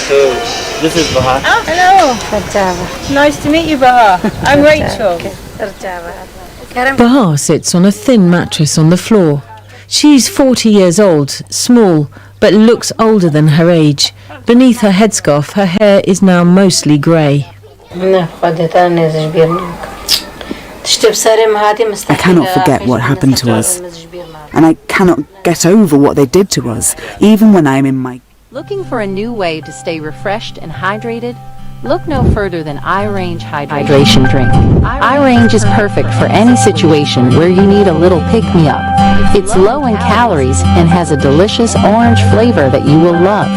This is Bahar. Oh, hello. Nice to meet you, Bahar. I'm Rachel. Bahar sits on a thin mattress on the floor. She's 40 years old, small, but looks older than her age. Beneath her headscarf, her hair is now mostly grey. I cannot forget what happened to us, and I cannot get over what they did to us, even when I am in my... Looking for a new way to stay refreshed and hydrated? Look no further than iRange Hydration Drink. iRange is perfect for any situation where you need a little pick-me-up. It's low in calories and has a delicious orange flavor that you will love.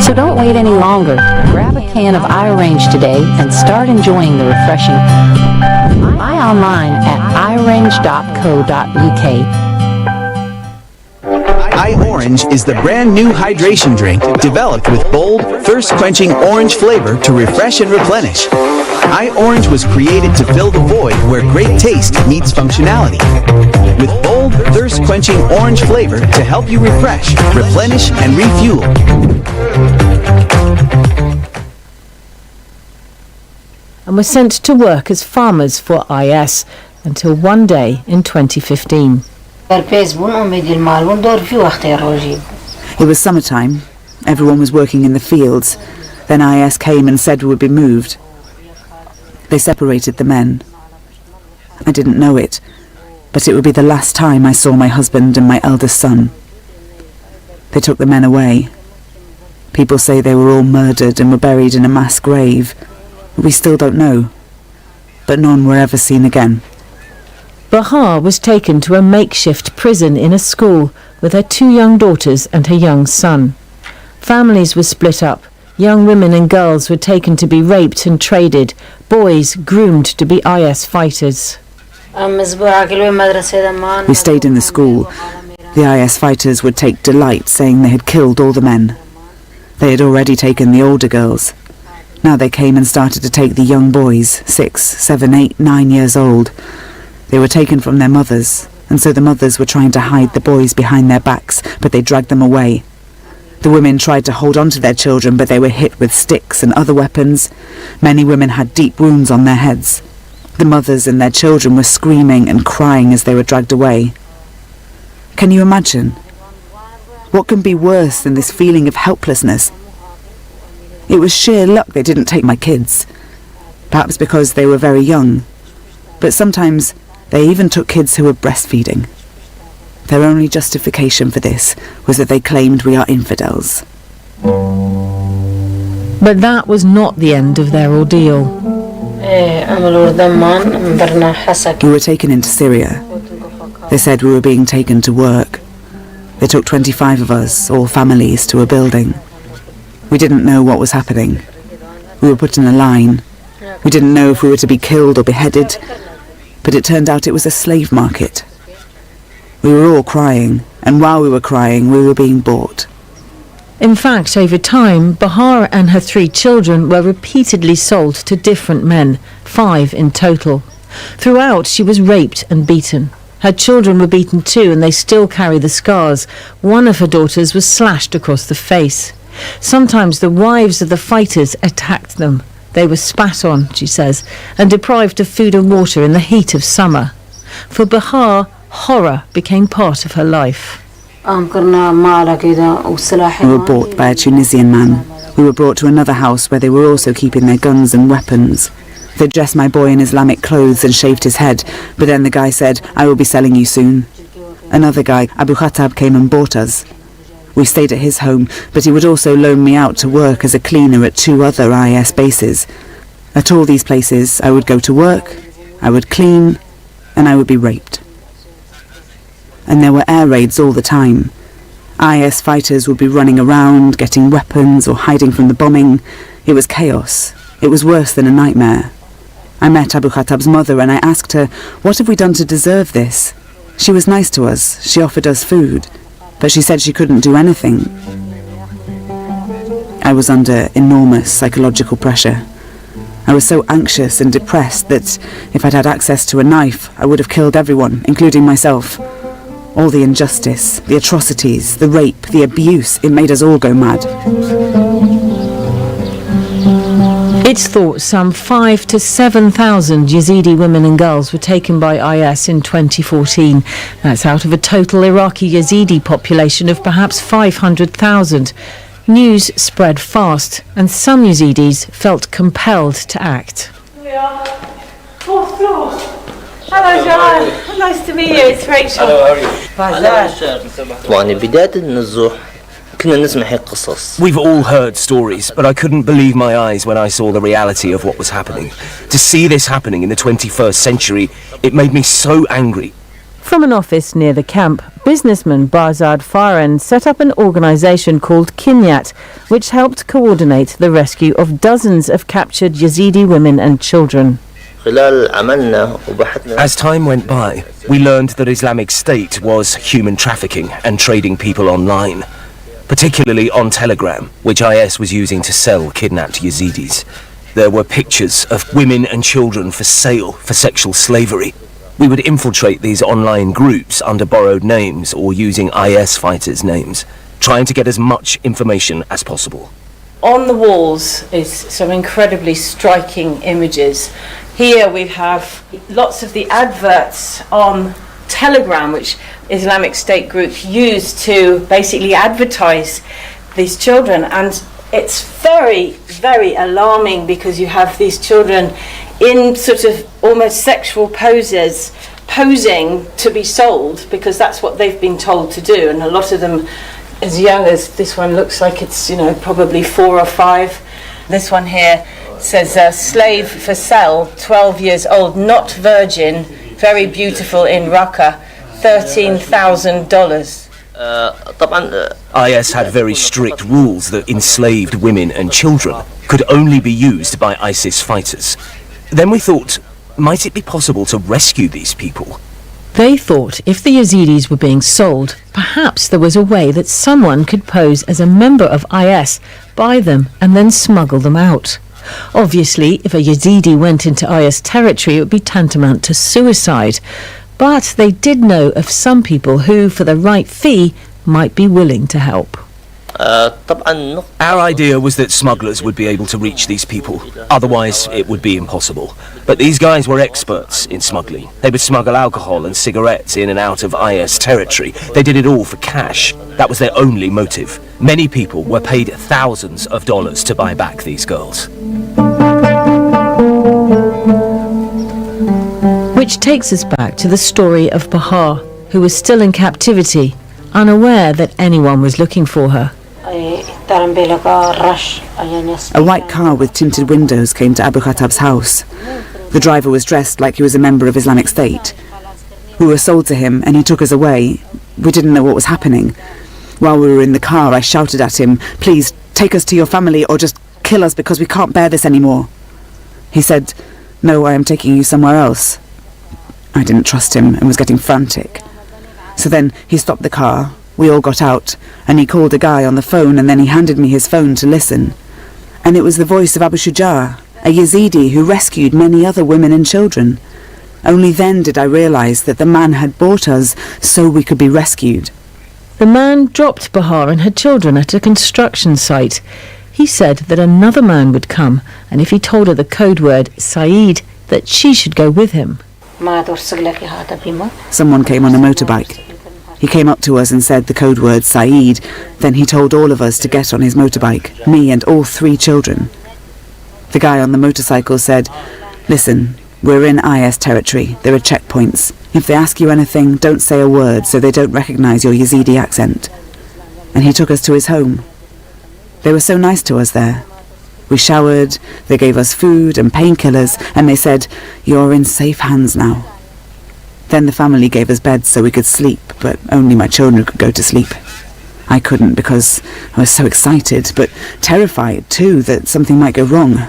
So don't wait any longer. Grab a can of iRange today and start enjoying the refreshing. Buy online at irange.co.uk. iOrange is the brand new hydration drink developed with bold, thirst-quenching orange flavor to refresh and replenish. iOrange was created to fill the void where great taste meets functionality. With bold, thirst-quenching orange flavor to help you refresh, replenish, and refuel. And were sent to work as farmers for IS until one day in 2015. It was summertime. Everyone was working in the fields. Then IS came and said we would be moved. They separated the men. I didn't know it, but it would be the last time I saw my husband and my eldest son. They took the men away. People say they were all murdered and were buried in a mass grave. We still don't know, but none were ever seen again. Bahar was taken to a makeshift prison in a school with her 2 young daughters and her young son. Families were split up. Young women and girls were taken to be raped and traded. Boys groomed to be IS fighters. We stayed in the school. The IS fighters would take delight saying they had killed all the men. They had already taken the older girls. Now they came and started to take the young boys, 6, 7, 8, 9 years old. They were taken from their mothers, and so the mothers were trying to hide the boys behind their backs, but they dragged them away. The women tried to hold on to their children, but they were hit with sticks and other weapons. Many women had deep wounds on their heads. The mothers and their children were screaming and crying as they were dragged away. Can you imagine? What can be worse than this feeling of helplessness? It was sheer luck they didn't take my kids. Perhaps because they were very young. But sometimes they even took kids who were breastfeeding. Their only justification for this was that they claimed we are infidels. But that was not the end of their ordeal. We were taken into Syria. They said we were being taken to work. They took 25 of us, all families, to a building. We didn't know what was happening. We were put in a line. We didn't know if we were to be killed or beheaded, but it turned out it was a slave market. We were all crying, and while we were crying, we were being bought. In fact, over time, Bahar and her 3 children were repeatedly sold to different men, 5 in total. Throughout, she was raped and beaten. Her children were beaten too, and they still carry the scars. One of her daughters was slashed across the face. Sometimes the wives of the fighters attacked them. They were spat on, she says, and deprived of food and water in the heat of summer. For Bahar, horror became part of her life. We were bought by a Tunisian man. We were brought to another house where they were also keeping their guns and weapons. They dressed my boy in Islamic clothes and shaved his head, but then the guy said, "I will be selling you soon." Another guy, Abu Khattab, came and bought us. We stayed at his home, but he would also loan me out to work as a cleaner at 2 other IS bases. At all these places, I would go to work, I would clean, and I would be raped. And there were air raids all the time. IS fighters would be running around, getting weapons or hiding from the bombing. It was chaos. It was worse than a nightmare. I met Abu Khattab's mother and I asked her, "What have we done to deserve this?" She was nice to us. She offered us food. But she said she couldn't do anything. I was under enormous psychological pressure. I was so anxious and depressed that if I'd had access to a knife, I would have killed everyone, including myself. All the injustice, the atrocities, the rape, the abuse, it made us all go mad. It's thought some 5,000 to 7,000 Yazidi women and girls were taken by IS in 2014. That's out of a total Iraqi Yazidi population of perhaps 500,000. News spread fast, and some Yazidis felt compelled to act. We are fourth floor. Hello, John. Nice to meet you. It's Rachel. We've all heard stories, but I couldn't believe my eyes when I saw the reality of what was happening. To see this happening in the 21st century, it made me so angry. From an office near the camp, businessman Barzad Faren set up an organisation called Kinyat, which helped coordinate the rescue of dozens of captured Yazidi women and children. As time went by, we learned that Islamic State was human trafficking and trading people online, particularly on Telegram, which IS was using to sell kidnapped Yazidis. There were pictures of women and children for sale for sexual slavery. We would infiltrate these online groups under borrowed names or using IS fighters' names, trying to get as much information as possible. On the walls is some incredibly striking images. Here we have lots of the adverts on Telegram, which Islamic State group used to basically advertise these children, and it's very, very alarming because you have these children in sort of almost sexual poses, posing to be sold because that's what they've been told to do, and a lot of them as young as this one looks like it's, you know, probably 4 or 5. This one here says slave for sale, 12 years old, not virgin, very beautiful in Raqqa, $13,000. IS had very strict rules that enslaved women and children could only be used by ISIS fighters. Then we thought, might it be possible to rescue these people? They thought if the Yazidis were being sold, perhaps there was a way that someone could pose as a member of IS, buy them and then smuggle them out. Obviously, if a Yazidi went into IS territory, it would be tantamount to suicide. But they did know of some people who, for the right fee, might be willing to help. Our idea was that smugglers would be able to reach these people. Otherwise, it would be impossible. But these guys were experts in smuggling. They would smuggle alcohol and cigarettes in and out of IS territory. They did it all for cash. That was their only motive. Many people were paid thousands of dollars to buy back these girls. Which takes us back to the story of Bahar, who was still in captivity, unaware that anyone was looking for her. A white car with tinted windows came to Abu Khattab's house. The driver was dressed like he was a member of Islamic State. We were sold to him and he took us away. We didn't know what was happening. While we were in the car, I shouted at him, "Please, take us to your family or just kill us because we can't bear this anymore." He said, "No, I am taking you somewhere else." I didn't trust him and was getting frantic. So then he stopped the car, we all got out, and he called a guy on the phone and then he handed me his phone to listen. And it was the voice of Abu Shuja, a Yazidi who rescued many other women and children. Only then did I realise that the man had bought us so we could be rescued. The man dropped Bahar and her children at a construction site. He said that another man would come, and if he told her the code word Saeed, that she should go with him. Someone came on a motorbike. He came up to us and said the code word Saeed. Then he told all of us to get on his motorbike, me and all 3 children. The guy on the motorcycle said, "Listen, we're in IS territory. There are checkpoints. If they ask you anything, don't say a word so they don't recognise your Yazidi accent." And he took us to his home. They were so nice to us there. We showered, they gave us food and painkillers, and they said, "You're in safe hands now." Then the family gave us beds so we could sleep, but only my children could go to sleep. I couldn't because I was so excited, but terrified too that something might go wrong.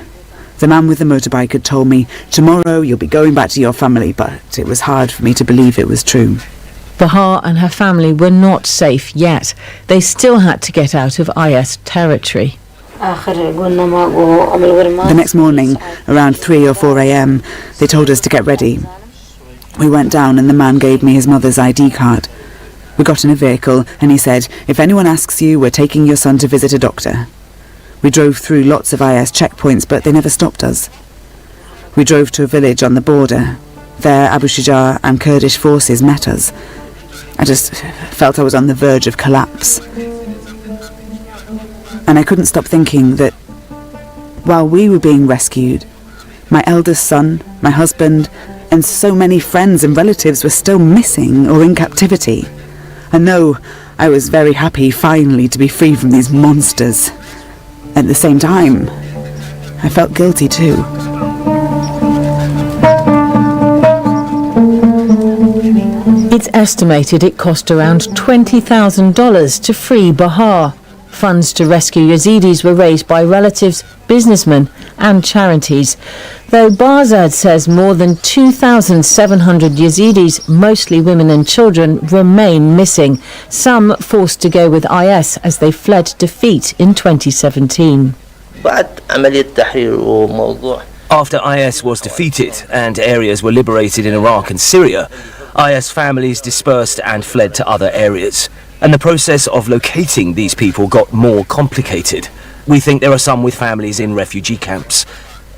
The man with the motorbike had told me, "Tomorrow you'll be going back to your family," but it was hard for me to believe it was true. Bahar and her family were not safe yet. They still had to get out of IS territory. The next morning, around 3 or 4 a.m, they told us to get ready. We went down and the man gave me his mother's ID card. We got in a vehicle and he said, "If anyone asks you, we're taking your son to visit a doctor." We drove through lots of IS checkpoints, but they never stopped us. We drove to a village on the border. There, Abu Shuja and Kurdish forces met us. I just felt I was on the verge of collapse. And I couldn't stop thinking that while we were being rescued, my eldest son, my husband, and so many friends and relatives were still missing or in captivity. And though I was very happy finally to be free from these monsters, at the same time, I felt guilty too. It's estimated it cost around $20,000 to free Bahar. Funds to rescue Yazidis were raised by relatives, businessmen and charities. Though Barzad says more than 2,700 Yazidis, mostly women and children, remain missing. Some forced to go with IS as they fled defeat in 2017. After IS was defeated and areas were liberated in Iraq and Syria, IS families dispersed and fled to other areas. And the process of locating these people got more complicated. We think there are some with families in refugee camps.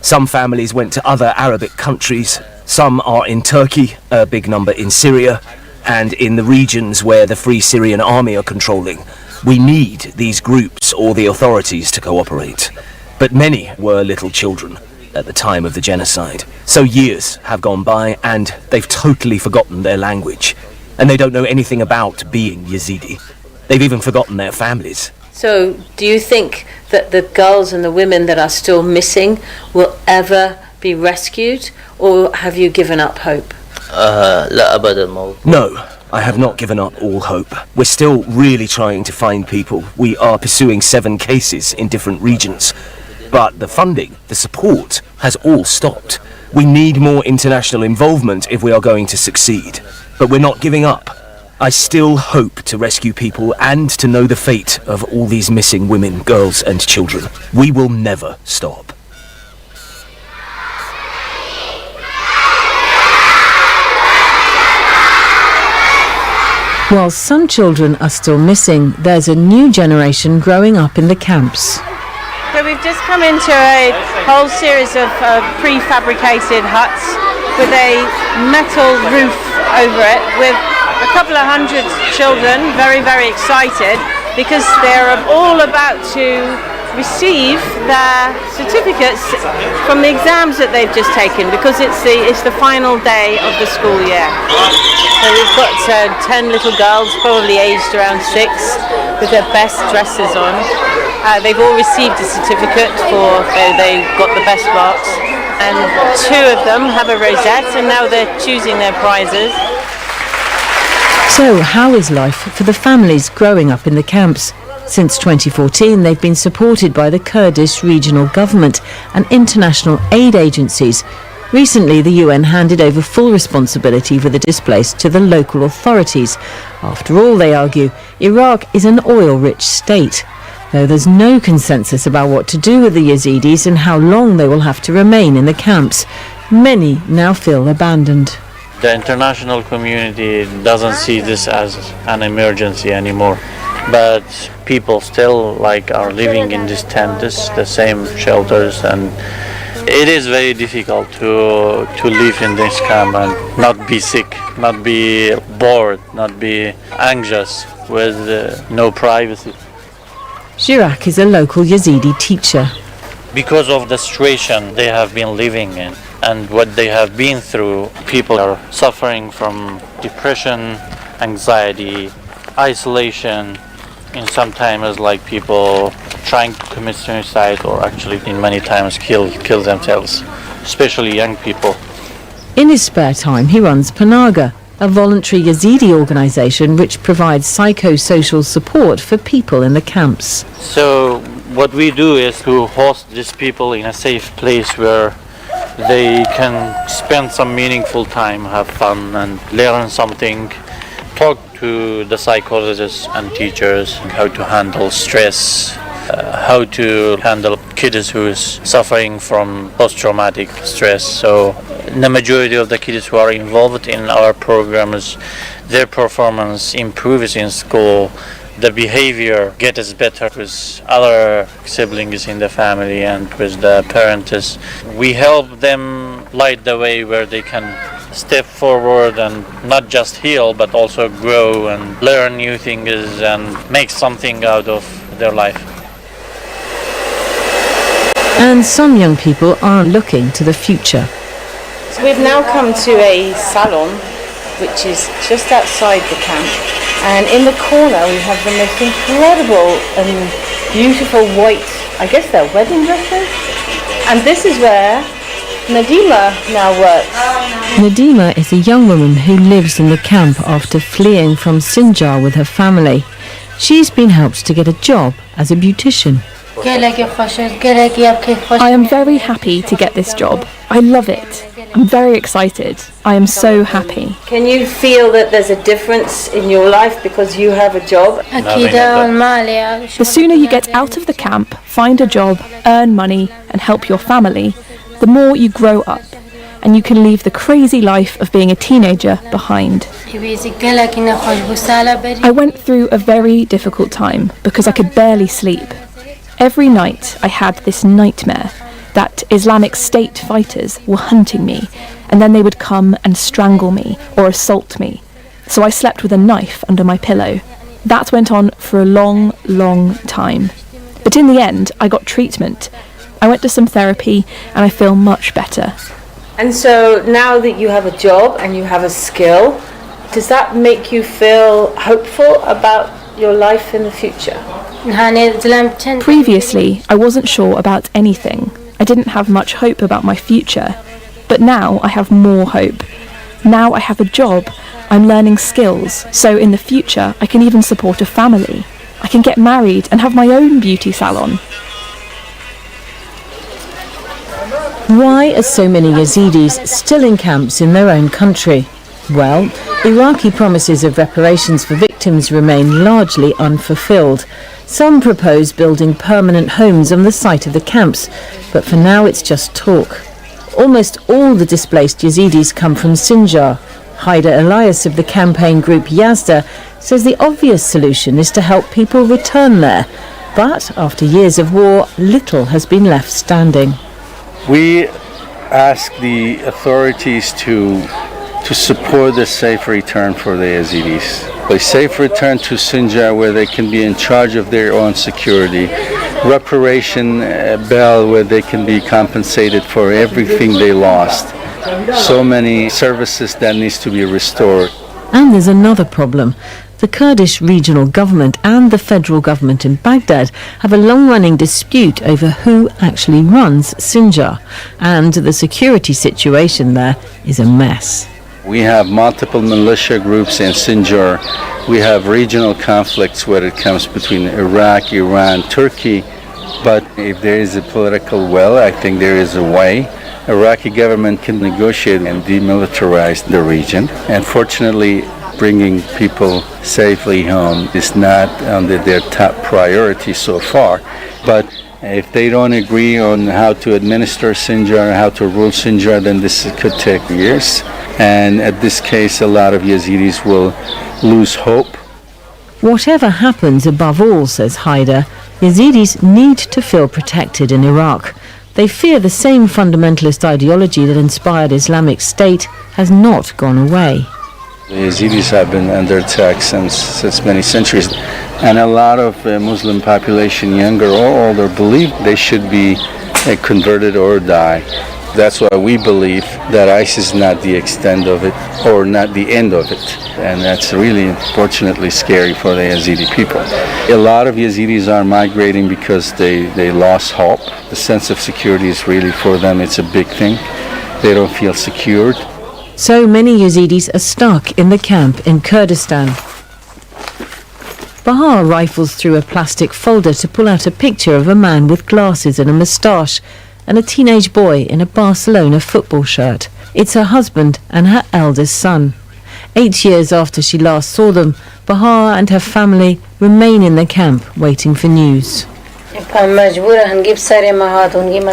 Some families went to other Arabic countries. Some are in Turkey, a big number in Syria, and in the regions where the Free Syrian Army are controlling. We need these groups or the authorities to cooperate. But many were little children at the time of the genocide. So years have gone by and they've totally forgotten their language. And they don't know anything about being Yazidi. They've even forgotten their families. So do you think that the girls and the women that are still missing will ever be rescued, or have you given up hope? No, I have not given up all hope. We're still really trying to find people. We are pursuing 7 cases in different regions. But the funding, the support, has all stopped. We need more international involvement if we are going to succeed. But we're not giving up. I still hope to rescue people and to know the fate of all these missing women, girls and children. We will never stop. While some children are still missing, there's a new generation growing up in the camps. So we've just come into a whole series of prefabricated huts with a metal roof over it, with a couple of hundred children very, very excited because they're all about to receive their certificates from the exams that they've just taken, because it's the final day of the school year. So we've got 10 little girls, probably aged around 6, with their best dresses on. They've all received a certificate for they got the best marks, and 2 of them have a rosette, and now they're choosing their prizes. So how is life for the families growing up in the camps? Since 2014, they've been supported by the Kurdish regional government and international aid agencies. Recently, the UN handed over full responsibility for the displaced to the local authorities. After all, they argue, Iraq is an oil-rich state. Though there's no consensus about what to do with the Yazidis and how long they will have to remain in the camps, many now feel abandoned. The international community doesn't see this as an emergency anymore, but people still are living in these tents, the same shelters, and it is very difficult to live in this camp and not be sick, not be bored, not be anxious with no privacy. Shirak is a local Yazidi teacher. Because of the situation they have been living in and what they have been through, people are suffering from depression, anxiety, isolation, and sometimes people trying to commit suicide or actually in many times kill themselves, especially young people. In his spare time, he runs Panaga, a voluntary Yazidi organisation which provides psychosocial support for people in the camps. So what we do is to host these people in a safe place where they can spend some meaningful time, have fun and learn something, talk to the psychologists and teachers how to handle stress, how to handle kids who is suffering from post-traumatic stress. So the majority of the kids who are involved in our programs, their performance improves in school, the behavior gets better with other siblings in the family and with the parents. We help them light the way where they can step forward and not just heal but also grow and learn new things and make something out of their life. And some young people are looking to the future. So we've now come to a salon which is just outside the camp, and in the corner we have the most incredible and beautiful white, I guess they're wedding dresses, and this is where Nadima now works. Nadima is a young woman who lives in the camp after fleeing from Sinjar with her family. She's been helped to get a job as a beautician. I am very happy to get this job. I love it. I'm very excited. I am so happy. Can you feel that there's a difference in your life because you have a job? The sooner you get out of the camp, find a job, earn money, and help your family, the more you grow up, and you can leave the crazy life of being a teenager behind. I went through a very difficult time because I could barely sleep. Every night I had this nightmare that Islamic State fighters were hunting me, and then they would come and strangle me or assault me. So I slept with a knife under my pillow. That went on for a long, long time. But in the end, I got treatment. I went to some therapy and I feel much better. And so now that you have a job and you have a skill, does that make you feel hopeful about your life in the future? Previously, I wasn't sure about anything. I didn't have much hope about my future. But now I have more hope. Now I have a job. I'm learning skills. So in the future, I can even support a family. I can get married and have my own beauty salon. Why are so many Yazidis still in camps in their own country? Well, Iraqi promises of reparations for victims remain largely unfulfilled. Some propose building permanent homes on the site of the camps, but for now it's just talk. Almost all the displaced Yazidis come from Sinjar. Haider Elias of the campaign group Yazda says the obvious solution is to help people return there. But after years of war, little has been left standing. We ask the authorities to support the safe return for the Yazidis. A safe return to Sinjar where they can be in charge of their own security. Reparation bill where they can be compensated for everything they lost. So many services that needs to be restored. And there's another problem. The Kurdish regional government and the federal government in Baghdad have a long-running dispute over who actually runs Sinjar, and the security situation there is a mess. We have multiple militia groups in Sinjar. We have regional conflicts where it comes between Iraq, Iran, Turkey. But if there is a political will, I think there is a way. Iraqi government can negotiate and demilitarize the region. And fortunately, bringing people safely home is not under their top priority so far. But if they don't agree on how to administer Sinjar, how to rule Sinjar, then this could take years. And at this case, a lot of Yazidis will lose hope. Whatever happens, above all, says Haider, Yazidis need to feel protected in Iraq. They fear the same fundamentalist ideology that inspired Islamic State has not gone away. The Yazidis have been under attack since many centuries, and a lot of Muslim population, younger or older, believe they should be converted or die. That's why we believe that ISIS is not the extent of it, or not the end of it. And that's really, unfortunately, scary for the Yazidi people. A lot of Yazidis are migrating because they lost hope. The sense of security is really, for them, it's a big thing. They don't feel secured. So many Yazidis are stuck in the camp in Kurdistan. Bahar rifles through a plastic folder to pull out a picture of a man with glasses and a moustache, and a teenage boy in a Barcelona football shirt. It's her husband and her eldest son. 8 years after she last saw them, Bahar and her family remain in the camp waiting for news. I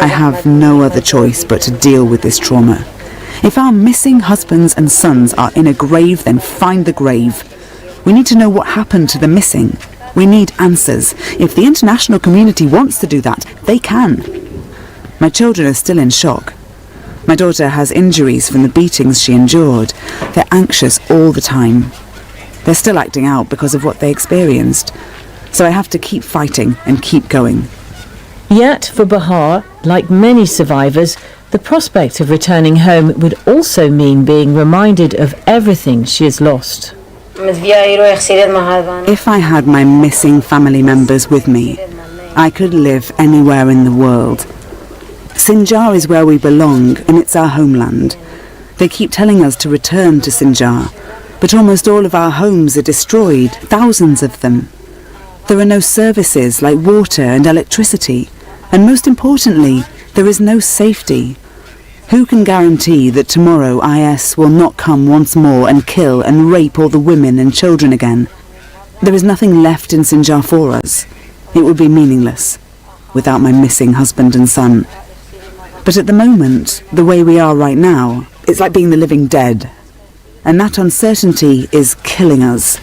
have no other choice but to deal with this trauma. If our missing husbands and sons are in a grave, then find the grave. We need to know what happened to the missing. We need answers. If the international community wants to do that, they can. My children are still in shock. My daughter has injuries from the beatings she endured. They're anxious all the time. They're still acting out because of what they experienced. So I have to keep fighting and keep going. Yet, for Bahar, like many survivors, the prospect of returning home would also mean being reminded of everything she has lost. If I had my missing family members with me, I could live anywhere in the world. Sinjar is where we belong, and it's our homeland. They keep telling us to return to Sinjar, but almost all of our homes are destroyed, thousands of them. There are no services like water and electricity, and most importantly, there is no safety. Who can guarantee that tomorrow IS will not come once more and kill and rape all the women and children again? There is nothing left in Sinjar for us. It would be meaningless without my missing husband and son. But at the moment, the way we are right now, it's like being the living dead. And that uncertainty is killing us.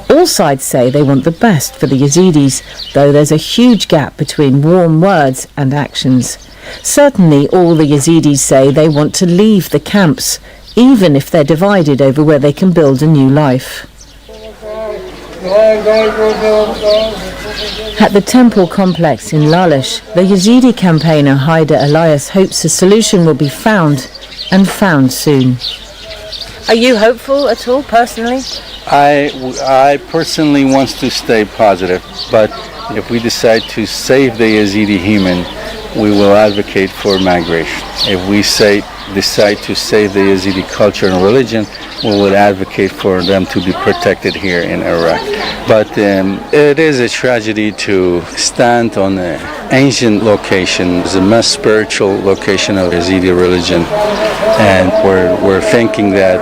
All sides say they want the best for the Yazidis, though there's a huge gap between warm words and actions. Certainly all the Yazidis say they want to leave the camps, even if they're divided over where they can build a new life. At the temple complex in Lalish, the Yazidi campaigner Haider Elias hopes a solution will be found, and found soon. Are you hopeful at all, personally? I personally want to stay positive, but if we decide to save the Yazidi human, we will advocate for migration. If we decide to save the Yazidi culture and religion, we will advocate for them to be protected here in Iraq. But it is a tragedy to stand on an ancient location, the most spiritual location of Yazidi religion, and we're thinking that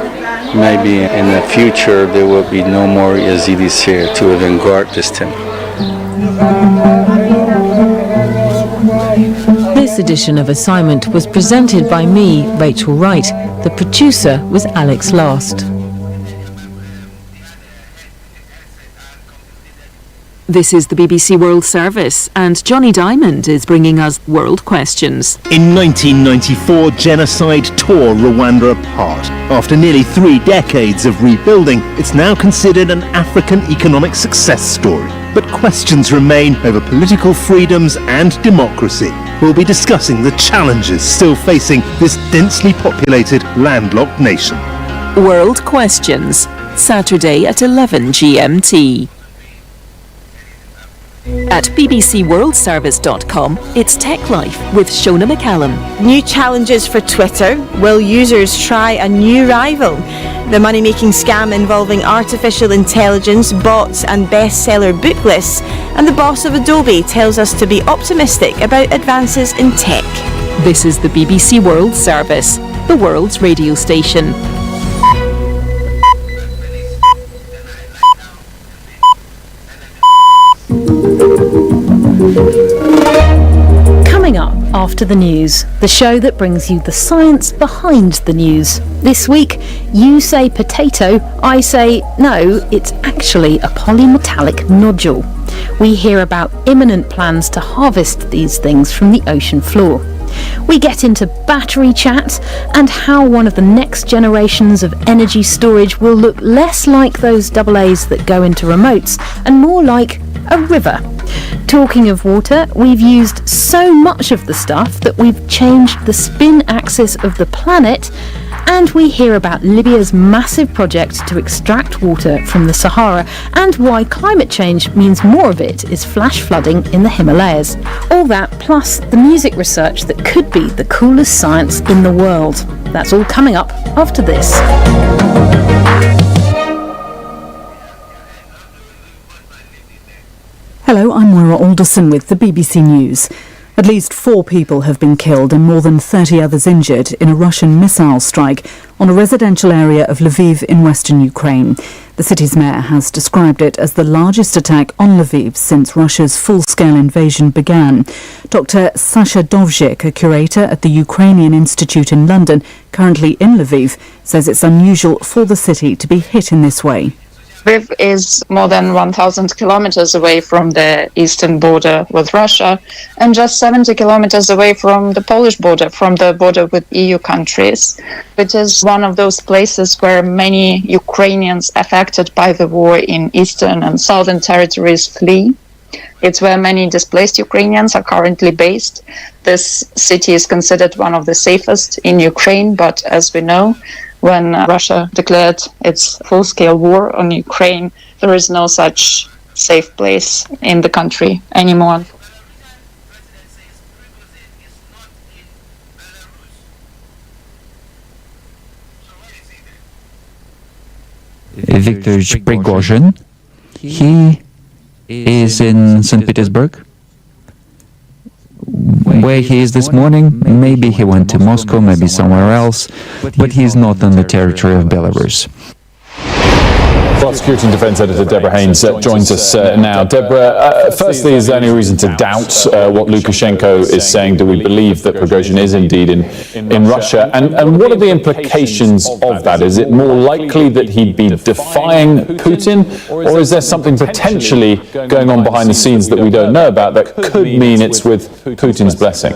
maybe in the future there will be no more Yazidis here to even guard this temple. This edition of Assignment was presented by me, Rachel Wright. The producer was Alex Last. This is the BBC World Service, and Johnny Diamond is bringing us World Questions. In 1994, genocide tore Rwanda apart. After nearly 3 decades of rebuilding, it's now considered an African economic success story. But questions remain over political freedoms and democracy. We'll be discussing the challenges still facing this densely populated, landlocked nation. World Questions, Saturday at 11 GMT. At bbcworldservice.com, it's Tech Life with Shona McCallum. New challenges for Twitter. Will users try a new rival? The money-making scam involving artificial intelligence, bots and bestseller book lists. And the boss of Adobe tells us to be optimistic about advances in tech. This is the BBC World Service, the world's radio station. Coming up after the news, the show that brings you the science behind the news. This week, you say potato, I say no, it's actually a polymetallic nodule. We hear about imminent plans to harvest these things from the ocean floor. We get into battery chat and how one of the next generations of energy storage will look less like those AA's that go into remotes and more like a river. Talking of water, we've used so much of the stuff that we've changed the spin axis of the planet, and we hear about Libya's massive project to extract water from the Sahara and why climate change means more of it is flash flooding in the Himalayas. All that plus the music research that could be the coolest science in the world. That's all coming up after this. Hello, I'm Moira Alderson with the BBC News. At least 4 people have been killed and more than 30 others injured in a Russian missile strike on a residential area of Lviv in western Ukraine. The city's mayor has described it as the largest attack on Lviv since Russia's full-scale invasion began. Dr. Sasha Dovzhik, a curator at the Ukrainian Institute in London, currently in Lviv, says it's unusual for the city to be hit in this way. Lviv is more than 1,000 kilometers away from the eastern border with Russia and just 70 kilometers away from the Polish border, from the border with EU countries. It is one of those places where many Ukrainians affected by the war in eastern and southern territories flee. It's where many displaced Ukrainians are currently based. This city is considered one of the safest in Ukraine, but as we know, when Russia declared its full-scale war on Ukraine, there is no such safe place in the country anymore. Viktor Prigozhin, he is in St. Petersburg. Where he is this morning, maybe he went to Moscow, maybe somewhere else, but he is not on the territory of Belarus. Well, Security and Defence Editor Deborah Haynes joins us now. Deborah, firstly, is there any reason to doubt what Lukashenko is saying? Do we believe that Prigozhin is indeed in Russia? And what are the implications of that? Is it more likely that he'd be defying Putin, or is there something potentially going on behind the scenes that we don't know about that could mean it's with Putin's blessing?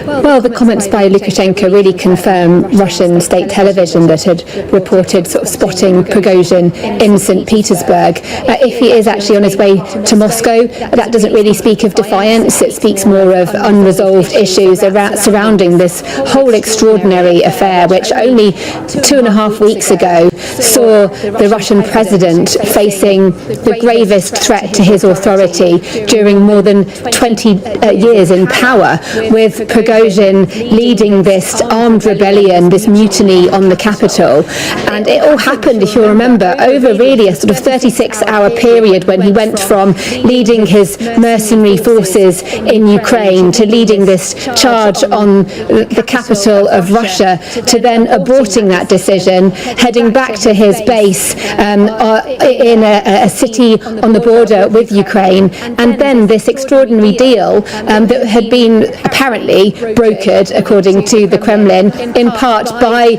Well, the comments by Lukashenko really confirm Russian state television that had reported sort of spotting Prigozhin in St. Petersburg. If he is actually on his way to Moscow, that doesn't really speak of defiance. It speaks more of unresolved issues surrounding this whole extraordinary affair, which only 2.5 weeks ago saw the Russian president facing the gravest threat to his authority during more than 20 years in power, with Prigozhin leading this armed rebellion, this mutiny on the capital. And it all happened, if you remember, over really a sort of 36-hour period when he went from leading his mercenary forces in Ukraine to leading this charge on the capital of Russia, to then aborting that decision, heading back to his base in a city on the border with Ukraine, and then this extraordinary deal that had been apparently brokered, according to the Kremlin, in part by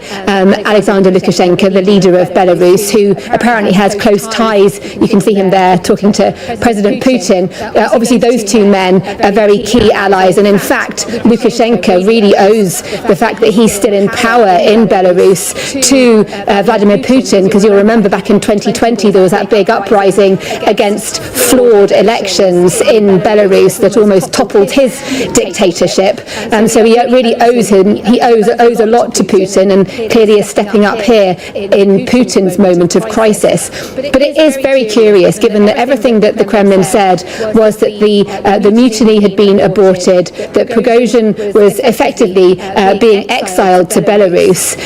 Alexander Lukashenko, the leader of Belarus, who apparently has close ties. You can see him there talking to President Putin. Obviously, those two men are very key allies, and in fact, Lukashenko really owes the fact that he's still in power in Belarus to Vladimir Putin, because you'll remember back in 2020 there was that big uprising against flawed elections in Belarus that almost toppled his dictatorship. So he really owes a lot to Putin, and clearly is stepping up here in Putin's moment of crisis. But it is very curious, given that everything that the Kremlin said was that the mutiny had been aborted, that Prigozhin was effectively being exiled to Belarus,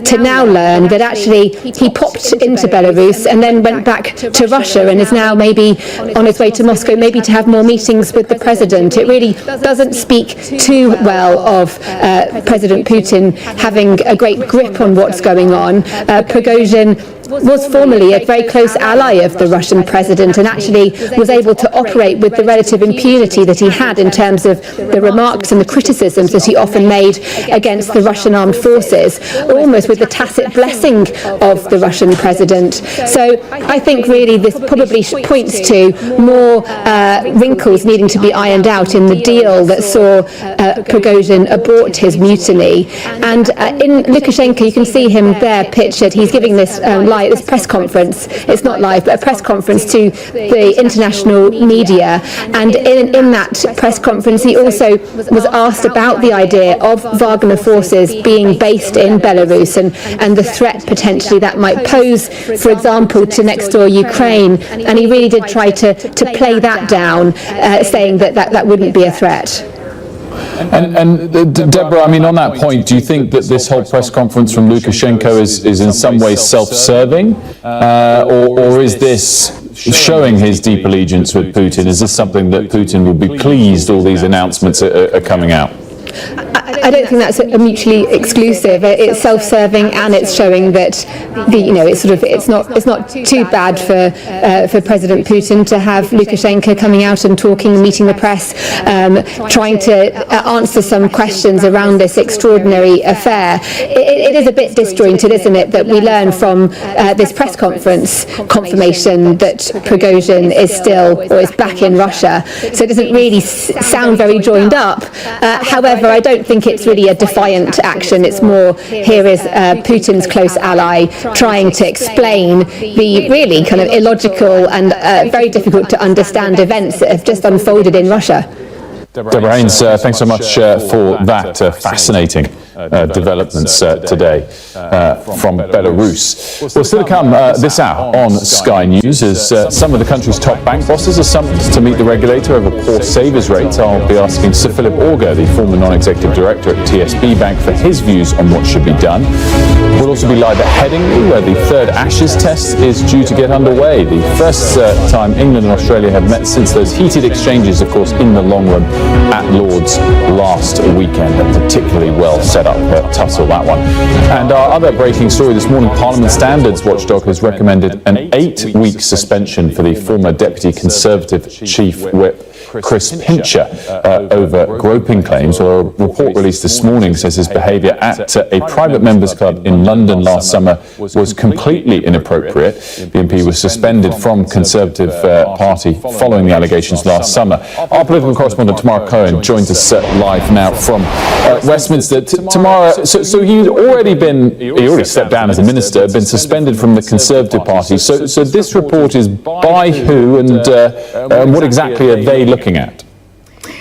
to now learn that actually he popped into Belarus and then went back to Russia and is now maybe on his way to Moscow, maybe to have more meetings with the president. It really doesn't speak too well of President Putin having a great grip on what's going on. Prigozhin was formerly a very close ally of the Russian president, and actually was able to operate with the relative impunity that he had in terms of the remarks and the criticisms that he often made against the Russian armed forces, almost with the tacit blessing of the Russian president. So I think really this probably points to more wrinkles needing to be ironed out in the deal that saw Prigozhin abort his mutiny. And in Lukashenko, you can see him there pictured. He's giving this this press conference. It's not live, but a press conference to the international media. And in that press conference, he also was asked about the idea of Wagner forces being based in Belarus and the threat potentially that might pose, for example, to next door Ukraine. And he really did try to play that down, saying that wouldn't be a threat. And Deborah, I mean, on that point, do you think that this whole press conference from Lukashenko is in some way self-serving, or is this showing his deep allegiance with Putin? Is this something that Putin would be pleased all these announcements are coming out? I don't think that's mutually exclusive. It's self-serving, and it's showing that it's not too bad for President Putin to have Lukashenko coming out and talking, meeting the press, trying to answer some questions around this extraordinary affair. It is a bit disjointed, isn't it, that we learn from this press conference confirmation that Prigozhin is back in Russia. So it doesn't really sound very joined up. However, I don't think it's really a defiant action. It's more, here is Putin's close ally trying to explain the really kind of illogical and very difficult to understand events that have just unfolded in Russia. Deborah Haynes, thanks so much for that fascinating developments today from Belarus. Well, still to come this hour on Sky News as some of the country's top bank bosses are summoned to meet the regulator over poor savers rates. I'll be asking Sir Philip Auger, the former non-executive director at TSB Bank, for his views on what should be done. We'll also be live at Headingley, where the third Ashes test is due to get underway. The first time England and Australia have met since those heated exchanges, of course, in the long run at Lord's last weekend. A particularly well set up tussle, that one. And our other breaking story this morning, Parliament Standards Watchdog has recommended an 8-week suspension for the former Deputy Conservative Chief Whip Chris Pincher over groping claims. Well, a report released this morning says his behaviour at a private members club in London last summer was completely inappropriate. The MP was suspended from Conservative Party following the allegations last summer. Our political correspondent Tamara Cohen joins us live now from Westminster. Tamara, so he already stepped down as a minister, been suspended from the Conservative Party. So this report is by who, and what exactly are they looking at?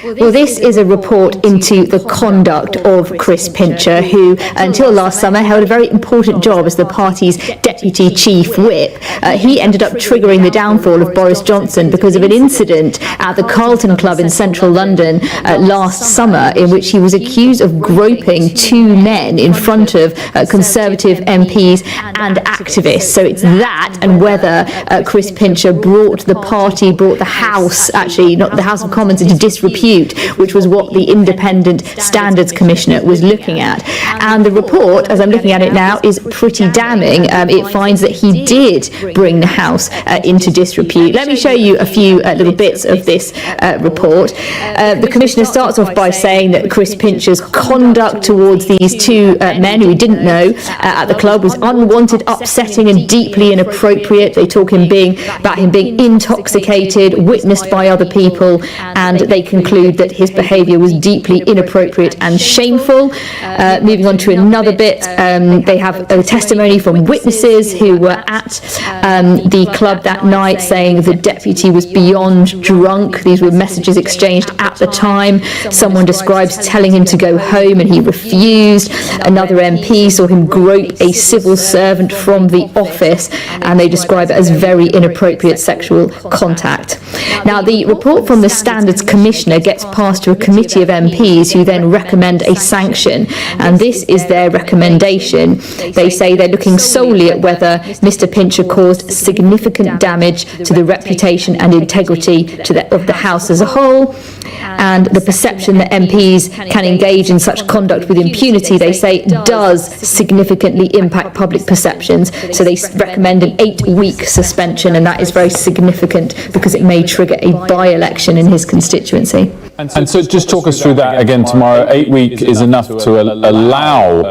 Well, this is a report into the conduct of Chris Pincher, who until last summer held a very important job as the party's deputy chief whip. He ended up triggering the downfall of Boris Johnson because of an incident at the Carlton Club in central London last summer, in which he was accused of groping 2 men in front of Conservative MPs and activists. So it's that, and whether Chris Pincher brought the House, actually not the House of Commons, into disrepute, which was what the Independent Standards Commissioner was looking at. And the report, as I'm looking at it now, is pretty damning. It finds that he did bring the House into disrepute. Let me show you a few little bits of this report. The Commissioner starts off by saying that Chris Pincher's conduct towards these 2 men who he didn't know at the club was unwanted, upsetting and deeply inappropriate. They talk about him being intoxicated, witnessed by other people, and they conclude that his behaviour was deeply inappropriate and shameful. Moving on to another bit, they have a testimony from witnesses who were at the club that night saying the deputy was beyond drunk. These were messages exchanged at the time. Someone describes telling him to go home and he refused. Another MP saw him grope a civil servant from the office, and they describe it as very inappropriate sexual contact. Now, the report from the Standards Commissioner gets passed to a committee of MPs who then recommend a sanction, and this is their recommendation. They say they're looking solely at whether Mr. Pincher caused significant damage to the reputation and integrity of the House as a whole, and the perception that MPs can engage in such conduct with impunity, they say, does significantly impact public perceptions. So they recommend an 8-week suspension, and that is very significant because it may trigger a by-election in his constituency. And so just talk us through that again tomorrow. 8 weeks is enough to allow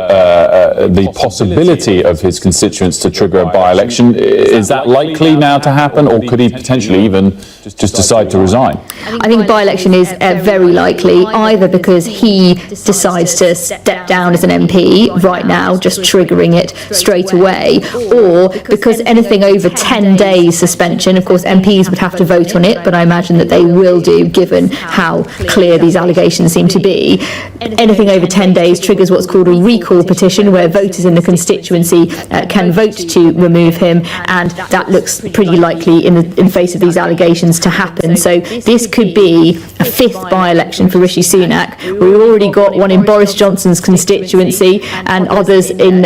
the possibility of his constituents to trigger a by-election. Is that likely now to happen, or could he potentially even just decide to resign? I think by-election is very likely, either because he decides to step down as an MP right now, just triggering it straight away, or because anything over 10 days suspension, of course MPs would have to vote on it, but I imagine that they will do, given how clear these allegations seem to be. Anything over 10 days triggers what's called a recall petition, where voters in the constituency can vote to remove him, and that looks pretty likely in face of these allegations to happen. So this could be a 5th by-election for Rishi Sunak. We've already got one in Boris Johnson's constituency and others in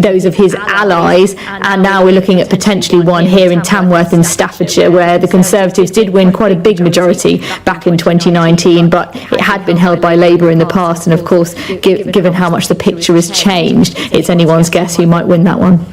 those of his allies, and now we're looking at potentially one here in Tamworth in Staffordshire, where the Conservatives did win quite a big majority back in 2019. been, but it had been held by Labour in the past, and of course, given how much the picture has changed, it's anyone's guess who might win that one.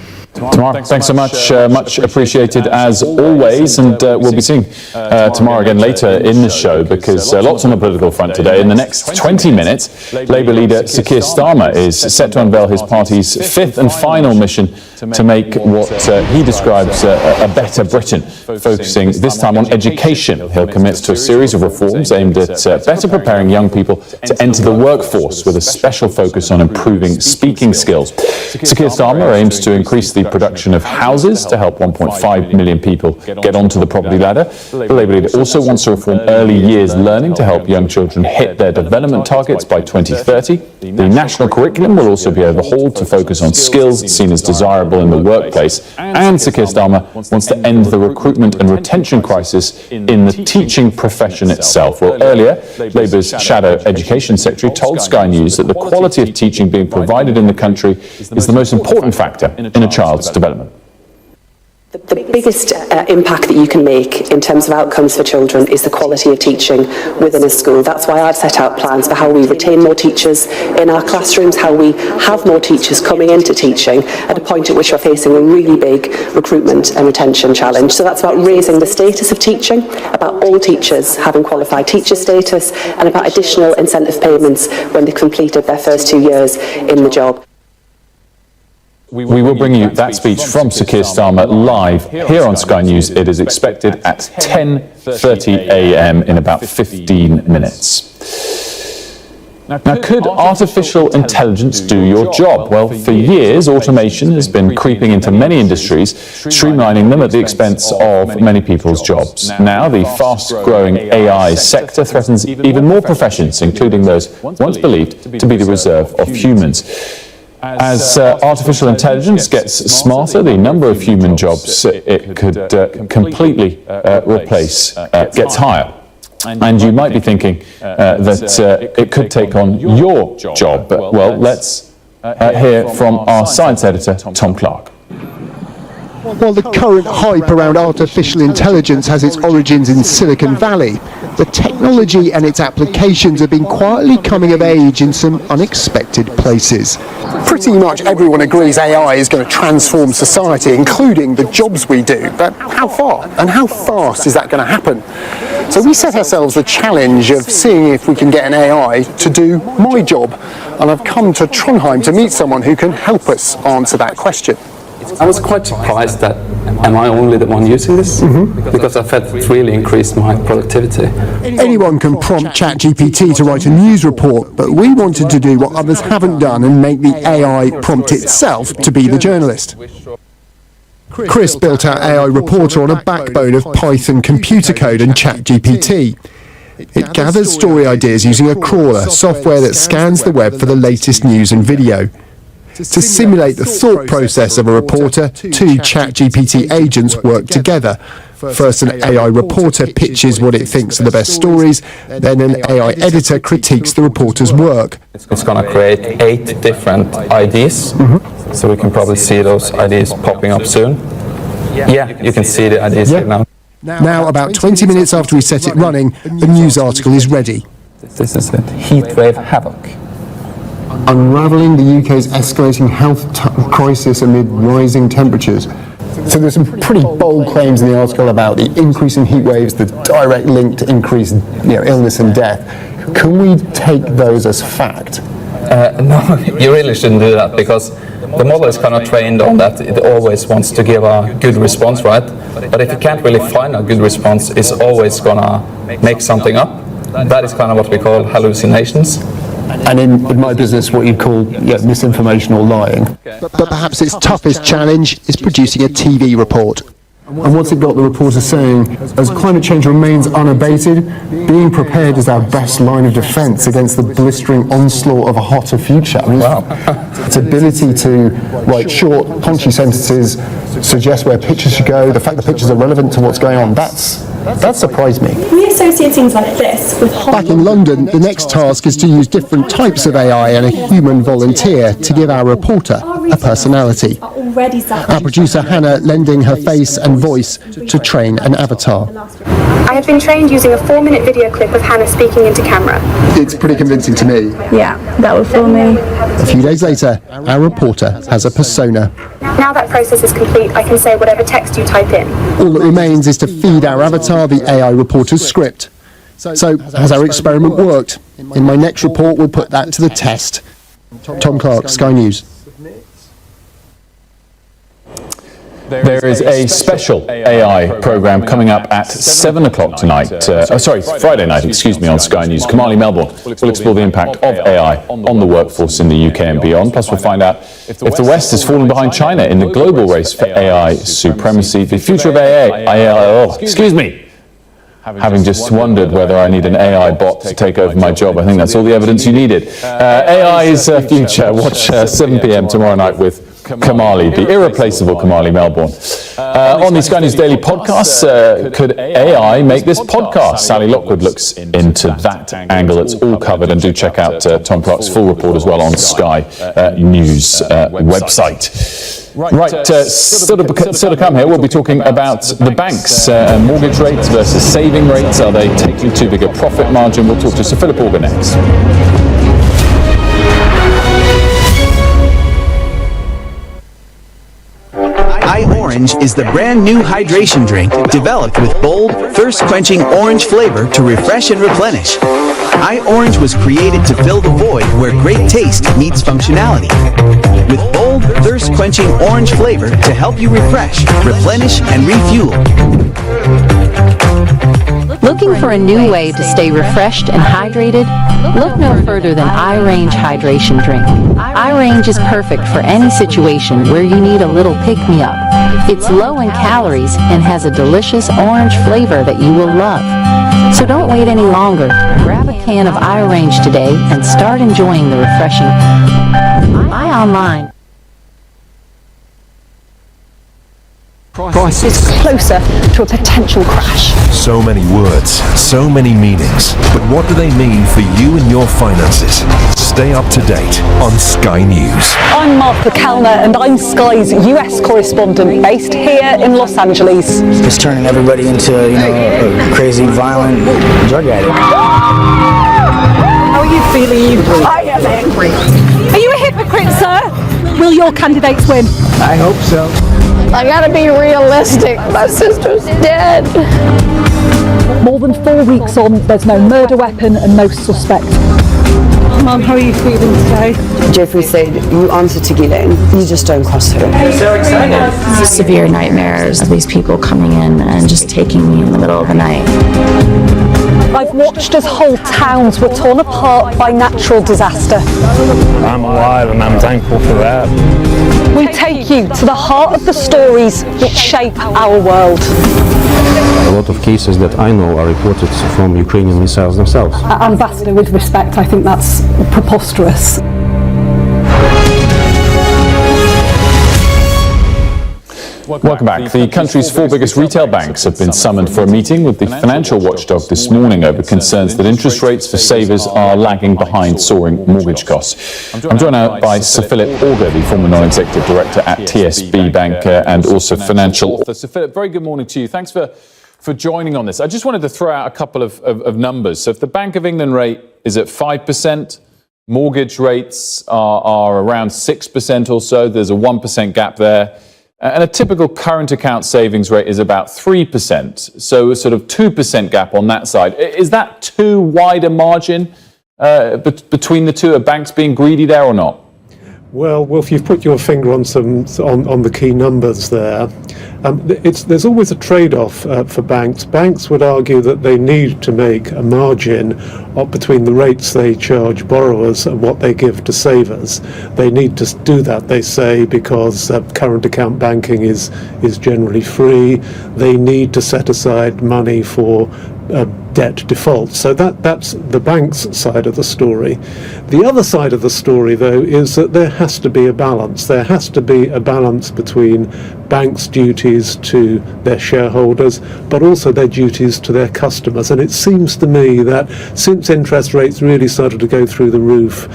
Tamara, thanks so much. Much appreciated as always, and we'll be seeing Tamara again later in the show, because lots on the political front today. In the next 20 minutes, Labour leader Sir Keir Starmer is set to unveil his party's fifth and final mission to make what he describes a better Britain, focusing this time on education. He'll commit to a series of reforms aimed at better preparing young people to enter the workforce, with a special focus on improving speaking skills. Sir Keir Starmer aims to increase the production of houses to help 1.5 million people get onto the property ladder. The Labour leader also wants to reform early years learning to help young children hit their development targets by 2030. The national curriculum will also be overhauled to focus on skills seen as desirable in the workplace. And Sir Keir Starmer wants to end the recruitment and retention crisis in the teaching profession itself. Well, earlier, Labour's shadow education secretary told Sky News that the quality of teaching being provided in the country is the most important factor in a child's development. The biggest impact that you can make in terms of outcomes for children is the quality of teaching within a school. That's why I've set out plans for how we retain more teachers in our classrooms, how we have more teachers coming into teaching at a point at which we're facing a really big recruitment and retention challenge. So that's about raising the status of teaching, about all teachers having qualified teacher status, and about additional incentive payments when they've completed their first 2 years in the job. We will bring you that speech from Sir Keir Starmer live here on Sky News. It is expected at 10:30 a.m. in about 15 minutes. Now, could artificial intelligence do your job? Well, for years, automation has been creeping into many industries, streamlining them at the expense of many people's jobs. Now, the fast-growing AI sector threatens even more professions, including those once believed to be the reserve of humans. As artificial intelligence gets smarter, the number of human jobs it could completely replace gets higher. And you might be thinking that it could take on your job. Well, let's hear from our science editor, Tom Clark. While the current hype around artificial intelligence has its origins in Silicon Valley, the technology and its applications have been quietly coming of age in some unexpected places. Pretty much everyone agrees AI is going to transform society, including the jobs we do. But how far? And how fast is that going to happen? So we set ourselves the challenge of seeing if we can get an AI to do my job. And I've come to Trondheim to meet someone who can help us answer that question. I was quite surprised that am I only the one using this? Because I felt it really increased my productivity. Anyone can prompt ChatGPT to write a news report, but we wanted to do what others haven't done and make the AI prompt itself to be the journalist. Chris built our AI reporter on a backbone of Python computer code and ChatGPT. It gathers story ideas using a crawler, software that scans the web for the latest news and video. To simulate the thought process of a reporter, two ChatGPT agents work together. First, an AI reporter pitches what it thinks are the best stories, then an AI editor critiques the reporter's work. It's going to create 8 different IDs, so we can probably see those IDs popping up soon. Yeah, you can see the IDs here now. Now, about 20 minutes after we set it running, the news article is ready. This is it, heatwave havoc. Unravelling the UK's escalating health crisis amid rising temperatures. So there's some pretty bold claims in the article about the increase in heat waves, the direct link to increased illness and death. Can we take those as fact? No, you really shouldn't do that, because the model is kind of trained on that. It always wants to give a good response, right? But if you can't really find a good response, it's always going to make something up. That is kind of what we call hallucinations. And in my business, what you call misinformation or lying. But perhaps its toughest challenge is producing a TV report. And what's it got the reporter saying? As climate change remains unabated, being prepared is our best line of defence against the blistering onslaught of a hotter future. I mean, its ability to write short, punchy sentences, suggest where pictures should go, the fact the pictures are relevant to what's going on, that surprised me. We associate things like this with Back in London, the next task is to use different types of AI and a human volunteer to give our reporter a personality. Our producer Hannah lending her face and voice to train an avatar. I have been trained using a 4-minute video clip of Hannah speaking into camera. It's pretty convincing to me. Yeah, that would fool me. A few days later, our reporter has a persona. Now that process is complete, I can say whatever text you type in. All that remains is to feed our avatar the AI reporter's script. So, has our experiment worked? In my next report, we'll put that to the test. Tom Clark, Sky News. There is a special AI programme coming up at 7 o'clock tonight, Friday night, on Sky News. Kamali Melbourne will explore the impact of AI on the workforce in the UK and beyond. Plus we'll find out if the West is falling behind China in the global race for AI supremacy. The future of having just wondered whether I need an AI bot to take over my job. I think that's all the evidence you needed. AI is future. Watch 7 p.m. tomorrow night with Kamali, the irreplaceable Kamali Melbourne. On the Sky News Daily podcast, could AI make this podcast? Sally Lockwood looks into that angle. It's all covered, and do check out Tom Clark's full report as well on Sky News website. Right, still to come here, we'll be talking about the banks, mortgage rates versus saving rates. Are they taking too big a profit margin? We'll talk to Sir Philip Auger next. iOrange is the brand new hydration drink developed with bold, thirst-quenching orange flavor to refresh and replenish. iOrange was created to fill the void where great taste meets functionality. With bold, thirst-quenching orange flavor to help you refresh, replenish, and refuel. Looking for a new way to stay refreshed and hydrated? Look no further than iRange Hydration Drink. iRange is perfect for any situation where you need a little pick-me-up. It's low in calories and has a delicious orange flavor that you will love. So don't wait any longer. Grab a can of iRange today and start enjoying the refreshing. Buy online. Is closer to a potential crash. So many words, so many meanings. But what do they mean for you and your finances? Stay up to date on Sky News. I'm Martha Kellner and I'm Sky's US correspondent based here in Los Angeles. It's turning everybody into, a crazy, violent drug addict. How are you feeling? I am angry. Are you a hypocrite, sir? Will your candidates win? I hope so. I gotta be realistic. My sister's dead. More than 4 weeks on, there's no murder weapon and no suspect. Mum, how are you feeling today? Jeffrey said, you answer to Ghislaine, you just don't cross her. So excited. Severe nightmares of these people coming in and just taking me in the middle of the night. I've watched as whole towns were torn apart by natural disaster. I'm alive and I'm thankful for that. We take you to the heart of the stories which shape our world. A lot of cases that I know are reported from Ukrainian missiles themselves. Ambassador, with respect, I think that's preposterous. Welcome back. The country's 4 biggest retail banks have been summoned for a meeting with the financial watchdog this morning over concerns that interest rates for savers are lagging behind soaring mortgage costs. I'm joined now by Sir Philip Auger, the former non-executive director at TSB Bank and also financial author. Sir Philip, very good morning to you. Thanks for joining on this. I just wanted to throw out a couple of numbers. So if the Bank of England rate is at 5%, mortgage rates are around 6% or so, there's a 1% gap there. And a typical current account savings rate is about 3%, so a sort of 2% gap on that side. Is that too wide a margin between the two? Are banks being greedy there or not? Well, Wolf, you've put your finger on on the key numbers there. There's always a trade-off for banks. Banks would argue that they need to make a margin between the rates they charge borrowers and what they give to savers. They need to do that, they say, because current account banking is generally free. They need to set aside money for debt defaults. So that's the bank's side of the story. The other side of the story, though, is that there has to be a balance. There has to be a balance between banks' duties to their shareholders, but also their duties to their customers. And it seems to me that since interest rates really started to go through the roof,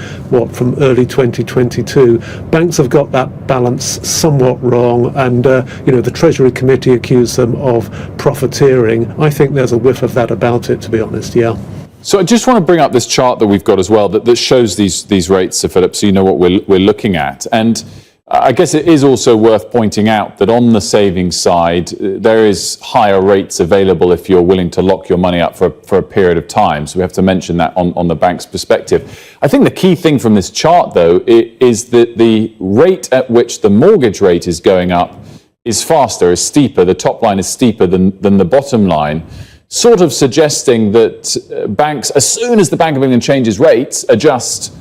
from early 2022, banks have got that balance somewhat wrong. And, the Treasury Committee accused them of profiteering. I think there's a whiff of that about it, to be honest, yeah. So I just want to bring up this chart that we've got as well that shows these rates, Sir Philip, so you know what we're looking at. And I guess it is also worth pointing out that on the savings side, there is higher rates available if you're willing to lock your money up for a period of time. So we have to mention that on the bank's perspective. I think the key thing from this chart, though, is that the rate at which the mortgage rate is going up is faster, is steeper. The top line is steeper than the bottom line, sort of suggesting that banks, as soon as the Bank of England changes rates, adjust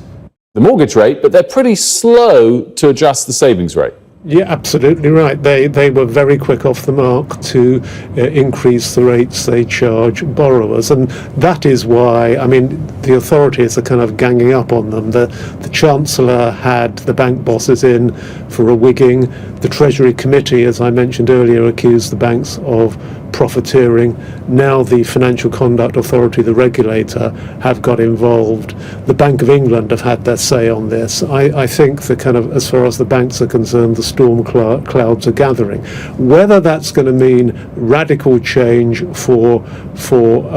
the mortgage rate, but they're pretty slow to adjust the savings rate. Yeah, absolutely right. They were very quick off the mark to increase the rates they charge borrowers, and that is why, the authorities are kind of ganging up on them. The Chancellor had the bank bosses in for a wigging. The Treasury Committee, as I mentioned earlier, accused the banks of profiteering. Now the Financial Conduct Authority, the regulator, have got involved. The Bank of England have had their say on this. I think as far as the banks are concerned, the storm clouds are gathering. Whether that's going to mean radical change for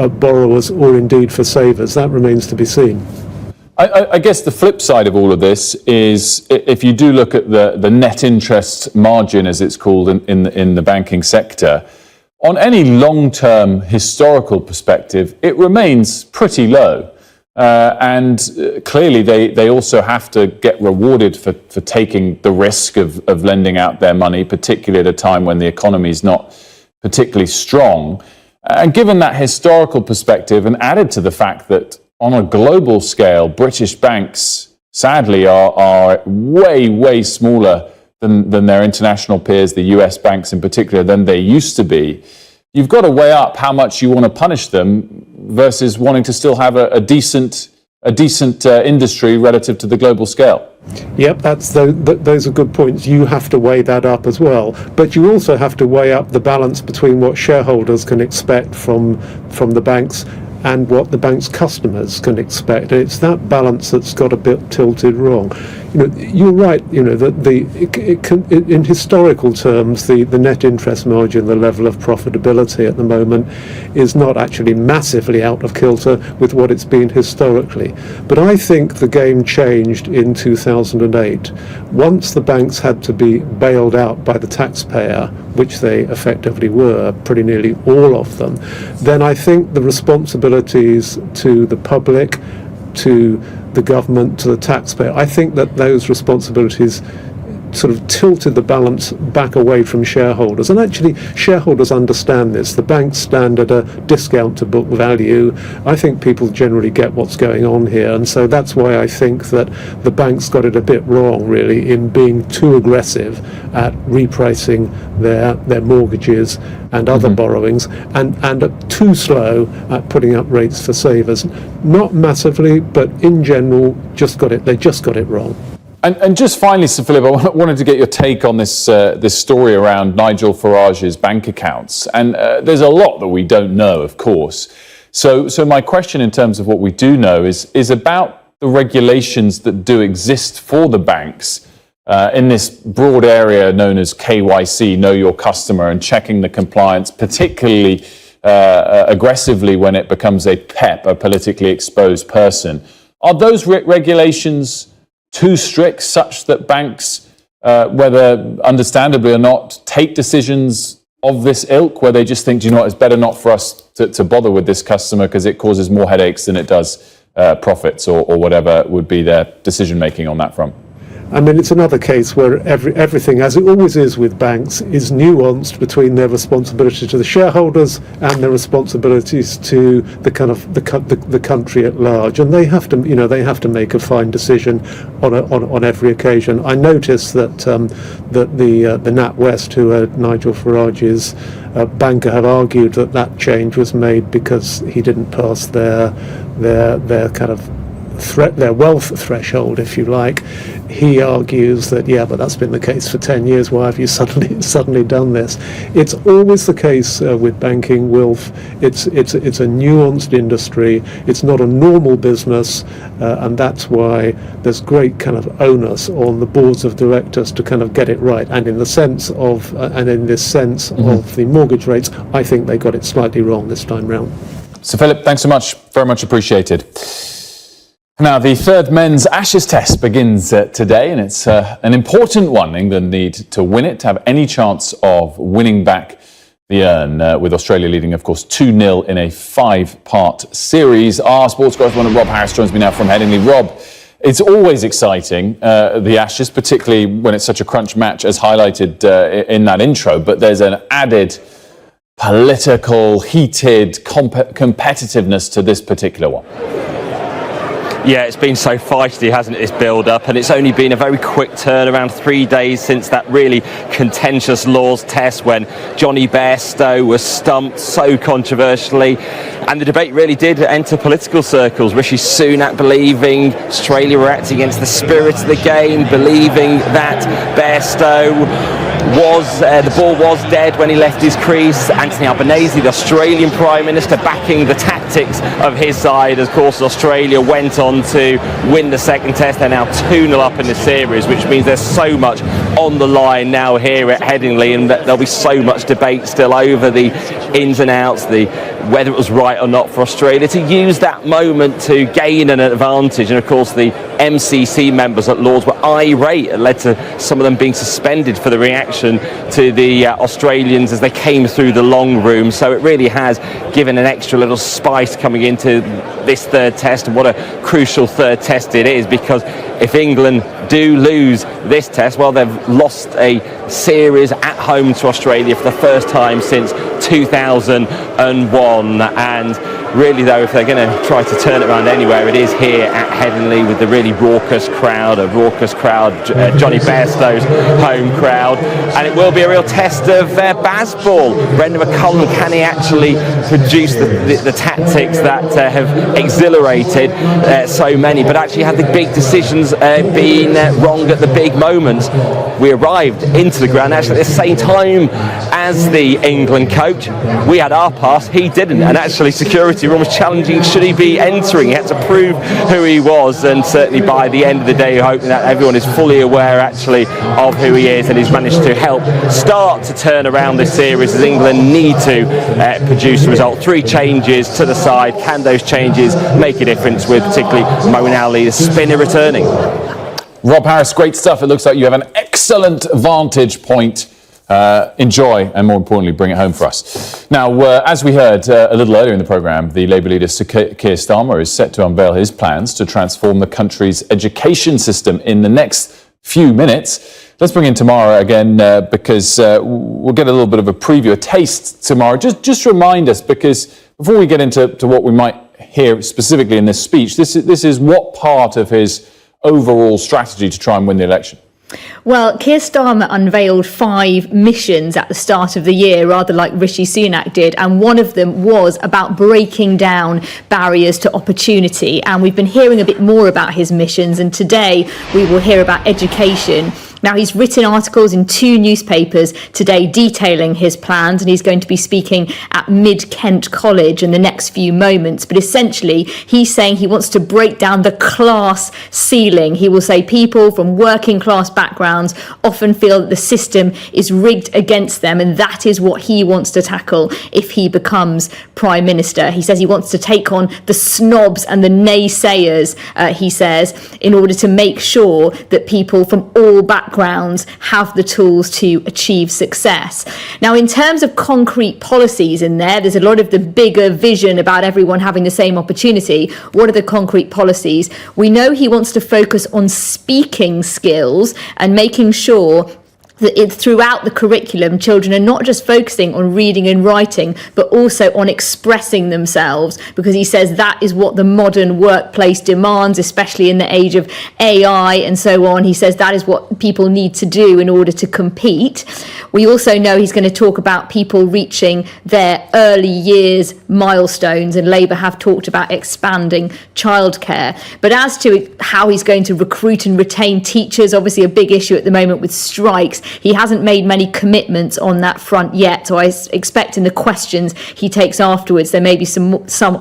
borrowers or indeed for savers, that remains to be seen. I guess the flip side of all of this is if you do look at the net interest margin, as it's called in the banking sector, on any long-term historical perspective, it remains pretty low. And clearly they also have to get rewarded for taking the risk of lending out their money, particularly at a time when the economy is not particularly strong. And given that historical perspective, and added to the fact that on a global scale, British banks, sadly, are way, way smaller than their international peers, the US banks in particular, than they used to be. You've got to weigh up how much you want to punish them versus wanting to still have a decent industry relative to the global scale. Yep, those are good points. You have to weigh that up as well. But you also have to weigh up the balance between what shareholders can expect from the banks and what the bank's customers can expect. It's that balance that's got a bit tilted wrong. You're right. That in historical terms, the net interest margin, the level of profitability at the moment, is not actually massively out of kilter with what it's been historically. But I think the game changed in 2008. Once the banks had to be bailed out by the taxpayer, which they effectively were, pretty nearly all of them, then I think the responsibilities to the public, to the government, to the taxpayer, I think that those responsibilities sort of tilted the balance back away from shareholders. And actually, shareholders understand this. The banks stand at a discount to book value. I think people generally get what's going on here. And so that's why I think that the banks got it a bit wrong, really, in being too aggressive at repricing their mortgages and other borrowings, and too slow at putting up rates for savers. Not massively, but in general, they just got it wrong. And just finally, Sir Philip, I wanted to get your take on this story around Nigel Farage's bank accounts. And there's a lot that we don't know, of course. So my question in terms of what we do know is about the regulations that do exist for the banks in this broad area known as KYC, Know Your Customer, and checking the compliance, particularly aggressively when it becomes a PEP, a politically exposed person. Are those regulations too strict, such that banks, whether understandably or not, take decisions of this ilk, where they just think, it's better not for us to bother with this customer because it causes more headaches than it does profits, or whatever would be their decision making on that front? I mean, it's another case where everything, as it always is with banks, is nuanced between their responsibility to the shareholders and their responsibilities to the kind of the country at large, and they have to make a fine decision on every occasion. I noticed that the NatWest, who are Nigel Farage's banker, have argued that change was made because he didn't pass their kind of their wealth threshold, if you like. He argues that, but that's been the case for 10 years. Why have you suddenly done this? It's always the case with banking, Wilf. It's a nuanced industry. It's not a normal business, and that's why there's great kind of onus on the boards of directors to kind of get it right. And in the sense of, of the mortgage rates, I think they got it slightly wrong this time round. So, Philip, thanks so much. Very much appreciated. Now, the third men's Ashes test begins today, and it's an important one. England need to win it to have any chance of winning back the urn, with Australia leading, of course, 2-0 in a 5-part series. Our sports correspondent Rob Harris joins me now from Headingley. Rob, it's always exciting, the Ashes, particularly when it's such a crunch match, as highlighted in that intro, but there's an added political, heated competitiveness to this particular one. Yeah, it's been so feisty, hasn't it, this build-up, and it's only been a very quick turnaround, 3 days since that really contentious Lord's test when Johnny Bairstow was stumped so controversially, and the debate really did enter political circles. Rishi Sunak believing Australia were acting against the spirit of the game, believing that Bairstow the ball was dead when he left his crease. Anthony Albanese, the Australian Prime Minister, backing the tactics of his side. Of course, Australia went on to win the second test. They're now 2-0 up in the series, which means there's so much on the line now here at Headingley, and there'll be so much debate still over the ins and outs, whether it was right or not for Australia to use that moment to gain an advantage. And of course, the MCC members at Lords were irate. It led to some of them being suspended for the reaction to the Australians as they came through the long room. So it really has given an extra little spice coming into this third test, and what a crucial third test it is, because if England do lose this test, well, they've lost a series at home to Australia for the first time since 2001. And really, though, if they're going to try to turn it around anywhere, it is here at Headingley with the really raucous crowd, Johnny Bairstow's home crowd. And it will be a real test of baseball. Brendan McCullum, can he actually produce the tactics that have exhilarated so many, but actually had the big decisions been wrong at the big moments? We arrived into the ground actually at the same time as the England coach. We had our pass, he didn't, and actually security were almost challenging, should he be entering? He had to prove who he was, and certainly by the end of the day, hoping that everyone is fully aware actually of who he is, and he's managed to help start to turn around this series as England need to produce a result. 3 changes to the side. Can those changes make a difference, with particularly Moeen Ali, the spinner, returning? Rob Harris, great stuff. It looks like you have an excellent vantage point. Enjoy, and more importantly, bring it home for us. Now, as we heard a little earlier in the programme, the Labour leader Sir Keir Starmer is set to unveil his plans to transform the country's education system in the next few minutes. Let's bring in Tamara again, because we'll get a little bit of a preview, a taste tomorrow. Just remind us, because before we get into what we might hear specifically in this speech, this is what part of his overall strategy to try and win the election? Well, Keir Starmer unveiled 5 missions at the start of the year, rather like Rishi Sunak did, and one of them was about breaking down barriers to opportunity. And we've been hearing a bit more about his missions, and today we will hear about education. Now, he's written articles in 2 newspapers today detailing his plans, and he's going to be speaking at Mid-Kent College in the next few moments. But essentially, he's saying he wants to break down the class ceiling. He will say people from working class backgrounds often feel that the system is rigged against them, and that is what he wants to tackle if he becomes Prime Minister. He says he wants to take on the snobs and the naysayers, he says, in order to make sure that people from all backgrounds backgrounds have the tools to achieve success. Now, in terms of concrete policies in there's a lot of the bigger vision about everyone having the same opportunity. What are the concrete policies? We know he wants to focus on speaking skills and making sure that throughout the curriculum, children are not just focusing on reading and writing, but also on expressing themselves, because he says that is what the modern workplace demands, especially in the age of AI and so on. He says that is what people need to do in order to compete. We also know he's going to talk about people reaching their early years milestones, and Labour have talked about expanding childcare. But as to how he's going to recruit and retain teachers, obviously a big issue at the moment with strikes, he hasn't made many commitments on that front yet, so I expect in the questions he takes afterwards there may be some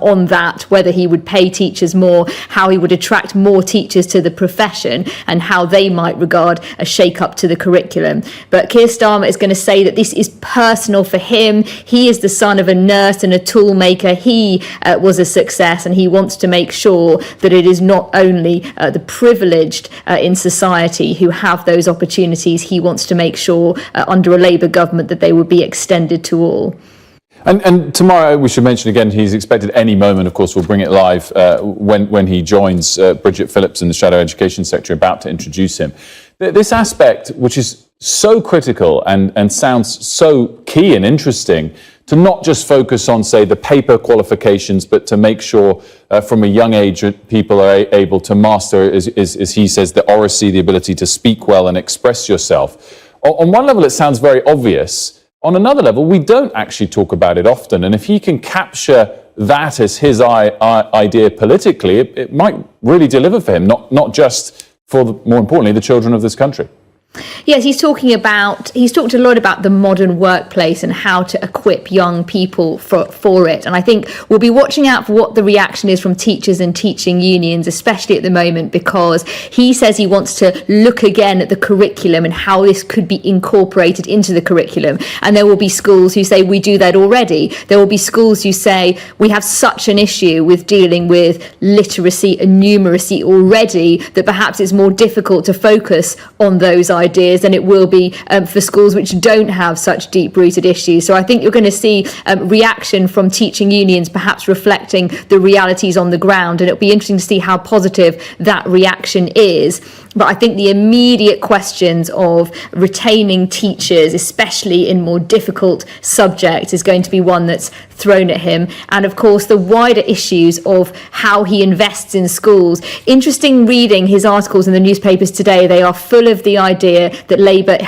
on that, whether he would pay teachers more, how he would attract more teachers to the profession, and how they might regard a shake-up to the curriculum. But Keir Starmer is going to say that this is personal for him. He is the son of a nurse and a tool maker. He was a success, and he wants to make sure that it is not only the privileged in society who have those opportunities. He wants to make sure under a Labour government that they will be extended to all. And tomorrow, we should mention again, he's expected any moment. Of course, we'll bring it live when he joins Bridget Phillips in the Shadow Education Secretary, about to introduce him. This aspect, which is so critical and sounds so key and interesting, to not just focus on, say, the paper qualifications, but to make sure from a young age people are able to master, as he says, the oracy, the ability to speak well and express yourself. On one level, it sounds very obvious. On another level, we don't actually talk about it often. And if he can capture that as his idea politically, it might really deliver for him, not just for, more importantly, the children of this country. Yes, he's talked a lot about the modern workplace and how to equip young people for it. And I think we'll be watching out for what the reaction is from teachers and teaching unions, especially at the moment, because he says he wants to look again at the curriculum and how this could be incorporated into the curriculum. And there will be schools who say we do that already. There will be schools who say we have such an issue with dealing with literacy and numeracy already that perhaps it's more difficult to focus on those ideas than it will be for schools which don't have such deep-rooted issues. So I think you're going to see reaction from teaching unions, perhaps reflecting the realities on the ground, and it'll be interesting to see how positive that reaction is. But I think the immediate questions of retaining teachers, especially in more difficult subjects, is going to be one that's thrown at him. And of course, the wider issues of how he invests in schools. Interesting reading his articles in the newspapers today. They are full of the idea that Labour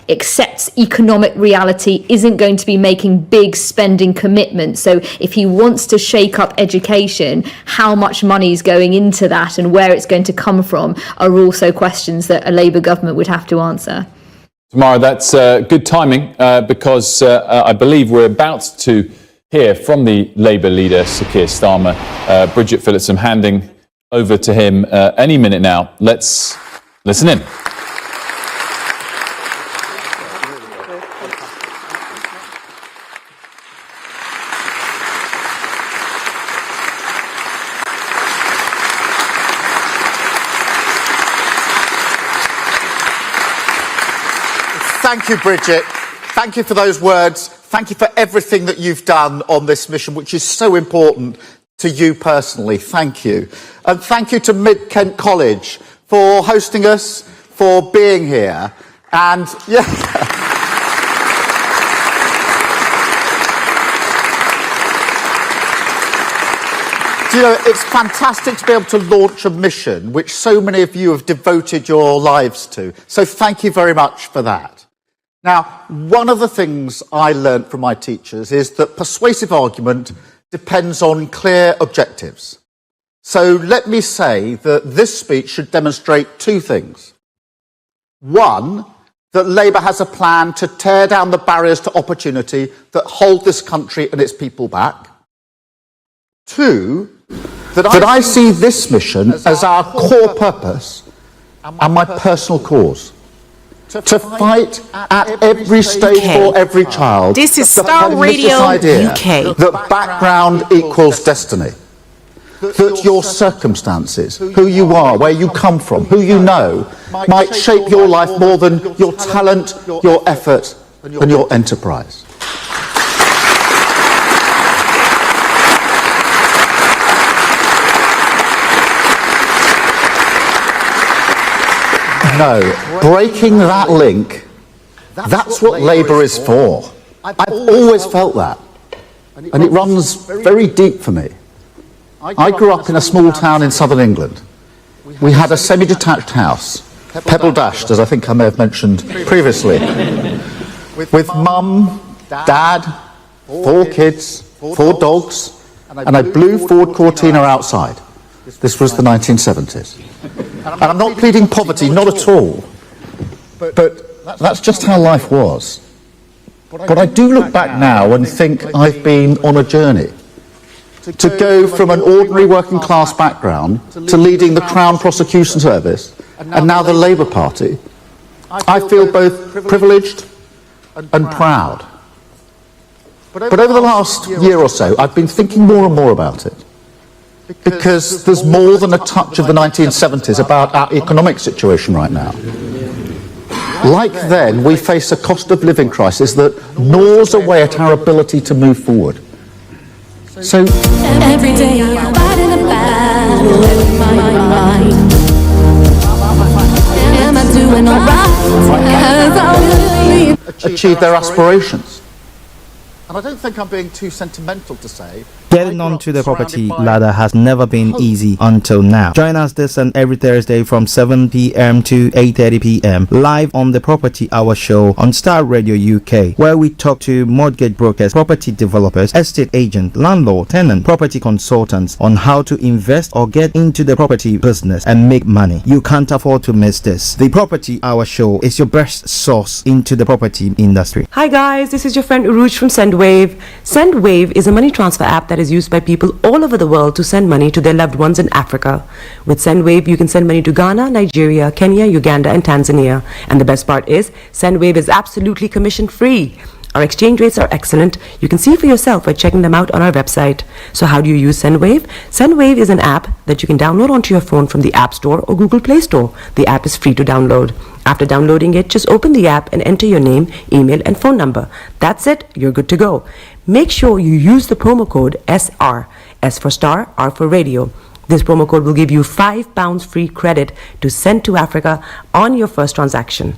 accepts economic reality, isn't going to be making big spending commitments. So if he wants to shake up education, how much money is going into that and where it's going to come from are also questions that a Labour government would have to answer. Tomorrow, that's good timing because I believe we're about to hear from the Labour leader, Sir Keir Starmer. Bridget Phillips, I'm handing over to him any minute now. Let's listen in. Thank you, Bridget. Thank you for those words. Thank you for everything that you've done on this mission, which is so important to you personally. Thank you. And thank you to Mid-Kent College for hosting us, for being here. And, yeah. Do you know, it's fantastic to be able to launch a mission which so many of you have devoted your lives to. So thank you very much for that. Now, one of the things I learnt from my teachers is that persuasive argument depends on clear objectives. So let me say that this speech should demonstrate two things. One, that Labour has a plan to tear down the barriers to opportunity that hold this country and its people back. Two, that I see this mission as our core purpose and my personal cause. To fight at every stage for every child. This is Starr Radio idea UK. That background equals destiny. that your circumstances, who you are, where you come from, who you know, might shape your life more than your talent, your effort, and your enterprise. No, breaking that link, that's what Labour is for. I've always felt that, and it runs very deep for me. I grew up in a small town in southern England. We had a semi-detached house, pebble-dashed, as I think I may have mentioned previously, with mum, dad, 4 kids, 4 dogs, and a blue Ford Cortina outside. This was the 1970s. And I'm not pleading poverty, not at all. But that's just how life was. But I do look back now and think I've been on a journey. To go from an ordinary working class background to leading the Crown Prosecution Service and now the Labour Party, I feel both privileged and proud. But over the last year or so, I've been thinking more and more about it. Because there's more than a touch of the 1970s about our economic situation right now. Like then, we face a cost of living crisis that gnaws away at our ability to move forward. So every day I'm fighting a battle in my mind. Am I doing alright? Achieve their aspirations. And I don't think I'm being too sentimental to say getting onto the property ladder has never been easy until now. Join us this and every Thursday from 7 p.m. to 8:30 p.m. live on the Property Hour show on Starr Radio UK, where we talk to mortgage brokers, property developers, estate agents, landlord, tenant, property consultants on how to invest or get into the property business and make money. You can't afford to miss this. The Property Hour show is your best source into the property industry. Hi guys, this is your friend Uruj from SendWave. SendWave is a money transfer app that is used by people all over the world to send money to their loved ones in Africa. With SendWave, you can send money to Ghana, Nigeria, Kenya, Uganda, and Tanzania. And the best part is, SendWave is absolutely commission-free. Our exchange rates are excellent. You can see for yourself by checking them out on our website. So how do you use SendWave? SendWave is an app that you can download onto your phone from the App Store or Google Play Store. The app is free to download. After downloading it, just open the app and enter your name, email, and phone number. That's it. You're good to go. Make sure you use the promo code SR. S for Star, R for Radio. This promo code will give you £5 free credit to send to Africa on your first transaction.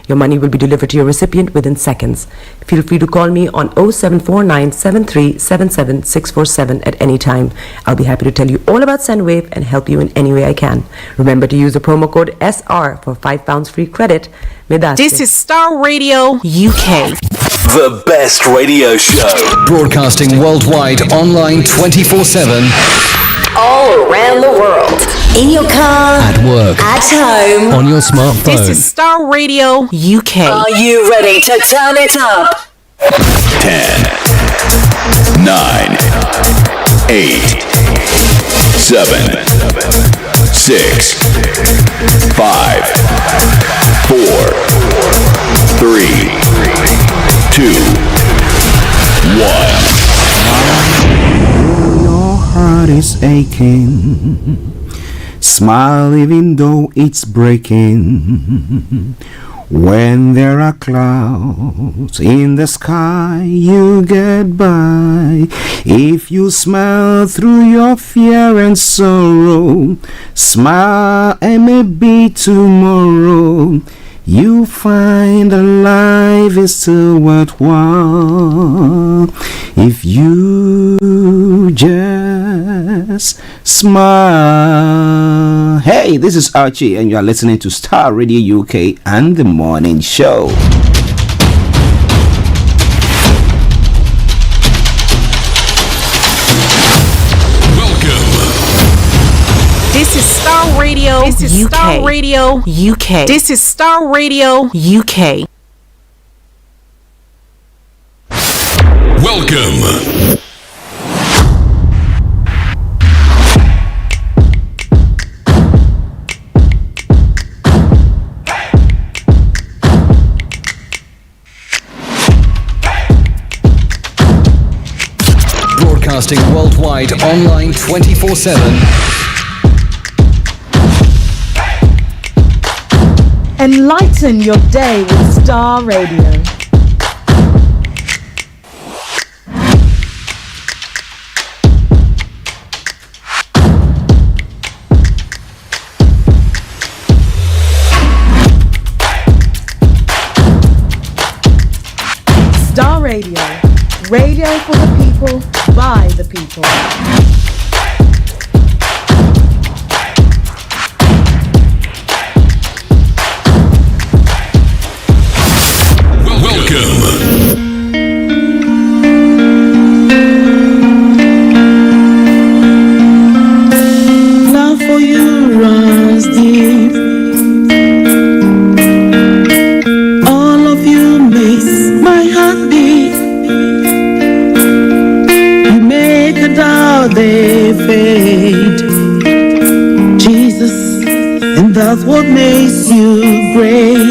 Your money will be delivered to your recipient within seconds. Feel free to call me on 0749 7377 647 at any time. I'll be happy to tell you all about SendWave and help you in any way I can. Remember to use the promo code SR for £5 free credit. This is Starr Radio UK. The best radio show. Broadcasting worldwide, online 24/7. All around the world. In your car. At work. At home. On your smartphone. This is Starr Radio UK. Are you ready to turn it up? 10, 9, 8, 7, 6, 5, 4, 3, 2, 1. Your heart is aching. Smile even though it's breaking. When there are clouds in the sky, you get by. If you smile through your fear and sorrow, smile and maybe tomorrow you find that life is still worthwhile if you just smile. Hey, this is Archie and you are listening to Starr Radio UK and The Morning Show. This is Starr Radio. This is UK. Starr Radio UK. This is Starr Radio UK. Welcome. broadcasting worldwide, online 24/7. Enlighten your day with Starr Radio. Starr Radio. Radio for the people, by the people. Love for you runs deep. All of you makes my heart beat. You make a doubt they fade. Jesus, and that's what makes you great.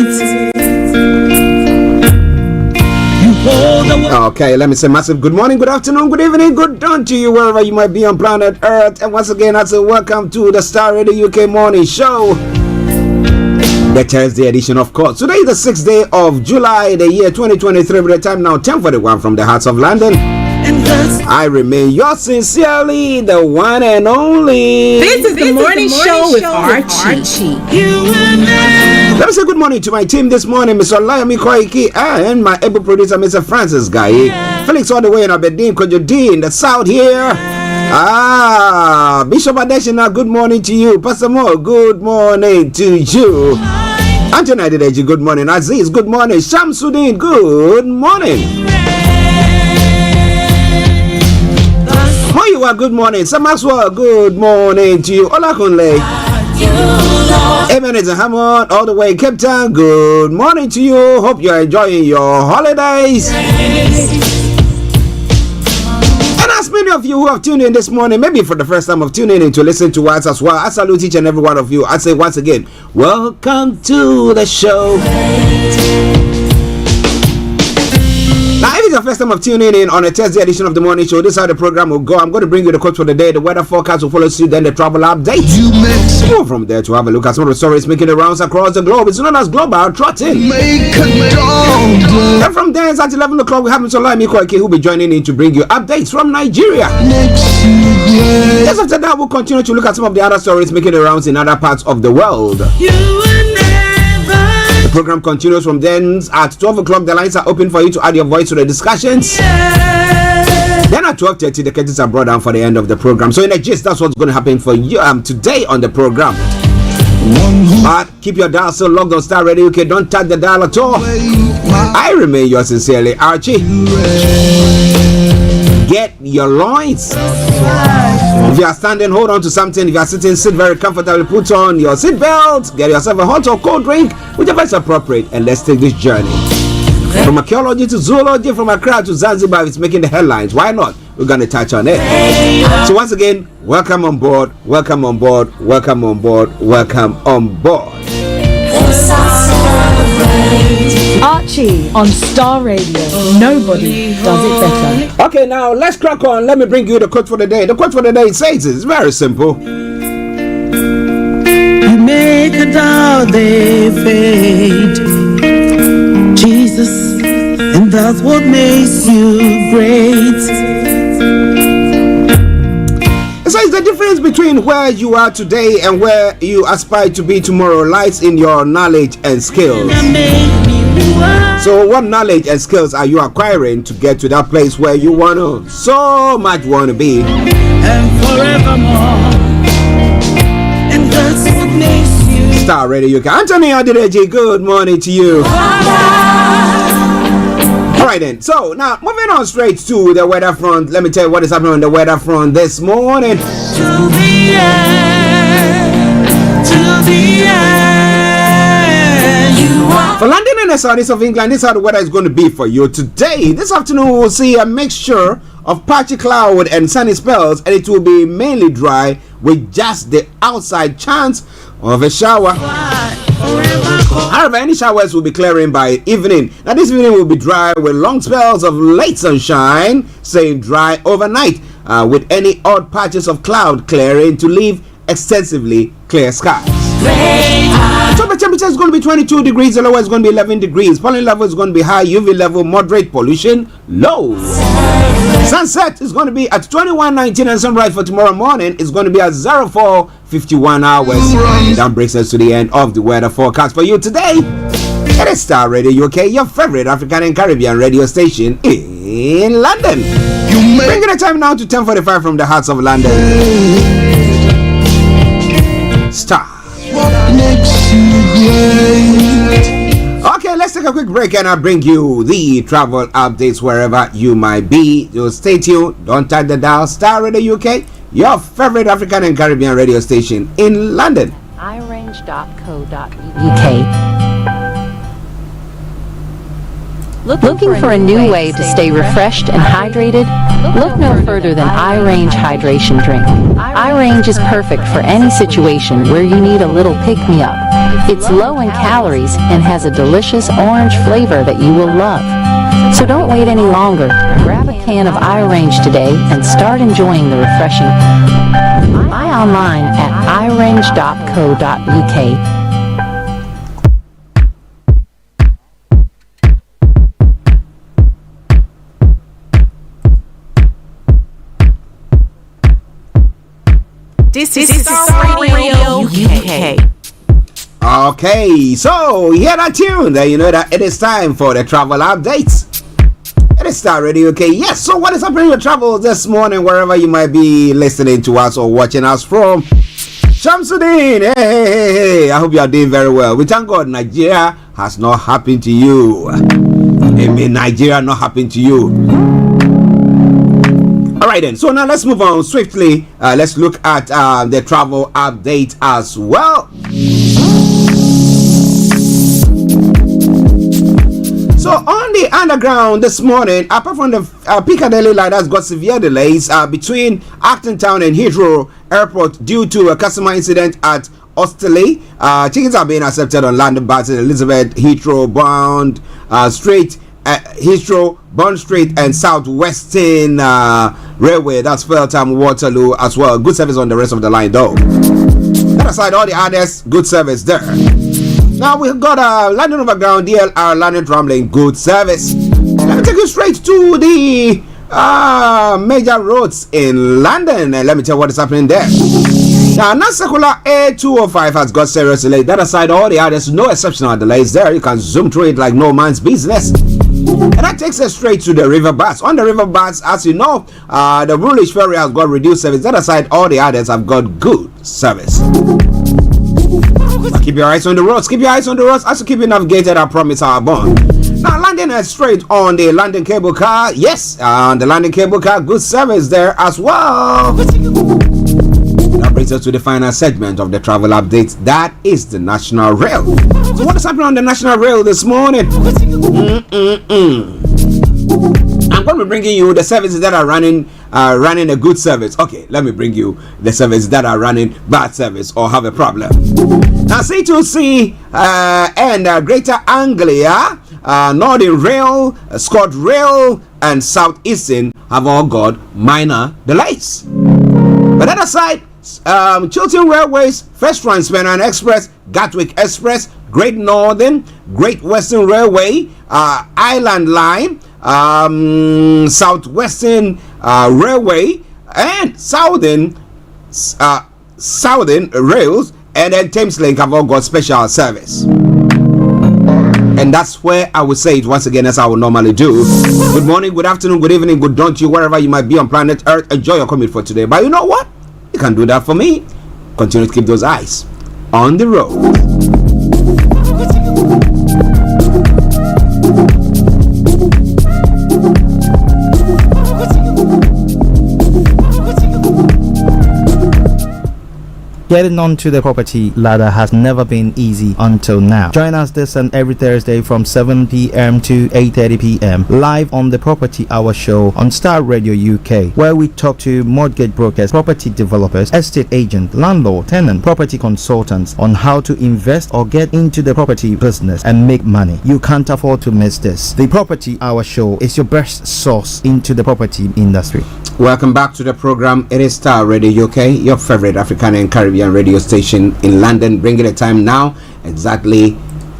Okay, let me say massive good morning, good afternoon, good evening, good dawn to you wherever you might be on planet Earth. And once again, I say welcome to the Starr Radio UK Morning Show, the Thursday edition, of course. Today is the 6th day of July, the year 2023, with the time now 10:41 from the hearts of London. I remain yours sincerely, the one and only. This is the morning show with Archie. Let me say good morning to my team this morning, Mr. Olayomi, Koiki, and my able producer, Mr. Francis Guy. Felix all the way in Aberdeen, Kojo in the south here. Bishop Adeshina, good morning to you. Pastor Mo, good morning to you. Anthony Adedeji, good morning. Aziz, good morning. Shamsuddin, good morning. Moyiwa, good morning. Samaswa, good morning to you. Olakunle. Amen is a Hammond, all the way Cape Town. Good morning to you. Hope you're enjoying your holidays. And as many of you who have tuned in this morning, maybe for the first time of tuning in to listen to us as well, I salute each and every one of you. I say once again, welcome to the show. Now, if it's your first time of tuning in on a Thursday edition of the morning show, this is how the program will go. I'm going to bring you the quote for the day, the weather forecast will follow suit, then the travel update. Move from there to have a look at some of the stories making the rounds across the globe. It's known as Global Trotting. And from there, it's at 11 o'clock, we have Mr. Olayomi Koiki, who will be joining in to bring you updates from Nigeria. Just after that, we'll continue to look at some of the other stories making the rounds in other parts of the world. The program continues from then. At 12 o'clock, the lines are open for you to add your voice to the discussions. Then at 12:30, the curtains are brought down for the end of the program. So in a gist, that's what's going to happen for you today on the program. But keep your dial so logged on Starr Radio UK. Don't touch the dial at all. I remain yours sincerely, Archie. Get your loins. If you are standing, hold on to something. If you are sitting, sit very comfortably. Put on your seat belt. Get yourself a hot or cold drink, whichever is appropriate, and let's take this journey. From archaeology to zoology, from Accra to Zanzibar, it's making the headlines. Why not? We're going to touch on it. So once again, welcome on board, welcome on board, welcome on board, welcome on board. Archie on Starr Radio. Nobody does it better. Okay, now let's crack on. Let me bring you the quote for the day. The quote for the day says it's very simple. You make a doubt they fade. Jesus, and that's what makes you great. So it's the difference between where you are today and where you aspire to be tomorrow lies in your knowledge and skills. So what knowledge and skills are you acquiring to get to that place where you want to so much want to be? And forevermore. And that's what makes you Starr Radio UK. Anthony Adedeji, good morning to you. Alright then, so now moving on straight to the weather front. Let me tell you what is happening on the weather front this morning. to the end, to the end. You are For London and the southeast of England, this is how the weather is going to be for you today. This afternoon, we'll see a mixture of patchy cloud and sunny spells, and it will be mainly dry with just the outside chance of a shower. However, any showers will be clearing by evening. Now, this evening will be dry with long spells of late sunshine, staying dry overnight. with any odd patches of cloud clearing to leave extensively clear skies. So the temperature is going to be 22 degrees, the lower is going to be 11 degrees. Pollen level is going to be high, UV level moderate, pollution low. Sunset is going to be at 21:19 and sunrise for tomorrow morning is going to be at 04:51 hours. And that brings us to the end of the weather forecast for you today. It is Star Radio UK, your favorite African and Caribbean radio station in London. Bringing the time now to 10:45 from the hearts of London. Star. Okay, let's take a quick break and I'll bring you the travel updates wherever you might be. Just stay tuned, don't touch the dial. Star Radio UK, your favorite African and Caribbean radio station in London. irange.co.uk. Looking for a new way to stay refreshed and hydrated? Look no further than iRange Hydration Drink. iRange is perfect for any situation where you need a little pick-me-up. It's low in calories and has a delicious orange flavor that you will love. So don't wait any longer. Grab a can of iRange today and start enjoying the refreshing. Buy online at irange.co.uk. This is Starr Radio UK. Okay, so hear that tune. There you know that it is time for the travel updates. It is Star Radio UK. Yes, so what is happening with travel this morning, wherever you might be listening to us or watching us from? Shamsuddin, hey, I hope you are doing very well. We thank God Nigeria has not happened to you. I mean, Nigeria not happened to you. Alright then, so now let's move on swiftly. Let's look at the travel update as well. So on the underground this morning, apart from the Piccadilly line that's got severe delays between Acton Town and Heathrow Airport due to a customer incident at Osterley. Tickets are being accepted on London buses, Elizabeth, Heathrow, Bond Street, Heathrow, Bond Street, and Southwestern Railway. That's Feltham, Waterloo as well. Good service on the rest of the line though. That aside, all the others, good service there. Now we've got London Overground, DLR, London Tramlane, good service. Let me take you straight to the major roads in London and let me tell you what is happening there. Now, Nasakula A205 has got serious delays. That aside, all the others, no exceptional delays there. You can zoom through it like no man's business. And that takes us straight to the river bus. On the river bus, as you know, the Woolwich Ferry has got reduced service. That aside, all the others have got good service. Keep your eyes on the roads. Keep your eyes on the roads. As you keep you navigated, I promise our bond. Now, landing straight on the London cable car. Yes, on the London cable car, good service there as well. That brings us to the final segment of the travel updates. That is the National Rail. So what is happening on the National Rail this morning? I'm going to be bringing you the services that are running a good service. Okay, let me bring you the services that are running bad service or have a problem. Now, C2C and Greater Anglia, Northern Rail, Scott Rail, and Southeastern have all got minor delays. But that aside, Chiltern Railways, First Transpennan Express, Gatwick Express, Great Northern, Great Western Railway, Island Line, Southwestern Railway, and Southern Rails, and then Thameslink have all got special service. And that's where I would say it once again, as I would normally do. Good morning, good afternoon, good evening, good dawn to you, wherever you might be on planet Earth. Enjoy your commute for today. But you know what? You can do that for me. Continue to keep those eyes on the road. Getting onto the property ladder has never been easy until now. Join us this and every Thursday from 7 p.m. to 8:30 p.m. live on the Property Hour show on Starr Radio UK, where we talk to mortgage brokers, property developers, estate agents, landlord, tenant, property consultants on how to invest or get into the property business and make money. You can't afford to miss this. The Property Hour show is your best source into the property industry. Welcome back to the program. It is Starr Radio UK, your favorite African and Caribbean radio station in London, bringing the time now exactly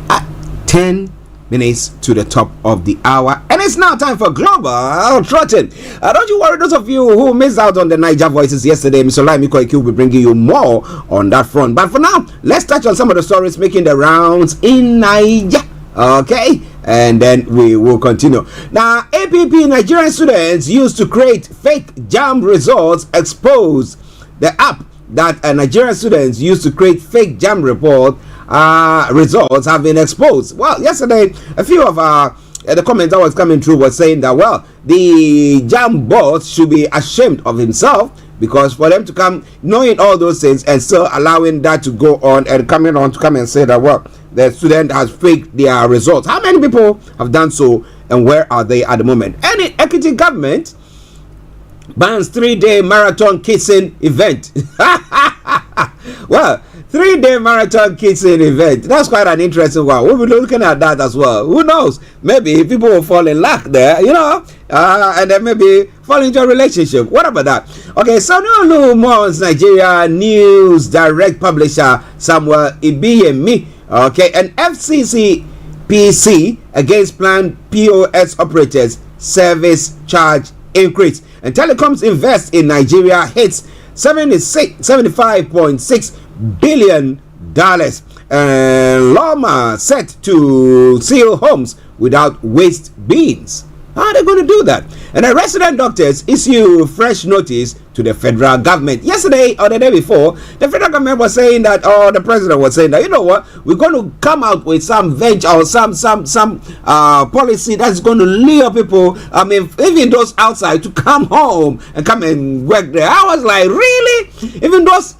at 10 minutes to the top of the hour, and it's now time for Global Trotting. Don't you worry, those of you who missed out on the Niger Voices yesterday, Mr. Olayomi Koiki will be bringing you more on that front. But for now, let's touch on some of the stories making the rounds in Niger. Okay, and then we will continue. Now, APP Nigerian students used to create fake JAMB results exposed. The app that Nigerian students used to create fake JAMB results have been exposed. Well, yesterday, a few of the comments that was coming through was saying that, well, the JAMB bot should be ashamed of himself, because for them to come knowing all those things and still allowing that to go on and coming on to come and say that, well, the student has faked their results. How many people have done so, and where are they at the moment? Any equity government bans 3-day marathon kissing event. Well, 3-day marathon kissing event. That's quite an interesting one. We'll be looking at that as well. Who knows? Maybe people will fall in luck there, and then maybe fall into a relationship. What about that? Okay, so no more Nigeria News Direct publisher Samuel Ibiyemi. Okay, and FCC PC against planned POS operators service charge increase. And Telecoms Invest in Nigeria hits $75.6 billion. And Loma set to seal homes without waste bins. How are they going to do that? And the resident doctors issue fresh notice to the federal government. Yesterday or the day before, the federal government was saying that, or the president was saying that, you know what, we're going to come out with some venture or some policy that's going to lure people, I mean, even those outside, to come home and come and work there. I was like, really? Even those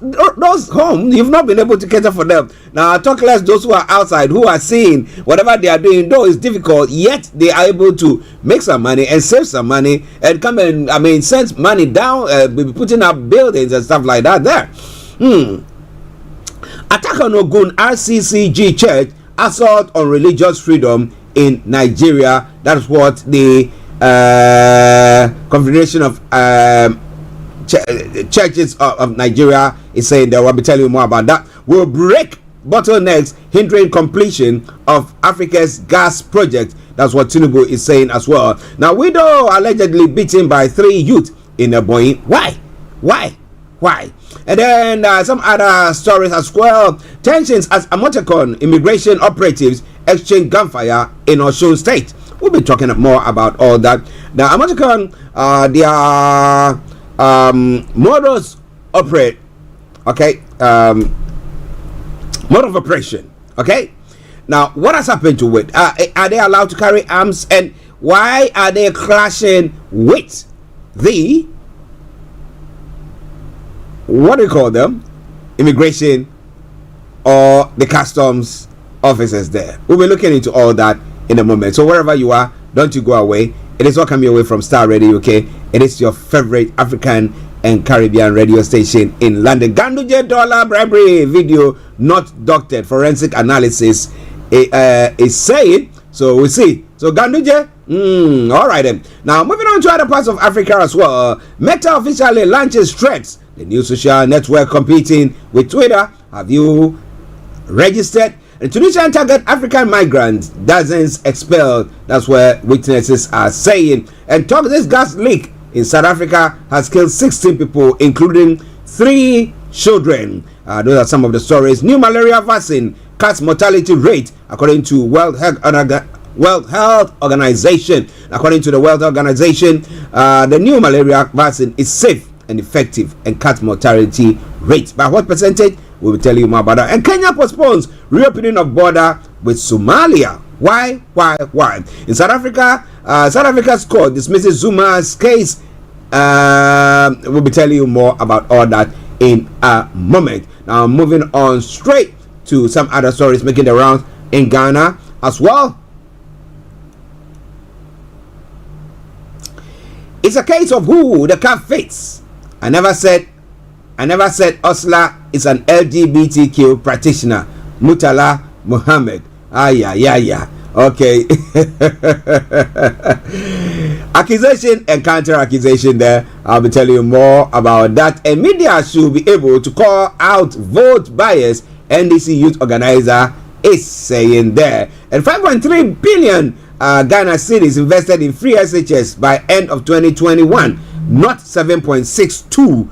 home, you've not been able to cater for them. Now, talk less those who are outside, who are seeing whatever they are doing, though it's difficult, yet they are able to make some money and save some money and come and, I mean, send money down, be putting up buildings and stuff like that there. Attack on Ogun RCCG Church, assault on religious freedom in Nigeria. That's what the Confederation of Churches of Nigeria is saying. There, I'll be telling you more about that. We'll break bottlenecks hindering completion of Africa's gas project. That's what Tinubu is saying as well. Now, widow allegedly beaten by 3 youth in Ebonyi. Why? And then some other stories as well. Tensions as Amotekun immigration operatives exchange gunfire in Osun State. We'll be talking more about all that. Now, Amotekun, their modus operate, okay, mode of operation, okay. Now, what has happened to it? Are they allowed to carry arms, and why are they clashing with the, what do you call them, immigration or the customs officers there? We'll be looking into all that in a moment. So wherever you are, don't you go away. It is all coming away from Starr Radio UK. It is your favorite African and Caribbean radio station in London. Ganduje dollar bribery video not doctored. Forensic analysis is saying. So we'll see. So Ganduje, all right then. Now moving on to other parts of Africa as well. Meta officially launches Threads, the new social network competing with Twitter. Have you registered? And Tunisian target African migrants, dozens expelled. That's where witnesses are saying. And this gas leak in South Africa has killed 16 people, including 3 children. Those are some of the stories. New malaria vaccine cuts mortality rate, according to World Health Organization. According to the World Organization, the new malaria vaccine is safe and effective and cuts mortality rate. By what percentage? We will tell you more about that. And Kenya postpones reopening of border with Somalia. Why? In South Africa, South Africa's court dismisses Zuma's case. We'll be telling you more about all that in a moment. Now, moving on straight to some other stories making the rounds in Ghana as well. It's a case of who the cat fits. I never said Osla is an LGBTQ practitioner. Mutala Muhammad. Yeah. Okay. Accusation and counter accusation there. I'll be telling you more about that. And media should be able to call out vote bias, NDC youth organizer is saying there. And 5.3 billion Ghana cedis invested in free SHS by end of 2021, not 7.62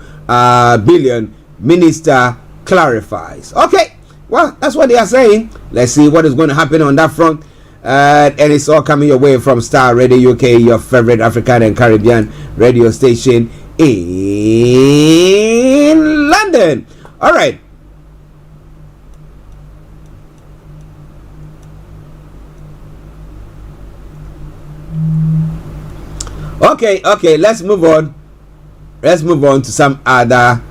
billion, minister clarifies. Okay, well, that's what they are saying. Let's see what is going to happen on that front. And it's all coming your way from Starr Radio UK, your favorite African and Caribbean radio station in London. All right. Okay, let's move on. Let's move on to some other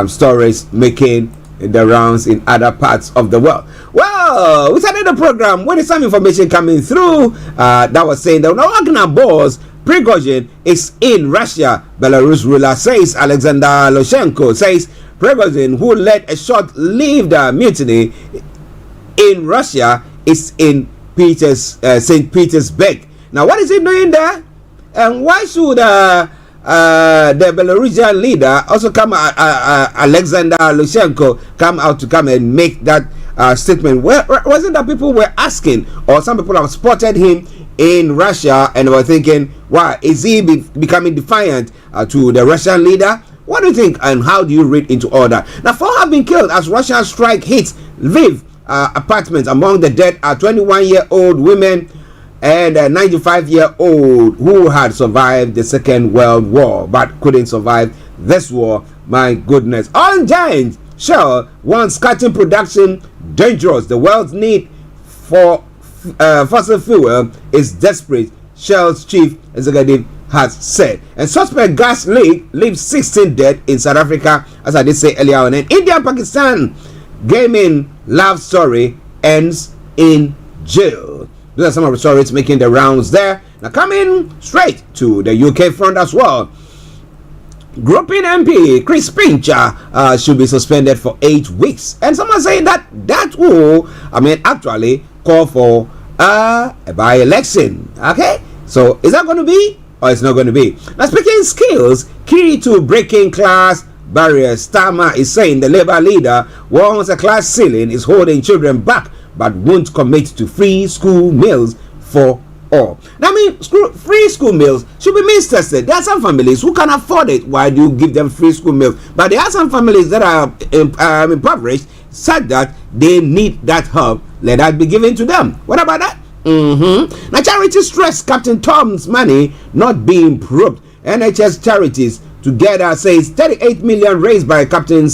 stories making the rounds in other parts of the world. Well, we started the program when some information coming through that was saying that Wagner boss Prigozhin is in Russia. Belarus ruler says Alexander Lukashenko says Prigozhin, who led a short-lived mutiny in Russia, is in St. Petersburg. Now, what is he doing there? And why should the Belarusian leader also come, Alexander Lukashenko, come out to come and make that statement? Wasn't that people were asking, or some people have spotted him in Russia and were thinking, why is he becoming defiant to the Russian leader? What do you think, and how do you read into all that? Now, 4 have been killed as Russian strike hits Lviv apartments. Among the dead are 21-year-old women and a 95-year-old who had survived the Second World War but couldn't survive this war. My goodness. On Giant, Shell wants cutting production dangerous. The world's need for fossil fuel is desperate, Shell's chief executive has said. And suspect gas leak leaves 16 dead in South Africa, as I did say earlier on. And India and Pakistan gaming love story ends in jail. Those are some of the stories making the rounds there. Now coming straight to the UK front as well. Groping MP Chris Pincher should be suspended for 8 weeks. And someone saying that will, actually call for a by-election. Okay? So is that going to be or it's not going to be? Now speaking skills, key to breaking class barriers, Starmer is saying the Labour leader wants a class ceiling, is holding children back but won't commit to free school meals for all. Now, free school meals should be means tested. There are some families who can afford it. Why do you give them free school meals? But there are some families that are impoverished, such that they need that help. Let that be given to them. What about that? Now, charity stress Captain Tom's money not being probed. NHS charities together says 38 million raised by Captain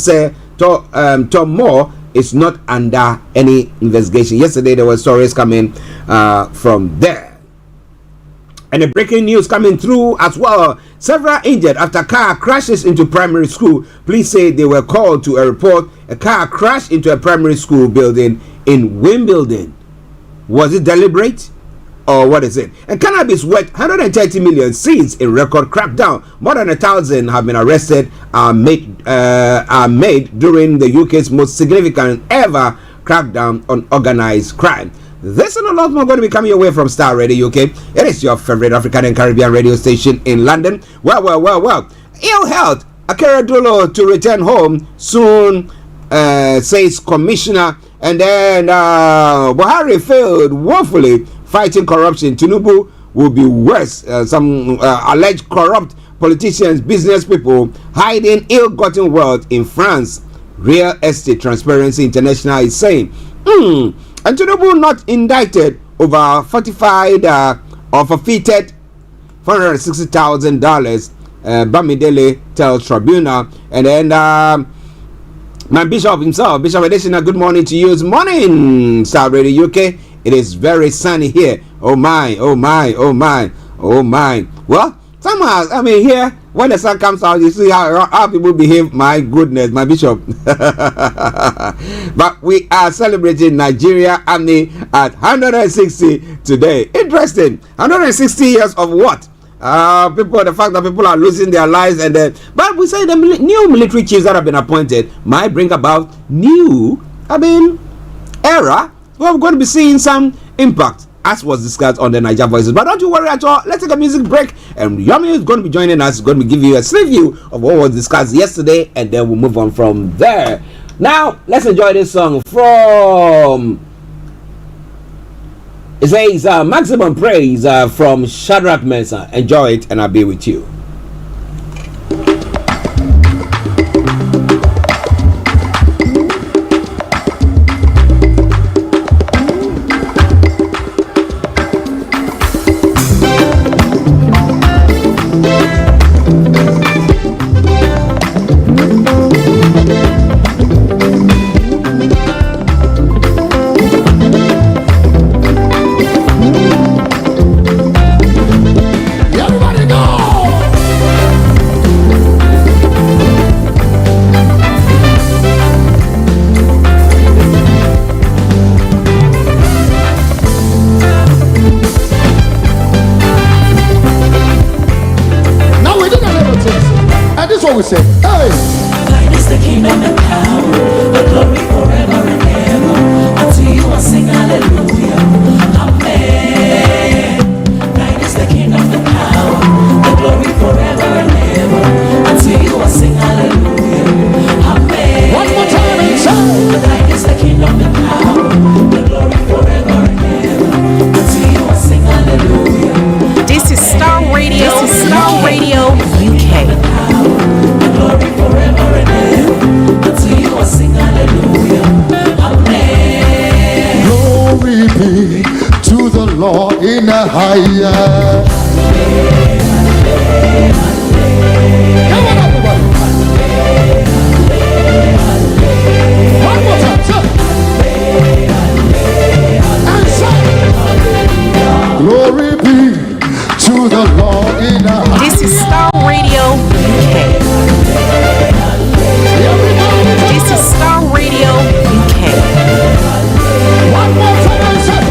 Tom Moore is not under any investigation. Yesterday there were stories coming from there. And the breaking news coming through as well. Several injured after car crashes into primary school. Police say they were called to a report. A car crashed into a primary school building in Wimbledon. Was it deliberate? Or what is it? And cannabis worth 130 million seized in record crackdown. More than 1,000 have been arrested, are made during the UK's most significant ever crackdown on organized crime. This and a lot more going to be coming your way from Starr Radio UK. It is your favorite African and Caribbean radio station in London. Well. Ill health. Akera Dolo to return home soon, says Commissioner. And then Buhari failed woefully fighting corruption. Tinubu will be worse. Some alleged corrupt politicians, business people hiding ill-gotten wealth in France. Real Estate Transparency International is saying. And Tinubu not indicted over fortified or forfeited $460,000. Bamidele tells Tribunal. And then my bishop himself, Bishop Adesina, good morning to you. It's morning, Starr Radio UK. It is very sunny here. Oh my. Well, somehow, here when the sun comes out, you see how people behave. My goodness, my bishop. But we are celebrating Nigeria Army at 160 today. Interesting. 160 years of what? The fact that people are losing their lives, and then, but we say the new military chiefs that have been appointed might bring about new, era. Well, we're going to be seeing some impact, as was discussed on the Niger Voices. But don't you worry at all. Let's take a music break, and Yomi is going to be joining us. He's going to give you a sneak view of what was discussed yesterday, and then we'll move on from there. Now, let's enjoy this song from. It says Maximum Praise from Shadrach Mensah. Enjoy it, and I'll be with you. We say, hey, thine is the kingdom and power, the glory forever and ever. Unto you I sing hallelujah, amen. Thine is the kingdom and power, the glory forever and ever. Unto you I sing hallelujah, amen. One more time and say, thine is the kingdom and power, the glory forever and ever. Unto you I sing hallelujah. This is Starr Radio. This is Starr Radio UK. Glory forever and ever. Unto you I sing hallelujah. Amen. Glory be to the Lord in the highest. Come on, everybody. One more time, say. And say. Glory be to the Lord in the highest. This is Starr Radio UK. This is Starr Radio UK. One more time, I say.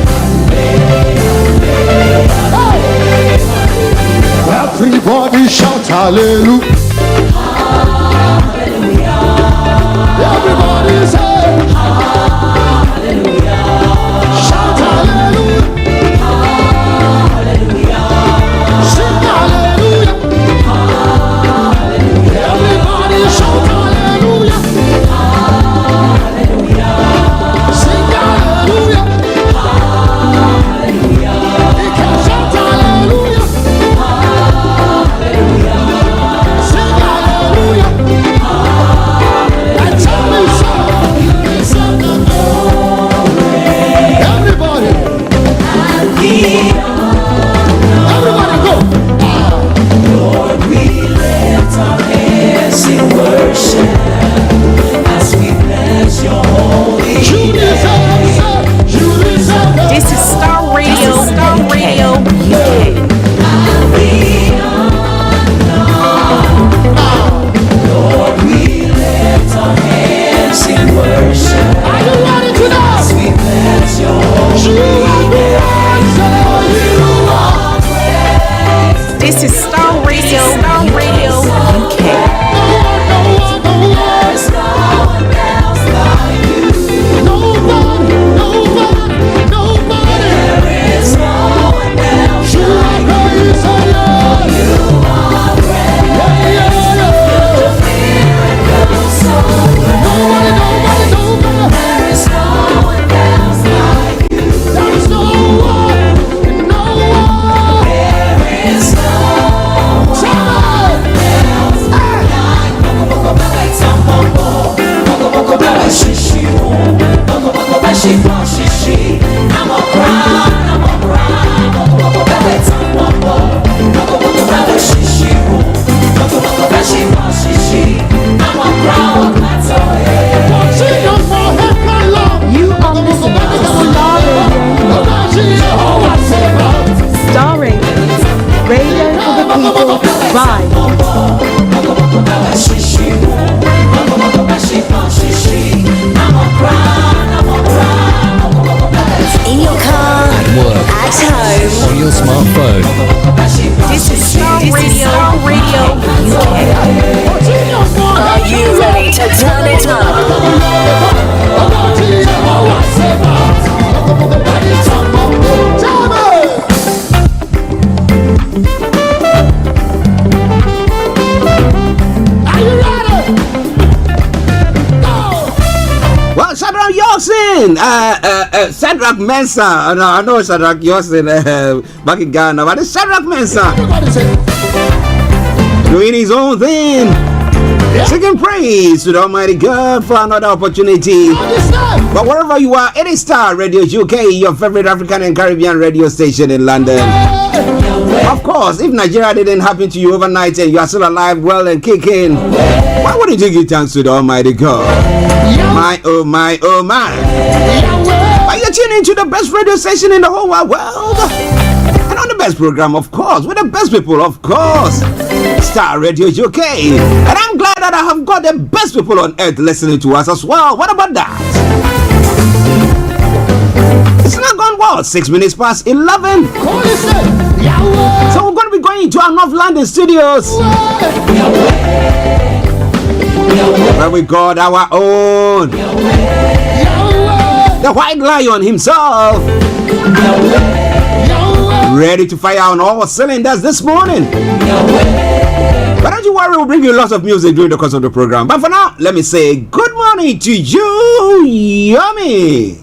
Everybody shout hallelujah. Hallelujah. Everybody say hallelujah. Shout hallelujah. Hallelujah. Sing hallelujah. Hallelujah. Everybody shout hallelujah. Hallelujah. Sing hallelujah. Hallelujah. You can shout hallelujah. Hallelujah. Sing hallelujah. And tell me so. You deserve the glory. Everybody. And the honor. Everybody go. Lord, we lift our hands in worship as we bless your holy name. You deserve it. This is Starr Radio. Starr Radio UK. Lord, we lift our hands in worship. Are you ready to know? As we bless your holy name. You are great. This is Starr Radio. Starr Radio UK. There's no one else like you. Nobody. There is no one else like you. You are great. You're the miracle so great. There is no one else like you. There is no one. There is no one else like You are listening to Starr Radio. Starr Radio. Radio for the people. By smartphone. This is Starr Radio UK. Are you ready to turn it up? Well, Shadrach Yorsin, Shadrach Mensah. No, I know Shadrach Yorsin back in Ghana, but it's Shadrach Mensah doing his own thing. Singing praise to the Almighty God for another opportunity. But wherever you are, it is Starr Radio UK, your favorite African and Caribbean radio station in London. Of course, if Nigeria didn't happen to you overnight and you are still alive, well and kicking, why wouldn't you give thanks to the Almighty God? My, oh my, oh my. Are you tuning into the best radio station in the whole wide world? And on the best program, of course, with the best people, of course. Starr Radio UK. And I'm glad that I have got the best people on earth listening to us as well. What about that? It's not gone well. 6 minutes past 11. So we're going to be going to our North London studios, where we got our own, the White Lion himself, ready to fire on all cylinders this morning. But don't you worry, we'll bring you lots of music during the course of the program. But for now, let me say good morning to you, Yummy.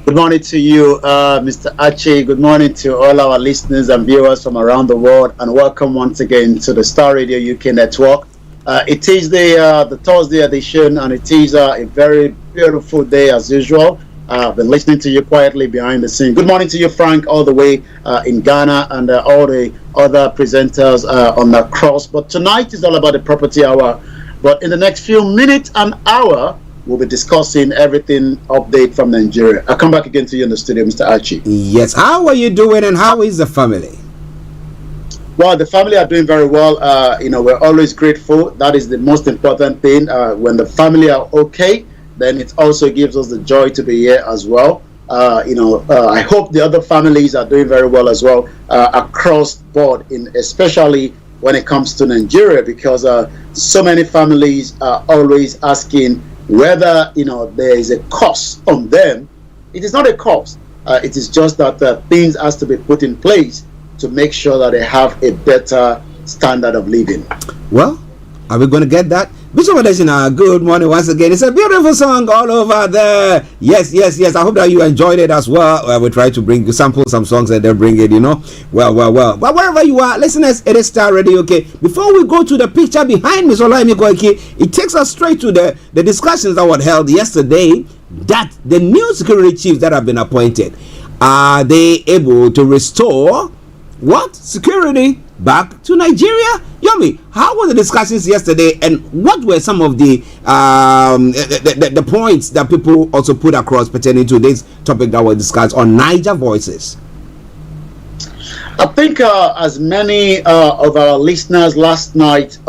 Good morning to you, Mr. Archie. Good morning to all our listeners and viewers from around the world, and welcome once again to the Starr Radio UK network. It is the Thursday edition, and it is a very beautiful day as usual. I've been listening to you quietly behind the scene. Good morning to you, Frank, all the way in Ghana, and all the other presenters on the cross. But tonight is all about the property hour. But in the next few minutes and hour, we'll be discussing everything update from Nigeria. I'll come back again to you in the studio, Mr. Archie. Yes, how are you doing and how is the family? Well, the family are doing very well. We're always grateful. That is the most important thing. When the family are okay, then it also gives us the joy to be here as well. I hope the other families are doing very well as well across board, especially when it comes to Nigeria, because so many families are always asking whether there is a cost on them. It is not a cost. It is just that things has to be put in place to make sure that they have a better standard of living. Well, are we going to get that? Bishop Adesina, good morning once again. It's a beautiful song all over there. Yes. I hope that you enjoyed it as well. We try to bring sample some songs and then bring it, Well. But wherever you are, listeners, it is Starr Radio, okay? Before we go to the picture behind Miss Olayomi Koiki, it takes us straight to the discussions that were held yesterday, that the new security chiefs that have been appointed, are they able to restore what security back to Nigeria? Yomi, how were the discussions yesterday, and what were some of the points that people also put across pertaining to this topic that were discussed on Niger Voices? I think as many of our listeners last night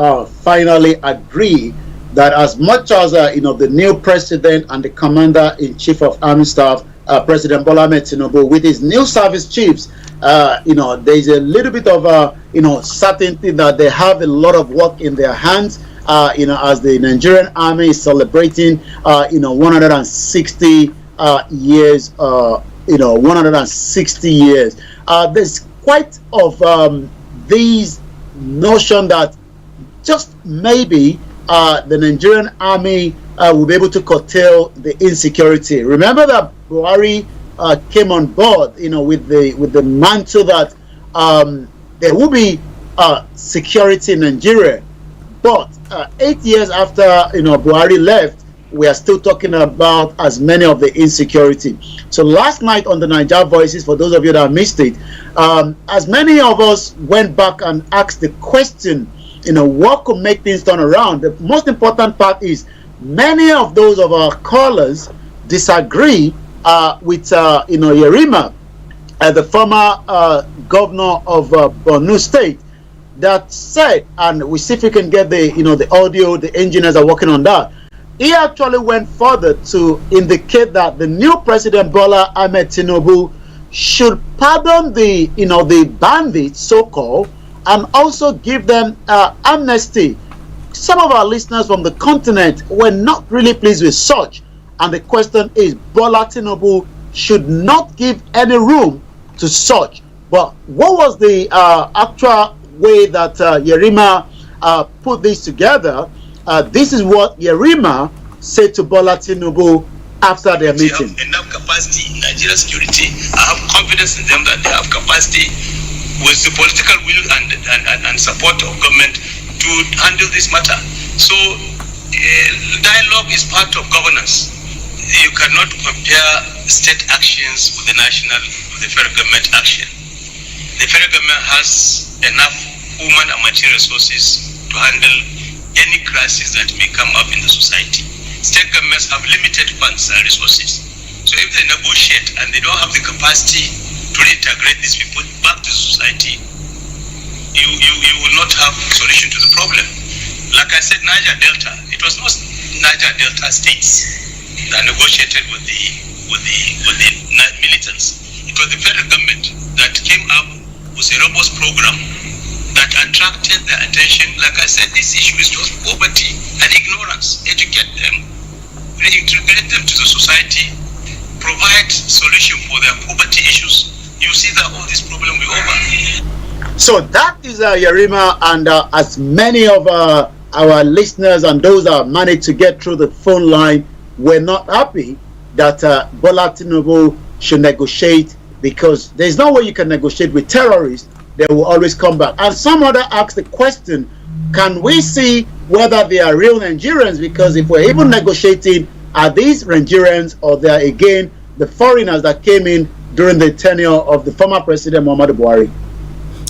finally agree that as much as the new president and the commander-in-chief of Army Staff, President Bola Ahmed Tinubu, with his new service chiefs, there's a little bit of certainty that they have a lot of work in their hands. As the Nigerian Army is celebrating 160 years. 160 years. There's quite of these notion that just maybe the Nigerian Army will be able to curtail the insecurity. Remember that Buhari came on board, with the mantle that there will be security in Nigeria. But 8 years after Buhari left, we are still talking about as many of the insecurity. So last night on the Niger Voices, for those of you that missed it, as many of us went back and asked the question, what could make things turn around? The most important part is many of those of our callers disagree with Yerima, the former governor of Borno State, that said, and we see if we can get the the audio. The engineers are working on that. He actually went further to indicate that the new president Bola Ahmed Tinubu should pardon the bandits, so-called, and also give them amnesty. Some of our listeners from the continent were not really pleased with such, and the question is, Bola Tinubu should not give any room to such. But what was the actual way that Yerima put this together? This is what Yerima said to Bola Tinubu after their meeting. They have enough capacity in Nigeria security. I have confidence in them that they have capacity with the political will and support of government to handle this matter. So dialogue is part of governance. You cannot compare state actions with the federal government action. The federal government has enough human and material resources to handle any crisis that may come up in the society. State governments have limited funds and resources. So if they negotiate and they don't have the capacity to reintegrate these people back to society, you will not have a solution to the problem. Like I said, Niger Delta, it was not Niger Delta states that negotiated with the militants. It was the federal government that came up with a robust program that attracted their attention. Like I said, this issue is just poverty and ignorance. Educate them, reintegrate them to the society, provide solution for their poverty issues. You see that all this problem will be over. So that is Yerima, and as many of our listeners and those that managed to get through the phone line were not happy that Bola Tinubu should negotiate, because there's no way you can negotiate with terrorists. They will always come back. And some other asked the question, can we see whether they are real Nigerians? Because if we're even negotiating, are these Nigerians or they are again the foreigners that came in during the tenure of the former President Muhammadu Buhari?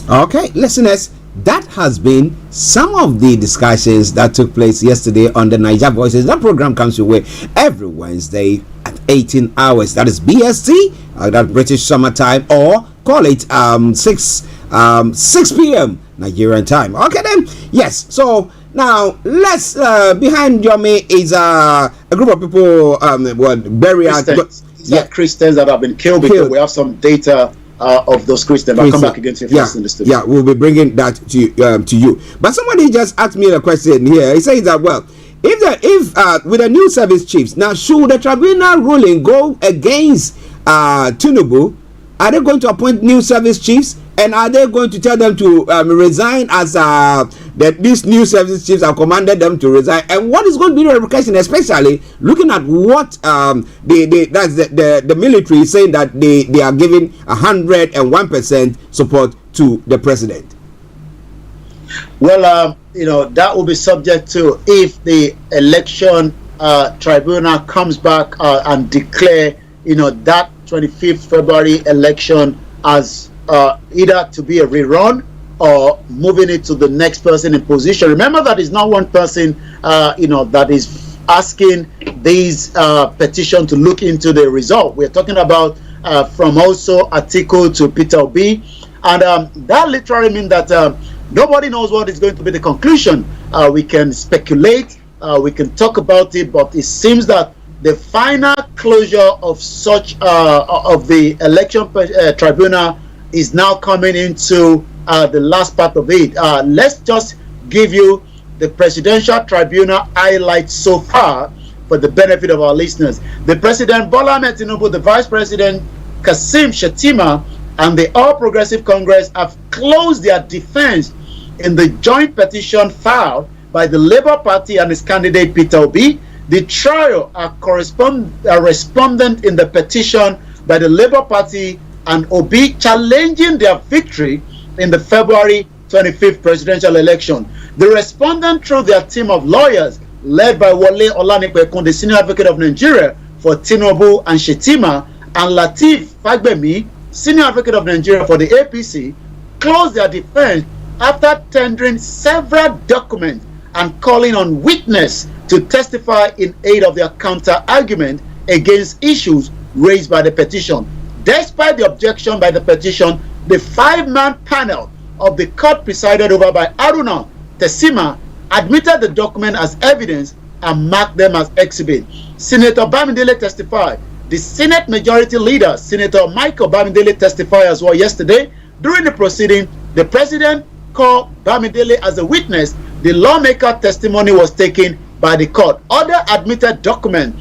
Okay, listeners, that has been some of the discussions that took place yesterday on the Niger Voices. That program comes your way every Wednesday at 18 hours. That is BST, that British Summer Time, or call it 6 p.m. Nigerian time. Okay then, yes. So now let's behind Yomi is a group of people buried. Christians that have been killed because we have some data of those Christians. I'll come back again to you first in the studio. Yeah, we'll be bringing that to you. But somebody just asked me a question here. He says that, well, if with the new service chiefs, now should the tribunal ruling go against Tinubu? Are they going to appoint new service chiefs, and are they going to tell them to resign as that these new service chiefs have commanded them to resign? And what is going to be the repercussion, especially looking at what the military is saying, that they are giving 101% support to the president? Well, that will be subject to if the election tribunal comes back and declare, that 25th February election as either to be a rerun or moving it to the next person in position. Remember that it's not one person, that is asking these petition to look into the result. We're talking about from also Atiku to Peter Obi, and that literally means that nobody knows what is going to be the conclusion. We can speculate, we can talk about it, but it seems that the final closure of such of the election tribunal is now coming into the last part of it. Let's just give you the presidential tribunal highlights so far for the benefit of our listeners. The President Bola Ahmed Tinubu, the Vice President Kasim Shettima, and the All Progressive Congress have closed their defense in the joint petition filed by the Labour Party and its candidate Peter Obi. The trio are respondent in the petition by the Labour Party and Obi, challenging their victory in the February 25th presidential election. The respondent, through their team of lawyers led by Wole Olanipekun, the senior advocate of Nigeria for Tinubu and Shettima, and Lateef Fagbemi, senior advocate of Nigeria for the APC, closed their defense after tendering several documents and calling on witnesses to testify in aid of their counter-argument against issues raised by the petition. Despite the objection by the petition, the 5-man panel of the court presided over by Aruna Tesima admitted the document as evidence and marked them as exhibit. Senator Bamidele testified The Senate Majority Leader, Senator Michael Bamidele, testified as well yesterday. During the proceeding, the president called Bamidele as a witness. The lawmaker testimony was taken by the court. Other admitted document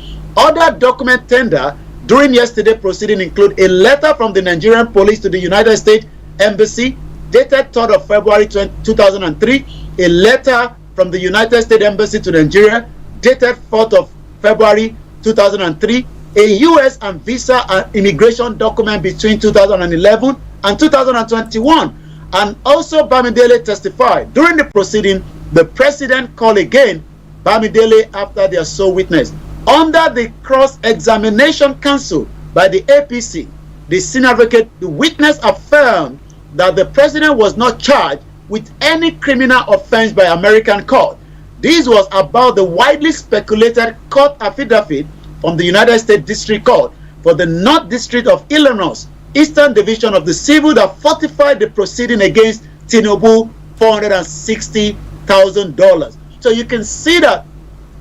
tender during yesterday's proceeding include a letter from the Nigerian police to the United States Embassy dated 3rd of February 2003, a letter from the United States Embassy to Nigeria dated 4th of February 2003, a U.S. and visa and immigration document between 2011 and 2021. And also Bamidele testified. During the proceeding, the president called again Bamidele after their sole witness. Under the cross-examination counsel by the APC, the senior advocate, the witness affirmed that the president was not charged with any criminal offense by American court. This was about the widely speculated court affidavit from the United States District Court for the North District of Illinois, Eastern Division of the Civil, that fortified the proceeding against Tinubu $460,000. So you can see that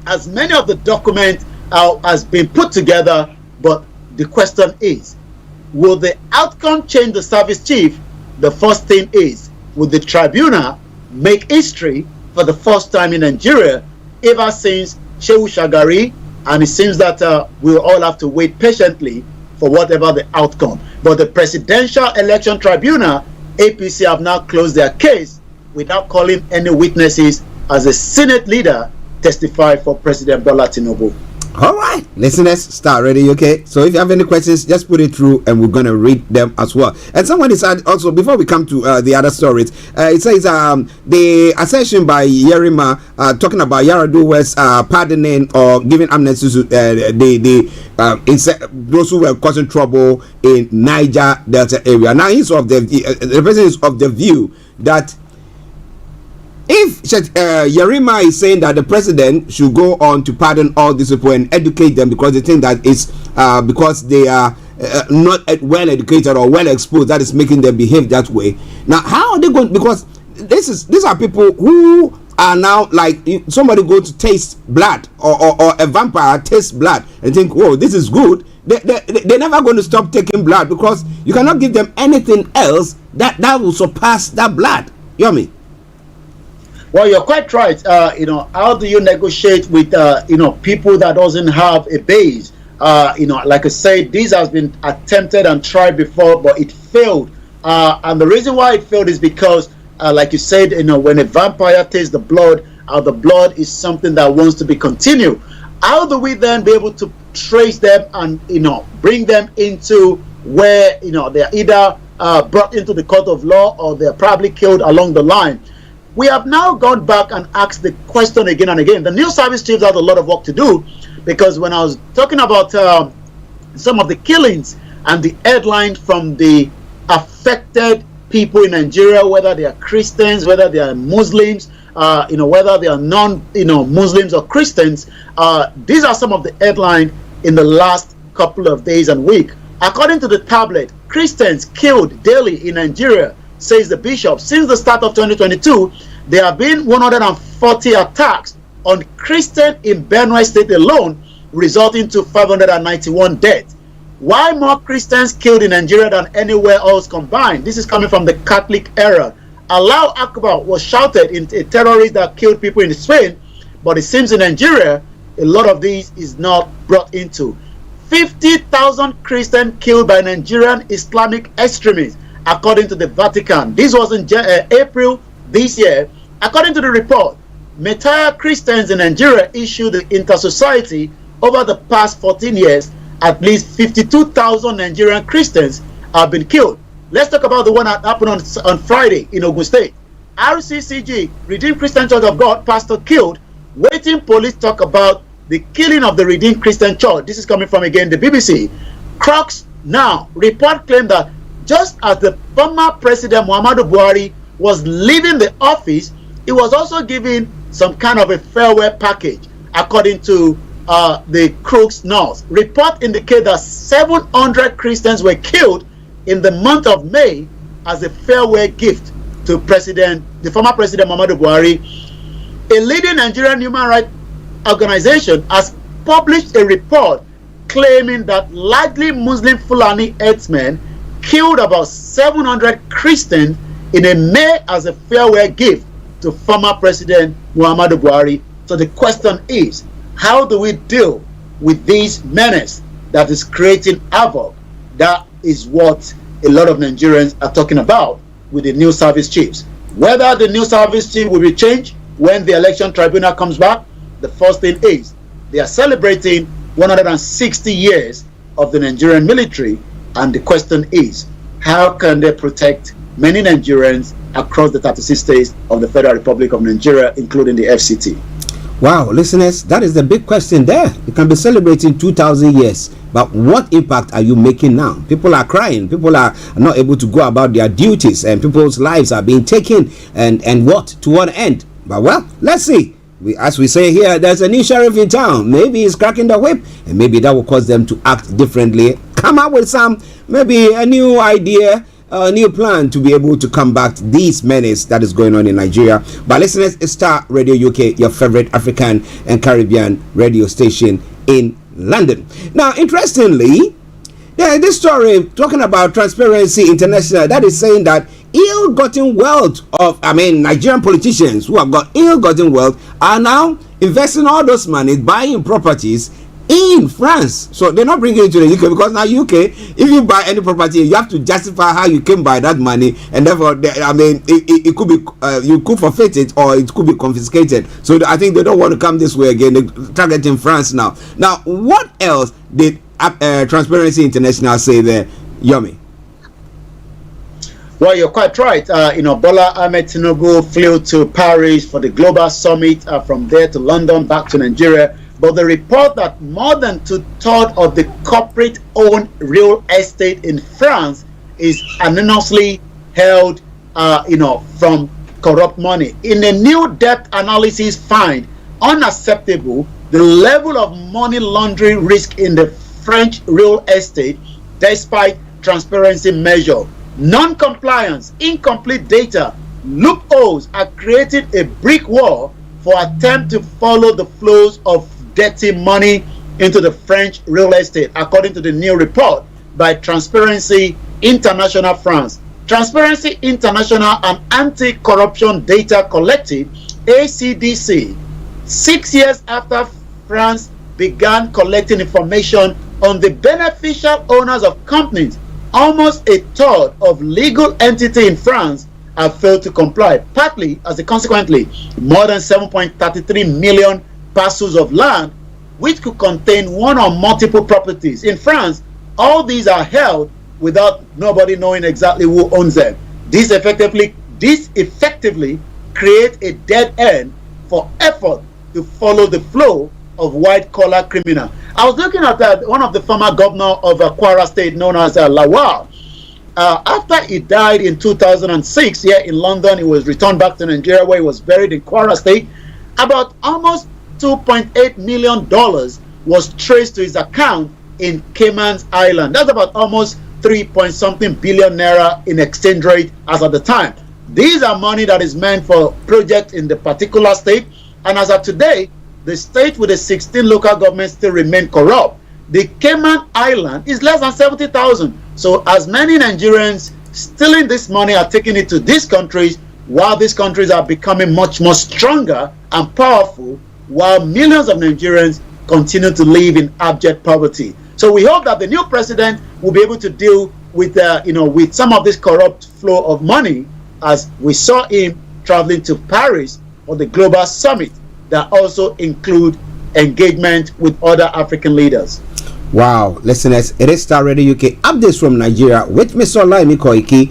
as many of the documents has been put together, but the question is, will the outcome change the service chief? The first thing is, will the tribunal make history for the first time in Nigeria ever since Shehu Shagari? And it seems that we'll all have to wait patiently for whatever the outcome. But the Presidential Election Tribunal, APC, have now closed their case without calling any witnesses as a Senate leader testified for President Bola Tinubu. All right, listeners, Starr ready, okay? So if you have any questions, just put it through and we're going to read them as well. And someone is also, before we come to the other stories, it says the assertion by Yerima talking about Yaradu's pardoning or giving amnesty to those who were causing trouble in Niger Delta area. Now he's of the president is of the view that if Yerima is saying that the president should go on to pardon all these people and educate them because they think that it's because they are not well educated or well exposed, that is making them behave that way. Now, how are they going? Because these are people who are now like somebody go to taste blood or a vampire tastes blood and think, oh, this is good. They're never going to stop taking blood because you cannot give them anything else that will surpass that blood. You know what I mean? Well, you're quite right. How do you negotiate with people that doesn't have a base? Like I said, this has been attempted and tried before, but it failed. And the reason why it failed is because, like you said, when a vampire tastes the blood is something that wants to be continued. How do we then be able to trace them and bring them into where they are either brought into the court of law or they're probably killed along the line? We have now gone back and asked the question again and again. The new service chiefs have a lot of work to do, because when I was talking about some of the killings and the headline from the affected people in Nigeria, whether they are Christians, whether they are Muslims, whether they are non-Muslims or Christians, these are some of the headlines in the last couple of days and week. According to the tablet, Christians killed daily in Nigeria, says the bishop. Since the start of 2022, there have been 140 attacks on Christians in Benue State alone, resulting to 591 deaths. Why more Christians killed in Nigeria than anywhere else combined? This is coming from the Catholic era. Allahu Akbar was shouted in a terrorist that killed people in Spain, but it seems in Nigeria, a lot of these is not brought into. 50,000 Christians killed by Nigerian Islamic extremists, according to the Vatican. This was in April this year. According to the report, Messiah Christians in Nigeria issued the Inter-Society over the past 14 years. At least 52,000 Nigerian Christians have been killed. Let's talk about the one that happened on Friday in Ogun State. RCCG, Redeemed Christian Church of God, pastor killed. Waiting police talk about the killing of the Redeemed Christian Church. This is coming from, again, the BBC. Crocs Now report claimed that just as the former President Muhammadu Buhari was leaving the office, he was also given some kind of a farewell package, according to the Crooks North. Report indicate that 700 Christians were killed in the month of May as a farewell gift to the former President Muhammadu Buhari. A leading Nigerian human rights organization has published a report claiming that largely Muslim Fulani herdsmen killed about 700 Christians in a May as a farewell gift to former President Muhammadu Buhari. So the question is, how do we deal with this menace that is creating havoc? That is what a lot of Nigerians are talking about with the new service chiefs. Whether the new service chief will be changed when the election tribunal comes back, the first thing is they are celebrating 160 years of the Nigerian military, and the question is, how can they protect many Nigerians across the 36 states of the Federal Republic of Nigeria, including the FCT? Wow, listeners, that is the big question there. You can be celebrating 2,000 years, but what impact are you making now? People are crying. People are not able to go about their duties, and people's lives are being taken. And what? To what end? But well, let's see. As we say here, there's a new sheriff in town. Maybe he's cracking the whip, and maybe that will cause them to act differently. Come up with maybe a new idea, a new plan to be able to combat this menace that is going on in Nigeria. But listeners, it's Starr Radio UK, your favorite African and Caribbean radio station in London. Now, interestingly, this story talking about Transparency International that is saying that ill-gotten wealth of, Nigerian politicians who have got ill-gotten wealth are now investing all those money buying properties in France. So they're not bringing it to the UK, because now UK, if you buy any property, you have to justify how you came by that money, and therefore, it could be you could forfeit it or it could be confiscated. So I think they don't want to come this way again. They're targeting France now. Now, what else did Transparency International say there, Yomi? Well, you're quite right. Bola Ahmed Tinubu flew to Paris for the global summit, from there to London, back to Nigeria. But the report that more than 2/3 of the corporate-owned real estate in France is anonymously held, from corrupt money. In a new debt analysis find unacceptable the level of money laundering risk in the French real estate, despite transparency measure. Non-compliance, incomplete data, loopholes are creating a brick wall for attempt to follow the flows of dirty money into the French real estate, according to the new report by Transparency International France. Transparency International and Anti-Corruption Data Collective, ACDC, 6 years after France began collecting information on the beneficial owners of companies, almost 1/3 of legal entities in France have failed to comply, partly as a consequently more than 7.33 million parcels of land which could contain one or multiple properties. In France, all these are held without nobody knowing exactly who owns them. This effectively create a dead end for effort to follow the flow of white-collar criminal. I was looking at one of the former governor of Kwara State, known as Lawal. After he died in 2006 here in London, he was returned back to Nigeria, where he was buried in Kwara State. About almost $2.8 million was traced to his account in Cayman's Island. That's about almost 3-point-something billion naira in exchange rate as at the time. These are money that is meant for projects in the particular state, and as of today, the state with the 16 local governments still remain corrupt. The Cayman Island is less than 70,000. So as many Nigerians stealing this money are taking it to these countries, while these countries are becoming much more stronger and powerful, while millions of Nigerians continue to live in abject poverty. So we hope that the new president will be able to deal with, with some of this corrupt flow of money, as we saw him traveling to Paris for the global summit that also include engagement with other African leaders. Wow, listeners, it is Starr Radio UK updates from Nigeria with Mr. Olayomi Koiki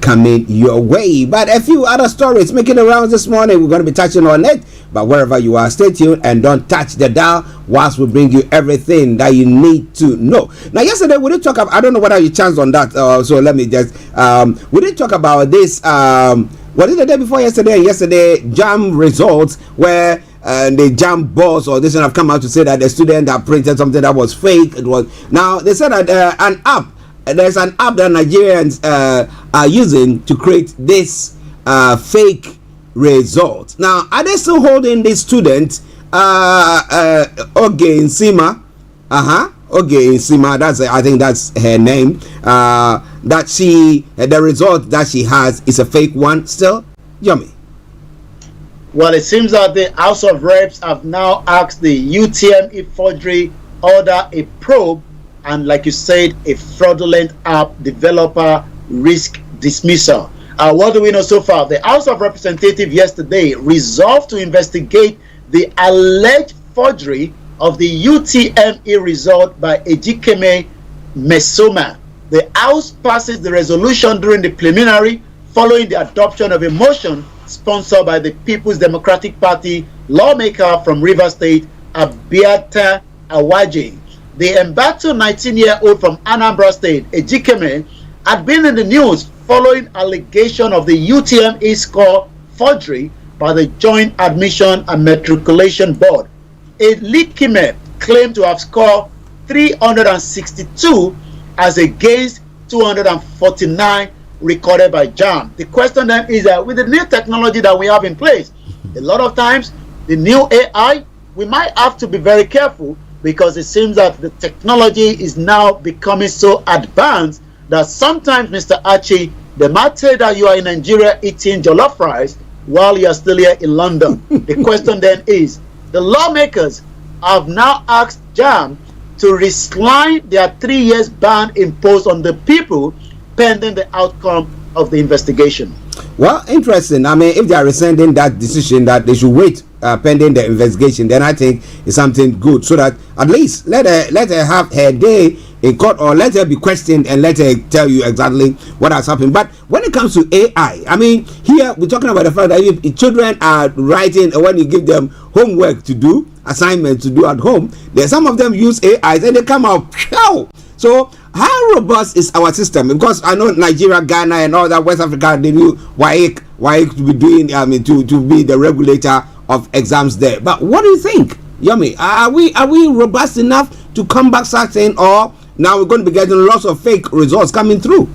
coming your way. But a few other stories making the rounds this morning. We're going to be touching on it. But wherever you are, stay tuned and don't touch the dial whilst we bring you everything that you need to know. Now, yesterday we did talk about, I don't know whether you chanced on that, so let me just, we did talk about this, was it the day before yesterday? Yesterday, JAM results where the JAM boss or this one have come out to say that the student have printed something that was fake. It was, now they said that there's an app that Nigerians are using to create this fake result. Now, are they still holding this student Oge Nsima Okay, Sima, I think that's her name. That the result that she has is a fake one still? Yummy. Well, it seems that the House of Reps have now asked the UTME forgery order a probe and, like you said, a fraudulent app developer risk dismissal. What do we know so far? The House of Representatives yesterday resolved to investigate the alleged forgery of the UTME result by Ejikeme Mesoma. The House passes the resolution during the plenary following the adoption of a motion sponsored by the People's Democratic Party lawmaker from Rivers State, Abiata Awaji. The embattled 19-year-old from Anambra State, Ejikeme, had been in the news following allegation of the UTME score forgery by the Joint Admission and Matriculation Board. Ejikeme claimed to have scored 362 as against 249 recorded by JAM. The question then is that with the new technology that we have in place, a lot of times the new AI, we might have to be very careful because it seems that the technology is now becoming so advanced that sometimes, Mr. Archie, they might say that you are in Nigeria eating jollof rice while you are still here in London. The question then is, the lawmakers have now asked JAM to rescind their 3 years ban imposed on the people pending the outcome of the investigation. Well, interesting. I mean, if they are rescinding that decision that they should wait pending the investigation, then I think it's something good, so that at least let her have her day in court, or let her be questioned and let her tell you exactly what has happened. But when it comes to AI, I mean, here we're talking about the fact that if children are writing, or when you give them homework to do, assignments to do at home, then some of them use AI and they come out. Pow! So how robust is our system? Because I know Nigeria, Ghana, and all that West Africa, they knew WAEC to be doing, I mean, to be the regulator of exams there. But what do you think, Yummy? Are we robust enough to come back certain, or now we're going to be getting lots of fake results coming through?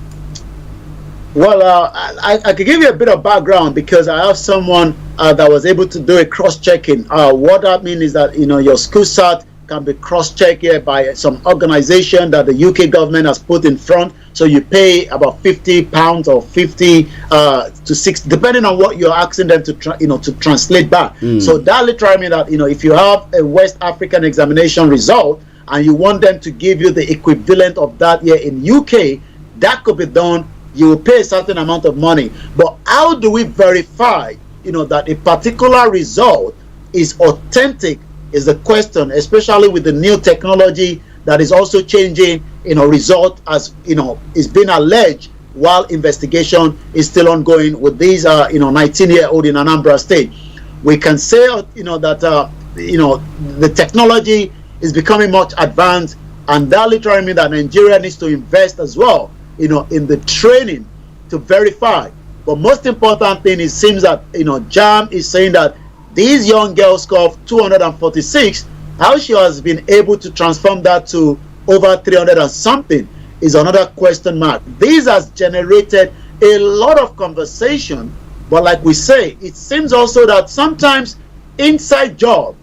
Well, I could give you a bit of background because I have someone that was able to do a cross-checking. What that means is that, you know, your school cert can be cross-checked here by some organization that the UK government has put in front. So you pay about £50 or 50 to 60, depending on what you're asking them to to translate back. So that literally means that, you know, if you have a West African examination result and you want them to give you the equivalent of that here in UK, that could be done. You will pay a certain amount of money. But how do we verify, that a particular result is authentic is the question, especially with the new technology that is also changing, result as, is being alleged while investigation is still ongoing with these, 19-year-old in Anambra State. We can say, that, the technology is becoming much advanced, and that literally means that Nigeria needs to invest as well, in the training to verify. But most important thing, it seems that, JAM is saying that these young girls scored 246. How she has been able to transform that to over 300 and something is another question mark. This has generated a lot of conversation, but like we say, it seems also that sometimes inside job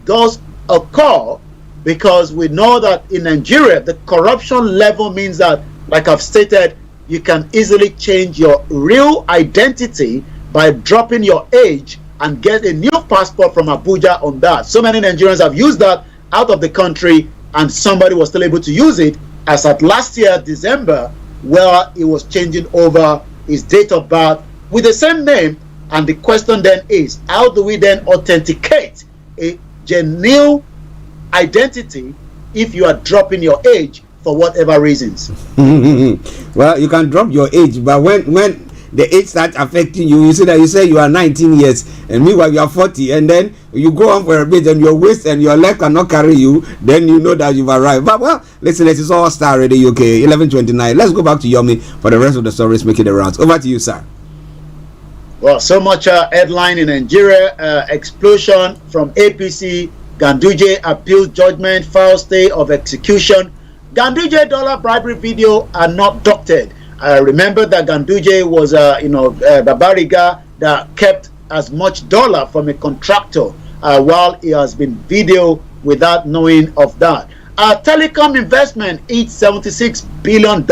does occur, because we know that in Nigeria the corruption level means that, like I've stated, you can easily change your real identity by dropping your age and get a new passport from Abuja on that. So many Nigerians have used that out of the country, and somebody was still able to use it as at last year December, where he was changing over his date of birth with the same name. And the question then is, how do we then authenticate a genuine identity if you are dropping your age for whatever reasons? Well, you can drop your age, but when the age starts affecting you, you say you are 19 years, and meanwhile you are 40, and then you go on for a bit, and your waist and your leg cannot carry you, then you know that you've arrived. But well, listen, it is all Starr Radio UK 11:29. Let's go back to Yomi for the rest of the stories making the rounds. Over to you, sir. Well, so much headline in Nigeria. Explosion from APC. Ganduje appeals judgment, file stay of execution. Ganduje dollar bribery video are not doctored. Remember that Ganduje was, Babariga that kept as much dollar from a contractor while he has been videoed without knowing of that. Telecom investment hits $76 billion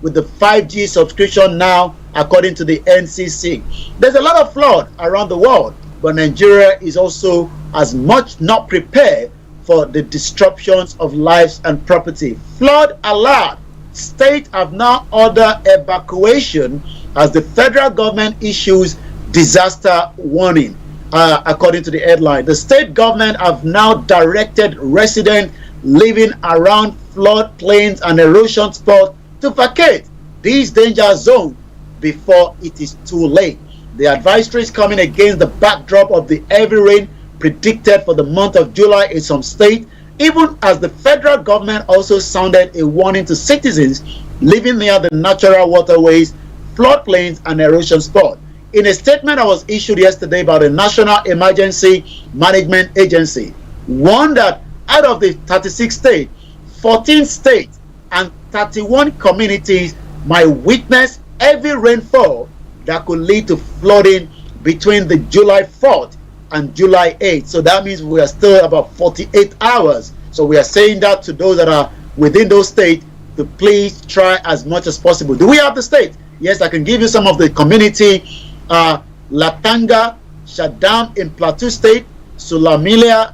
with the 5G subscription now, according to the NCC. There's a lot of flood around the world, but Nigeria is also as much not prepared for the disruptions of lives and property. Flood alert. States have now ordered evacuation as the federal government issues disaster warning. According to the headline, the state government have now directed residents living around floodplains and erosion spots to vacate these danger zones before it is too late. The advisory is coming against the backdrop of the heavy rain predicted for the month of July in some states, even as the federal government also sounded a warning to citizens living near the natural waterways, floodplains, and erosion spots. In a statement that was issued yesterday by the National Emergency Management Agency, warned that out of the 36 states, 14 states and 31 communities might witness heavy rainfall that could lead to flooding between the July 4th and July 8th. So that means we are still about 48 hours. So we are saying that to those that are within those states to please try as much as possible. Do we have the state? Yes, I can give you some of the community. Latanga, Shadam in Plateau State, Sulamilia,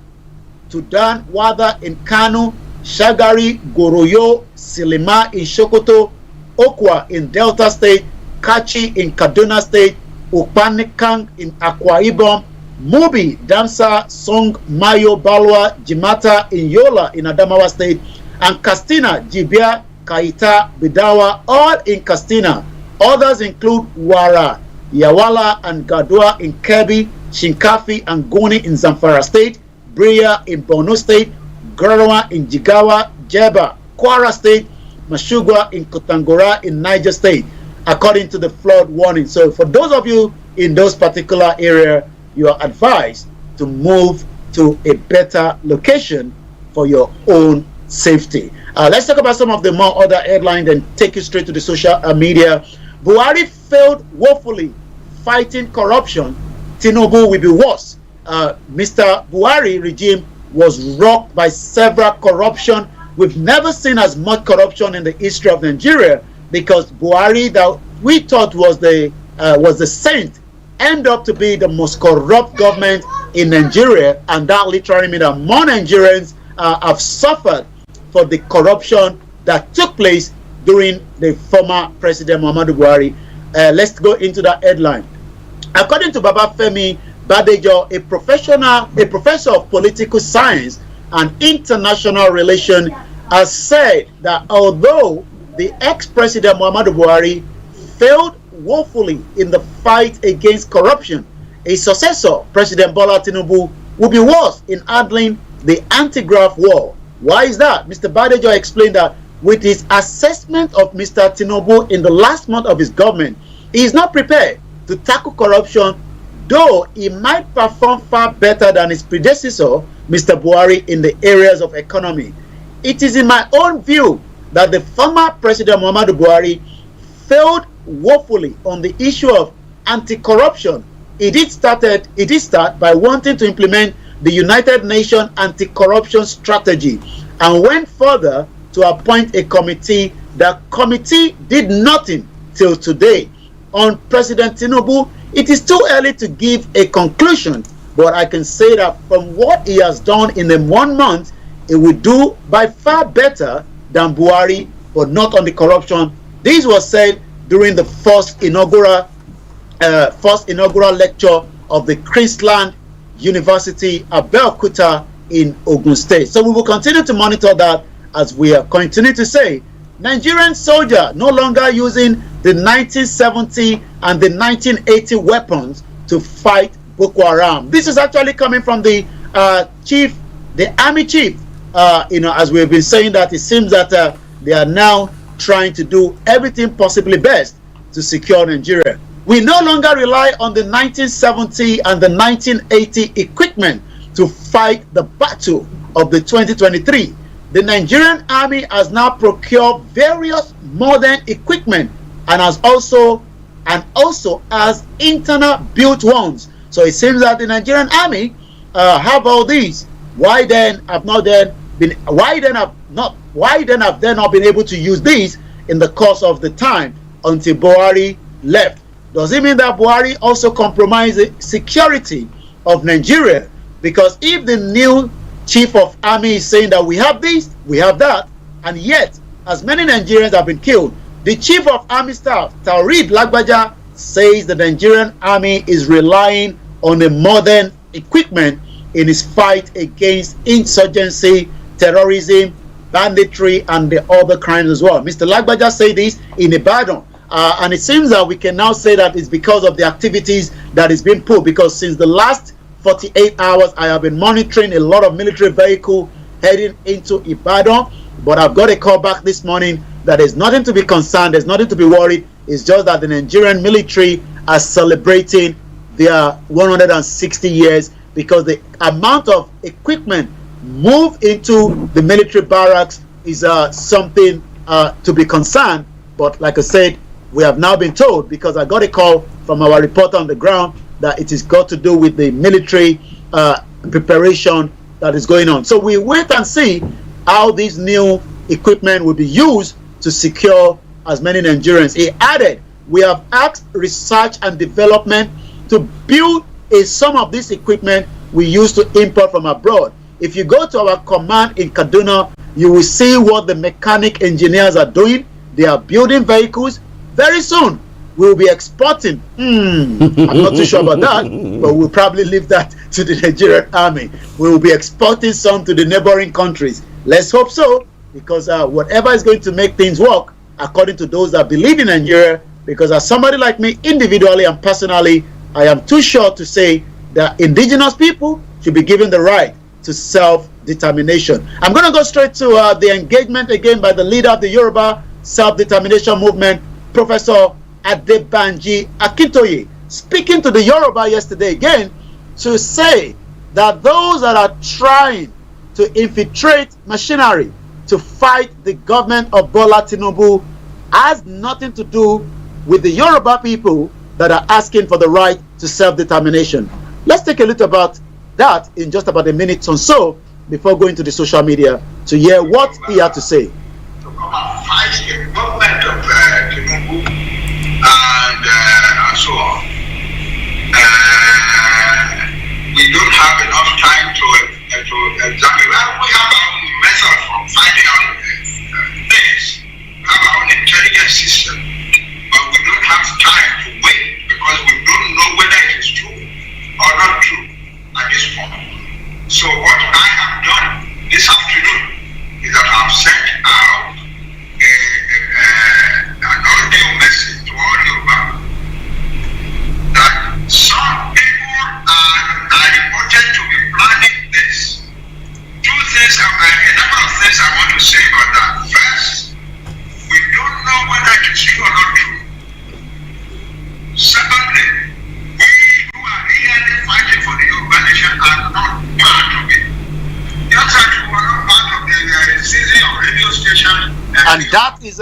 Tudan, Wada in Kano, Shagari, Goroyo, Silima in Sokoto, Okwa in Delta State, Kachi in Kaduna State, Upanikang in Akwa Ibom, Mubi, Damsa, Song, Mayo, Balwa, Jimata in Yola in Adamawa State, and Kastina, Jibia, Kaita, Bidawa, all in Kastina. Others include Wara, Yawala and Gadua in Kebbi, Shinkafi and Goni in Zamfara State, Bria in Borno State, Garawa in Jigawa, Jeba, Kwara State, Mashugwa in Kotangora in Niger State, according to the flood warning. So for those of you in those particular areas, you are advised to move to a better location for your own safety. Let's talk about some of the more other headlines and take you straight to the social media. Buhari failed woefully fighting corruption. Tinubu will be worse. Mr. Buhari regime was rocked by several corruption. We've never seen as much corruption in the history of Nigeria, because Buhari, that we thought was the saint, ended up to be the most corrupt government in Nigeria, and that literally means that more Nigerians have suffered for the corruption that took place during the former President Muhammadu Buhari. Let's go into that headline. According to Baba Femi Badejo, a professor of political science and international relations, has said that although the ex-president Muhammadu Buhari failed woefully in the fight against corruption, a successor, President Bola Tinubu, will be worse in handling the anti-graft war. Why is that? Mr. Badejo explained that with his assessment of Mr. Tinubu in the last month of his government, he is not prepared to tackle corruption, though he might perform far better than his predecessor, Mr. Buhari, in the areas of economy. It is in my own view that the former President Muhammadu Buhari failed woefully on the issue of anti-corruption. He did start by wanting to implement the United Nations anti-corruption strategy and went further to appoint a committee. The committee did nothing till today. On President Tinubu, it is too early to give a conclusion, but I can say that from what he has done in the 1 month, he will do by far better than Buhari, but not on the corruption. This was said during the first inaugural lecture of the Christland University, Abeokuta in Ogun State. So we will continue to monitor that, as we are continuing to say, Nigerian soldier no longer using the 1970 and the 1980 weapons to fight Boko Haram. This is actually coming from the army chief. As we've been saying, that it seems that they are now trying to do everything possibly best to secure Nigeria. We no longer rely on the 1970 and the 1980 equipment to fight the battle of the 2023. The Nigerian army has now procured various modern equipment and also has internal built ones. So it seems that the Nigerian army have all these. Why then have not then been why then have they not been able to use these in the course of the time until Buhari left? Does it mean that Buhari also compromised the security of Nigeria? Because if the new chief of army is saying that we have this, we have that, and yet as many Nigerians have been killed, the chief of army staff, Taoreed Lagbaja, says the Nigerian army is relying on a modern equipment in its fight against insurgency, terrorism, banditry, and the other crimes as well. Mr. Lagbaja said this in Ibadan, and it seems that we can now say that it's because of the activities that is being put, because since the last 48 hours, I have been monitoring a lot of military vehicle heading into Ibadan, but I've got a call back this morning that there's nothing to be concerned, there's nothing to be worried. It's just that the Nigerian military are celebrating their 160 years because the amount of equipment moved into the military barracks is something to be concerned. But like I said, we have now been told, because I got a call from our reporter on the ground, that it is got to do with the military preparation that is going on. So we wait and see how this new equipment will be used to secure as many Nigerians. He added, we have asked research and development to build some of this equipment we used to import from abroad. If you go to our command in Kaduna, you will see what the mechanic engineers are doing. They are building vehicles. Very soon, we'll be exporting. I'm not too sure about that, but we'll probably leave that to the Nigerian army. We will be exporting some to the neighboring countries. Let's hope so, because whatever is going to make things work, according to those that believe in Nigeria, because as somebody like me, individually and personally, I am too sure to say that indigenous people should be given the right to self-determination. I'm going to go straight to the engagement again by the leader of the Yoruba self-determination movement, Professor Adebanji Akintoye, speaking to the Yoruba yesterday again to say that those that are trying to infiltrate machinery to fight the government of Bola Tinubu has nothing to do with the Yoruba people that are asking for the right to self-determination. Let's take a look about that in just about a minute or so before going to the social media to hear what he had to say. To come and fight the government of Tinubu and so on. We don't have enough time to examine. We have our own method for finding out things. We have our own intelligence system, but we don't have time to wait because we don't know whether it is true or not true at this point. So what I have done this afternoon is that I have sent out an audio message to all Yoruba that some people are reported to be planning this. Two things, a number of things I want to say about that. First, we don't know whether it is true or not true. Secondly, we who are really fighting for the Yoruba nation are not part of it. Just that we were not part of the season of radio station. And that is,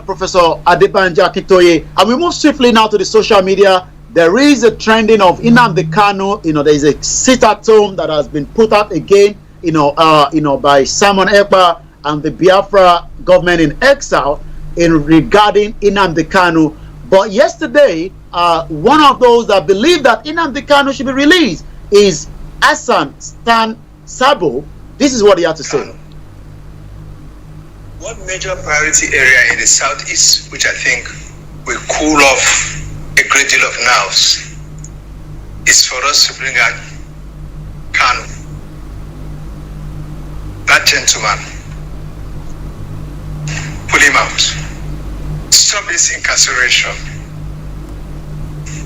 Professor Adebanji Akintoye. And we move swiftly now to the social media. There is a trending of Nnamdi Kanu. There is a sit-at-home that has been put out again, by Simon Ekpa and the Biafra government in exile regarding Nnamdi Kanu. But yesterday, one of those that believe that Nnamdi Kanu should be released is Hassan Stan Sabo. This is what he had to say. One major priority area in the southeast, which I think will cool off a great deal of nerves, is for us to bring out Kanu, that gentleman, pull him out, stop this incarceration.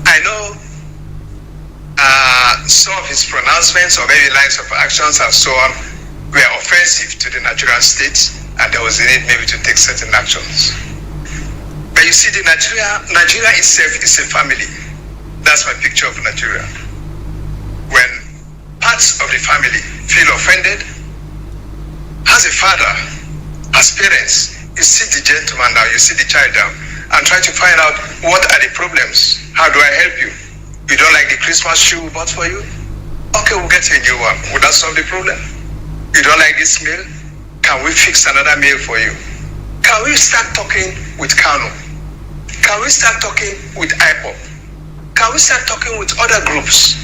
I know some of his pronouncements or maybe lines of actions and so on were offensive to the Nigerian state, and there was a need maybe to take certain actions. But you see, Nigeria itself is a family. That's my picture of Nigeria. When parts of the family feel offended, as a father, as parents, you sit the gentleman down, you sit the child down, and try to find out what are the problems. How do I help you? You don't like the Christmas shoe we bought for you? Okay, we'll get you a new one. Would that solve the problem? You don't like this meal? can we fix another meal for you? Can we start talking with Kano? Can we start talking with IPOP? Can we start talking with other groups?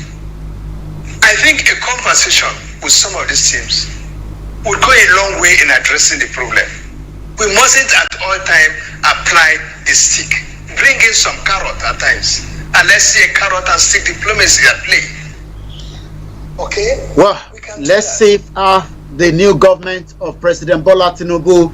I think a conversation with some of these teams would go a long way in addressing the problem. We mustn't at all times apply the stick. Bring in some carrot at times. And let's see a carrot and stick diplomacy at play. Okay? Well, let's see if the new government of President Bola Tinubu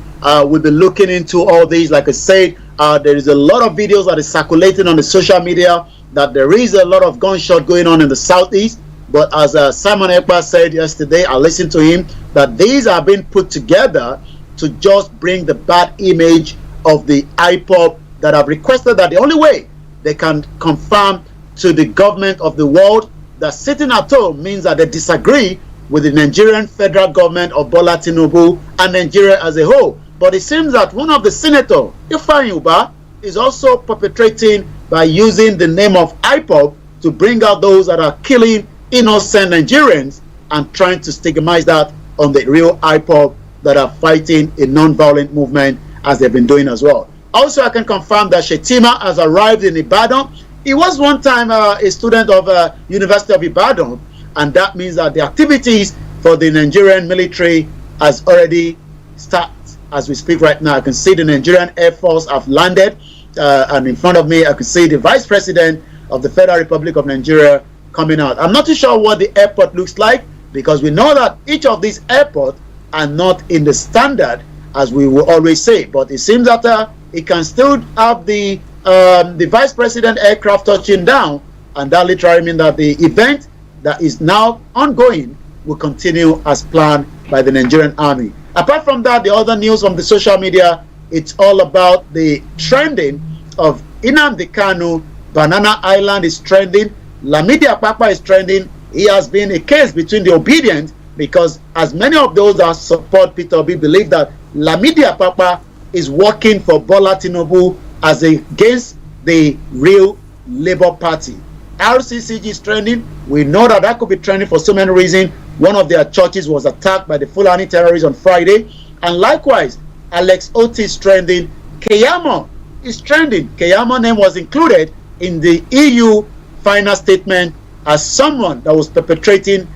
will be looking into all these. Like I said, there is a lot of videos that is circulating on the social media that there is a lot of gunshot going on in the southeast. But as Simon Ekpa said yesterday, I listened to him, that these are being put together to just bring the bad image of the IPOP that have requested that the only way they can confirm to the government of the world that sitting at home means that they disagree with the Nigerian federal government of Bola Tinubu and Nigeria as a whole. But it seems that one of the senators, Ifeanyi Uba, is also perpetrating by using the name of IPOP to bring out those that are killing innocent Nigerians and trying to stigmatize that on the real IPOP that are fighting a non-violent movement as they've been doing as well. Also, I can confirm that Shetima has arrived in Ibadan. He was one time a student of University of Ibadan, and that means that the activities for the Nigerian military has already started. As we speak right now, I can see the Nigerian Air Force have landed, and in front of me, I can see the Vice President of the Federal Republic of Nigeria coming out. I'm not too sure what the airport looks like, because we know that each of these airports are not in the standard, as we will always say, but it seems that it can still have the Vice President aircraft touching down, and that literally means that the event that is now ongoing will continue as planned by the Nigerian Army. Apart from that, the other news from the social media, it's all about the trending of Nnamdi Kanu. Banana Island is trending. Lamidi Apapa is trending. He has been a case between the obedient, because as many of those that support Peter Obi believe that Lamidi Apapa is working for Bola Tinubu as against the real Labour Party. RCCG is trending. We know that that could be trending for so many reasons. One of their churches was attacked by the Fulani terrorists on Friday. And likewise, Alex Oti is trending. Keyamo is trending. Keyamo's name was included in the EU final statement as someone that was perpetrating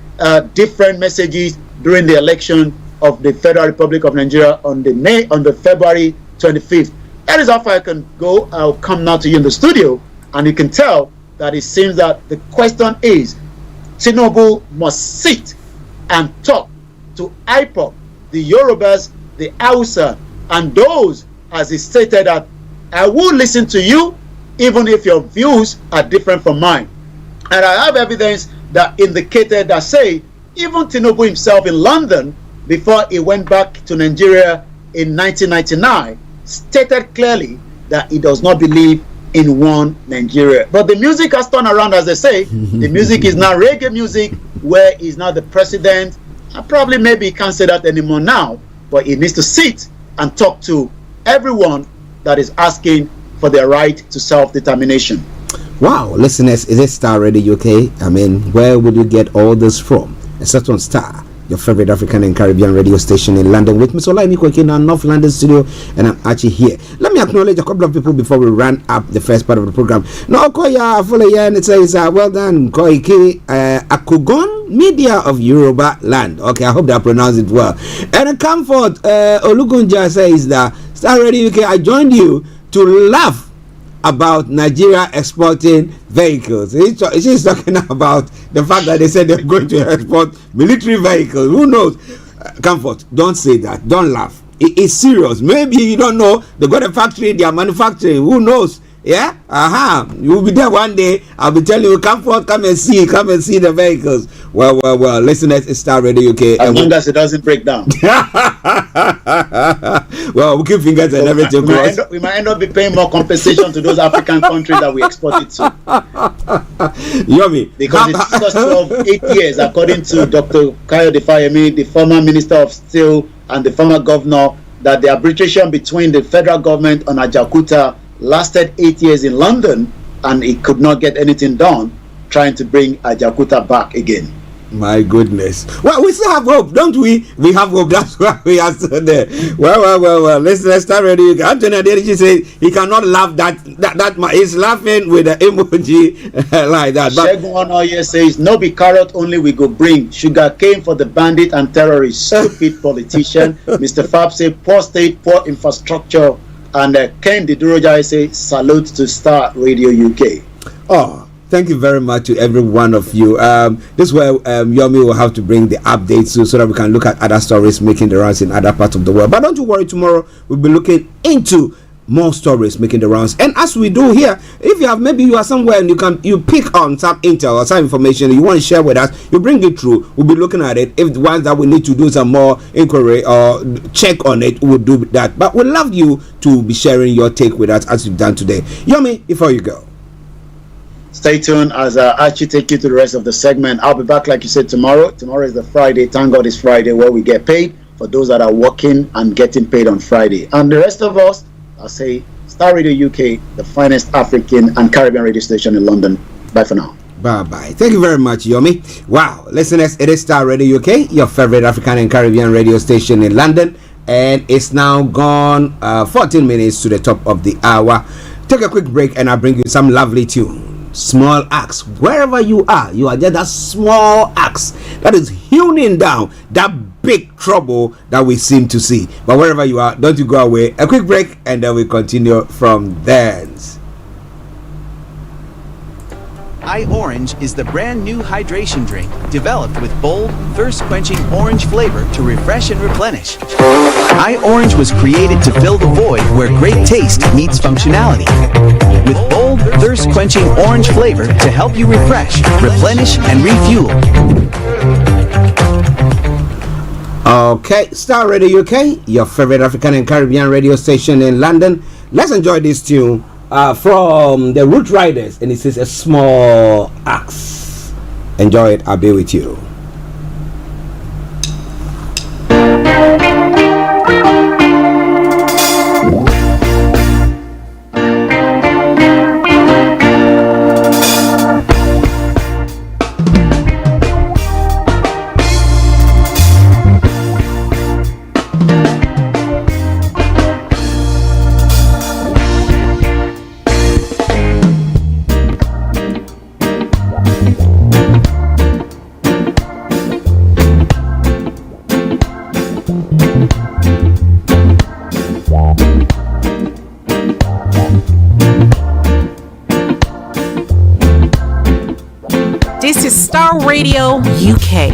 different messages during the election of the Federal Republic of Nigeria on the February 25th. That is how far I can go. I'll come now to you in the studio, and you can tell that it seems that the question is, Tinubu must sit and talk to IPOP, the Yorubas, the Hausa, and those, as he stated, that I will listen to you even if your views are different from mine. And I have evidence that indicated that, say, even Tinubu himself in London, before he went back to Nigeria in 1999, stated clearly that he does not believe in one Nigeria. But the music has turned around, as they say. The music is now reggae music, where he's now the president. And probably maybe he can't say that anymore now, but he needs to sit and talk to everyone that is asking for their right to self-determination. Wow, listeners, is it Starr Radio UK? I mean, where would you get all this from? Except on Starr, your favorite African and Caribbean radio station in London, with Miss Olayomi, Koiki in our North London studio, and I'm Archie here. Let me acknowledge a couple of people before we run up the first part of the program. No, Koya, follow here, and it says, well done, Koiki, Akugon Media of Yoruba Land. Okay, I hope that I pronounced it well. And Comfort, Olugunja says that Starr Radio UK, I joined you to laugh about Nigeria exporting vehicles. She's talking about the fact that they said they're going to export military vehicles. Who knows? Comfort, don't say that. Don't laugh. It's serious. Maybe you don't know. They got a factory, they are manufacturing. Who knows? Yeah? You will be there one day. I'll be telling you, Comfort, come and see the vehicles. Well. Listeners, it's Starr Radio UK. As long as it doesn't break down. Well, we keep fingers and everything. We might end up be paying more compensation to those African countries that we export it to. Yomi. Because it took us 8 years, according to Dr. Kayode Fayemi, the former Minister of Steel and the former governor, that the arbitration between the federal government on Ajaokuta lasted 8 years in London, and it could not get anything done trying to bring Ajaokuta back again. My goodness. Well, we still have hope, don't we? We have hope. That's why we are still there. Well. Let's start ready. Anthony Adeji said he cannot laugh that he's laughing with the emoji like that. But Shegun Oye says, no be carrot only we go bring. Sugar cane for the bandit and terrorists. Stupid politician. Mr. Fab say, poor state, poor infrastructure. And Ken Diduroja say, salute to Starr Radio UK. Oh, thank you very much to every one of you. This is where Yomi will have to bring the updates so that we can look at other stories making the rounds in other parts of the world. But don't you worry, tomorrow we'll be looking into more stories making the rounds. And as we do here, if you have, maybe you are somewhere and you pick on some intel or some information you want to share with us, you bring it through. We'll be looking at it. If the ones that we need to do some more inquiry or check on it, we'll do that. But we'd love you to be sharing your take with us as you've done today. Yomi, before you go, stay tuned as Archie take you to the rest of the segment. I'll be back, like you said, tomorrow. Tomorrow is the Friday. Thank God it's Friday, where we get paid for those that are working and getting paid on Friday. And the rest of us, I'll say Starr Radio UK, the finest African and Caribbean radio station in London. Bye for now. Bye. Thank you very much, Yomi. Wow, listeners, it is Starr Radio UK, your favorite African and Caribbean radio station in London. And it's now gone 14 minutes to the top of the hour. Take a quick break and I'll bring you some lovely tune. Small axe, wherever you are just that small axe that is hewing down that big trouble that we seem to see. But wherever you are, don't you go away. A quick break and then we continue from there. iOrange is the brand new hydration drink developed with bold, thirst-quenching orange flavor to refresh and replenish. iOrange was created to fill the void where great taste meets functionality. With bold, thirst-quenching orange flavor to help you refresh, replenish, and refuel. Okay, Starr Radio UK, your favorite African and Caribbean radio station in London. Let's enjoy this tune from the Root Riders, and it says a small axe. Enjoy it. I'll be with you. This is Starr Radio UK.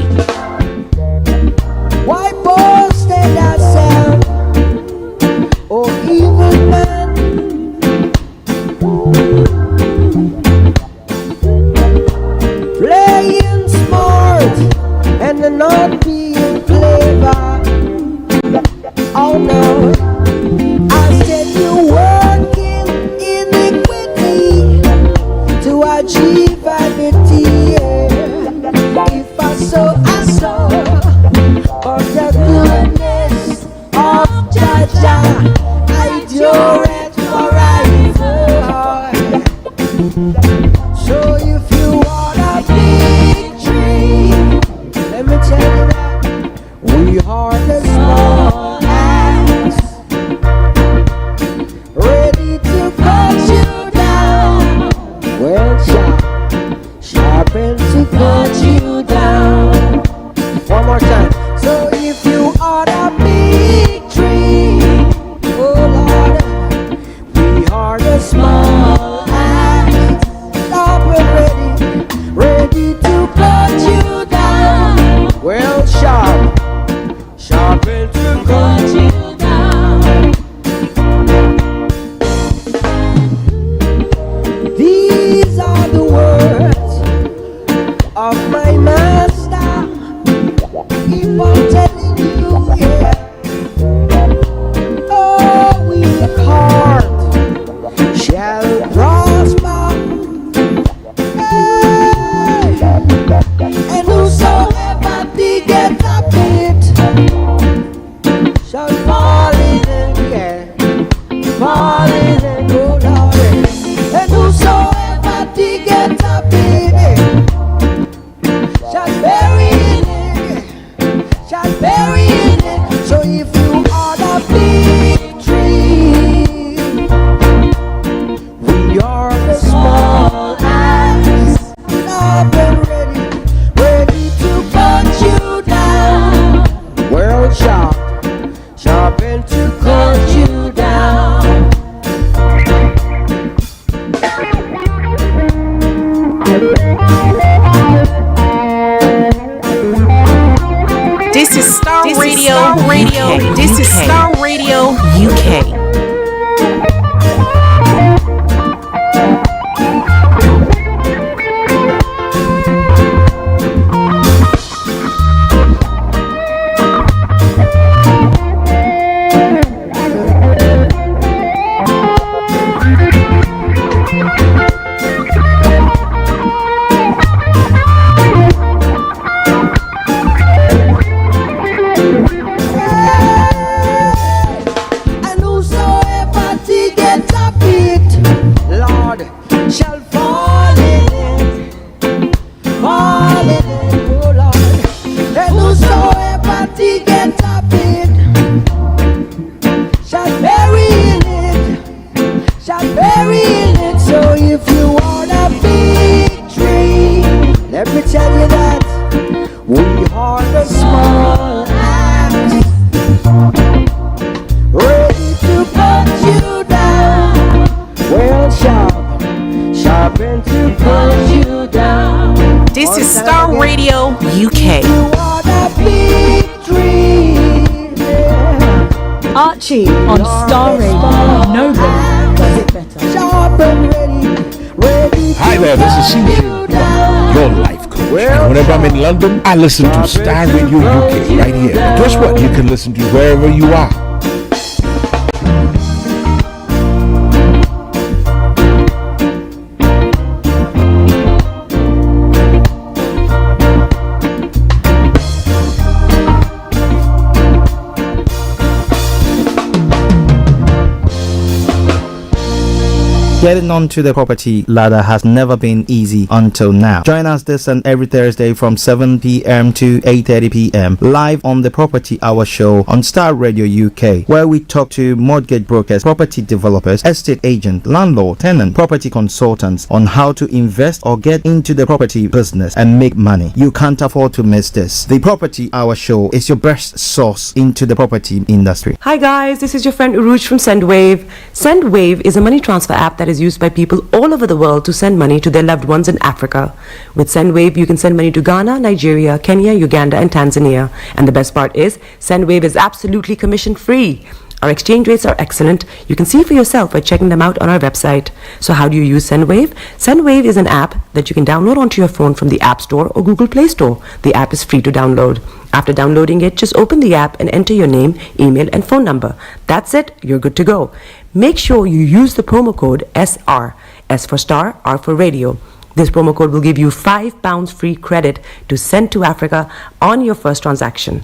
Why boasted ourselves, or evil man? Playing smart and not being clever. Oh no, I said you working iniquity to achieve vanity. If I saw of the goodness of Jaja, I do it forever. So if you want a big tree, let me tell you that we are the small ants, ready to cut you down. Well, sharpen to cut you down. One more time. So if you are a big tree, oh Lord, we are the small ants. Stop and ready to cut you down. Well, sharpen to cut you down. These are the words of my master. Keep on telling you, yeah. Oh, we heart shall prosper. Hey. And whosoever diggeth a pit shall fall in and fall in and go down. And whosoever diggeth a pit shall bury You're the small axe, sharp and ready to cut you down. World sharp, sharpened to cut you down. This is Starr Radio. This is Starr Radio UK. This is Starr Radio UK. Archie on Starr Radio. Nobody does it better. Hi there, this is CJ, your life coach. And whenever I'm in London, I listen to Starr Radio UK right here. And guess what? You can listen to wherever you are. Getting onto the property ladder has never been easy until now. Join us this and every Thursday from 7 p.m. to 8:30 p.m. live on the Property Hour Show on Starr Radio UK, where we talk to mortgage brokers, property developers, estate agents, landlord, tenant, property consultants on how to invest or get into the property business and make money. You can't afford to miss this. The Property Hour Show is your best source into the property industry. Hi guys, this is your friend Uruj from SendWave. SendWave is a money transfer app that is used by people all over the world to send money to their loved ones in Africa. With SendWave, you can send money to Ghana, Nigeria, Kenya, Uganda, and Tanzania. And the best part is, SendWave is absolutely commission-free. Our exchange rates are excellent. You can see for yourself by checking them out on our website. So how do you use SendWave? SendWave is an app that you can download onto your phone from the App Store or Google Play Store. The app is free to download. After downloading it, just open the app and enter your name, email, and phone number. That's it. You're good to go. Make sure you use the promo code SR, S for Star, R for Radio. This promo code will give you £5 free credit to send to Africa on your first transaction.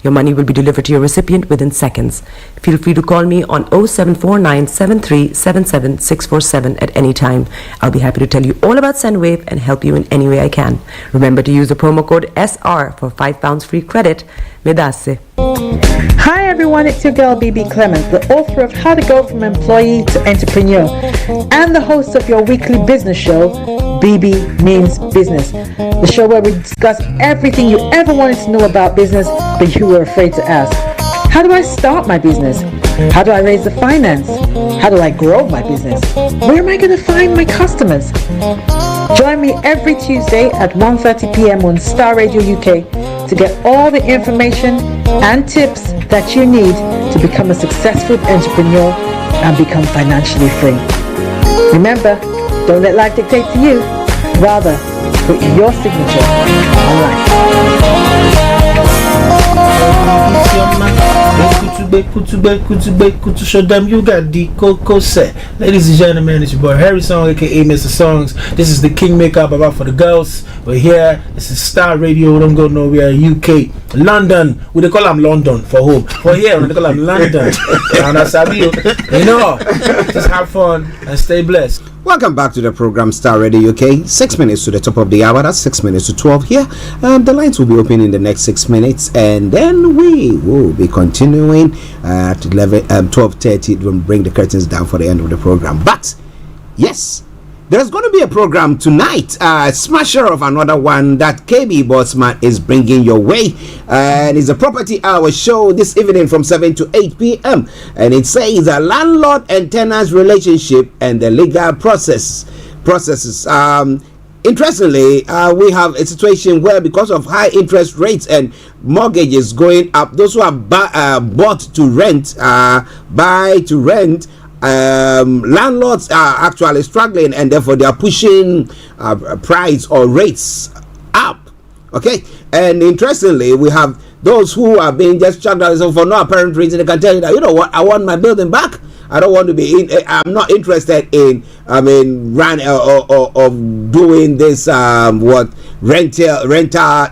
Your money will be delivered to your recipient within seconds. Feel free to call me on 0749 7377 647 at any time. I'll be happy to tell you all about SendWave and help you in any way I can. Remember to use the promo code SR for £5 free credit. Vedasse. Hi everyone, it's your girl BB Clement, the author of How to Go From Employee to Entrepreneur and the host of your weekly business show, BB Means Business, the show where we discuss everything you ever wanted to know about business but you were afraid to ask. How do I start my business? How do I raise the finance? How do I grow my business? Where am I going to find my customers? Join me every Tuesday at 1:30 p.m. on Starr Radio UK to get all the information and tips that you need to become a successful entrepreneur and become financially free. Remember, don't let life dictate to you. Rather, put your signature on life. Show them you got the Coco set. Ladies and gentlemen, it's your boy Harry Song, aka Mr. Songs. This is the Kingmaker Baba for the girls. We're here. This is Starr Radio. Don't go nowhere. UK, London. We call them London for home. For here, we call them London. And that's how you know. Just have fun and stay blessed. Welcome back to the program Starr Radio UK. 6 minutes to the top of the hour. That's 6 minutes to 12 here. The lines will be open in the next 6 minutes, and then we will be continuing at 12:30. We'll bring the curtains down for the end of the program. But Yes, there's going to be a program tonight, smasher of another one that KB Bossman is bringing your way, and it's a property hour show this evening from 7 to 8 p.m. and it says a landlord and tenant's relationship and the legal processes. Interestingly, we have a situation where because of high interest rates and mortgages going up, those who have bought to rent, buy to rent, landlords are actually struggling, and therefore they are pushing price or rates up. Okay, and interestingly, we have those who are being just chucked out for no apparent reason. They can tell you that, you know what, I want my building back. I don't want to be in. I'm not interested in. Run or doing this rental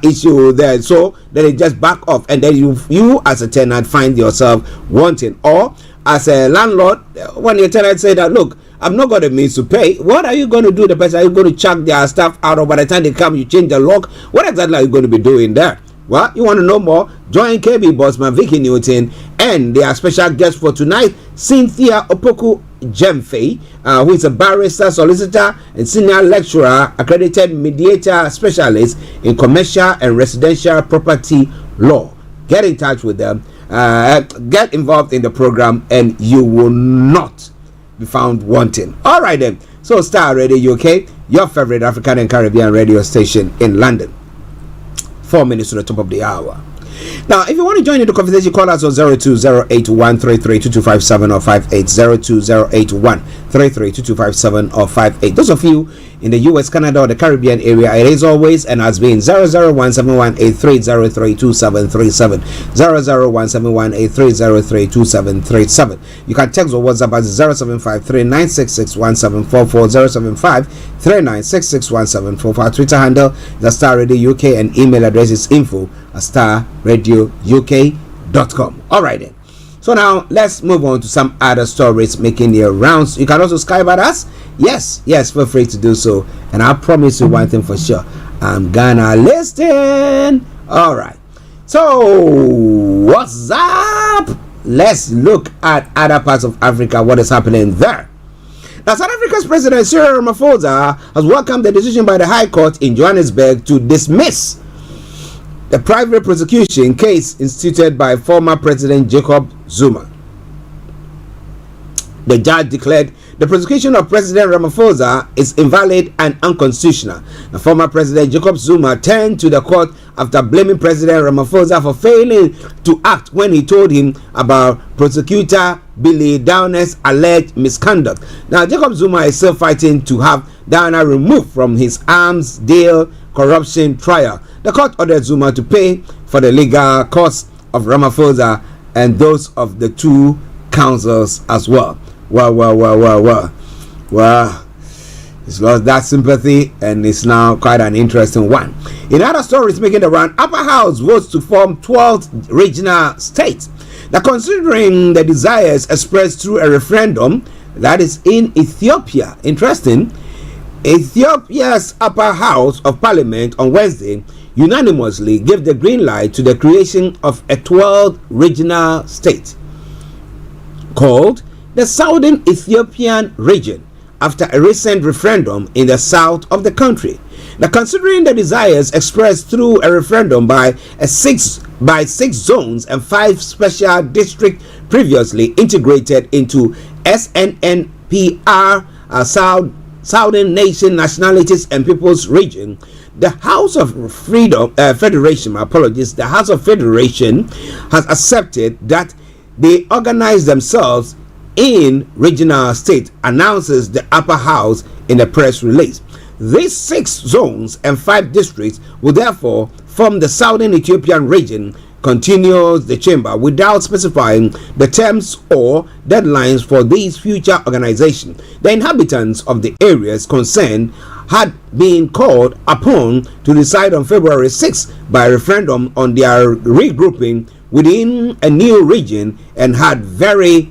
issue there. So then it just back off, and then you as a tenant find yourself wanting, or as a landlord, when your tenant say that, look, I'm not going to miss to pay. What are you going to do? The person, are you going to chuck their stuff out, or by the time they come, you change the lock? What exactly are you going to be doing there? Well, you want to know more? Join KB Bossman, Vicky Newton, and their special guest for tonight, Cynthia Opoku Jemfe, who is a barrister, solicitor, and senior lecturer, accredited mediator specialist in commercial and residential property law. Get in touch with them, get involved in the program, and you will not be found wanting. All right then. So Starr Radio UK, your favorite African and Caribbean radio station in London. 4 minutes to the top of the hour. Now, if you want to join in the conversation, call us on 02081332257 or 58, 02081332257 or 58. Those of you in the US, Canada, or the Caribbean area, it is always and has been 0017183032737, 0017183032737. You can text or WhatsApp at 0753966144, 0753966144. Twitter handle is Starr Radio UK, and email address is info@starradiouk.com. All right then. So now let's move on to some other stories making their rounds. You can also Skype at us. Yes, feel free to do so. And I promise you one thing for sure, I'm gonna listen. All right. So what's up? Let's look at other parts of Africa. What is happening there? Now, South Africa's President Cyril Ramaphosa has welcomed the decision by the High Court in Johannesburg to dismiss the private prosecution case instituted by former President Jacob Zuma. The judge declared the prosecution of President Ramaphosa is invalid and unconstitutional. The former President Jacob Zuma turned to the court after blaming President Ramaphosa for failing to act when he told him about prosecutor Billy Downer's alleged misconduct. Now, Jacob Zuma is still fighting to have Downer removed from his arms deal corruption trial. The court ordered Zuma to pay for the legal costs of Ramaphosa and those of the two counsels as well. Well, he's lost that sympathy, and it's now quite an interesting one. In other stories making the round, Upper House votes to form 12th regional state. Now, considering the desires expressed through a referendum that is in Ethiopia, interesting, Ethiopia's Upper House of Parliament on Wednesday unanimously gave the green light to the creation of a 12th regional state called the Southern Ethiopian Region after a recent referendum in the south of the country. Now, considering the desires expressed through a referendum by 6 zones and 5 special districts previously integrated into SNNPR, Southern Nation Nationalities and Peoples Region, the House of Federation, the House of Federation has accepted that they organize themselves in regional state, announces the Upper House in a press release. These 6 zones and 5 districts will therefore form the Southern Ethiopian region, continues the chamber, without specifying the terms or deadlines for these future organizations. The inhabitants of the areas concerned had been called upon to decide on February 6 by referendum on their regrouping within a new region and had very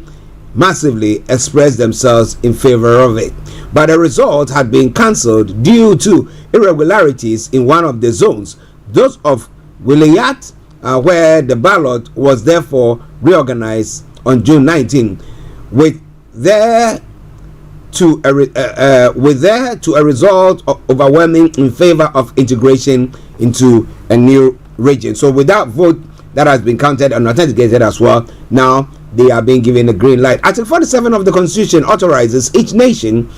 massively expressed themselves in favor of it. But the result had been cancelled due to irregularities in one of the zones, those of Wilayat, where the ballot was therefore reorganized on June 19, with their to a result overwhelming in favor of integration into a new region. So with that vote that has been counted and authenticated as well, now they are being given a green light. Article 47 of the Constitution authorizes each nation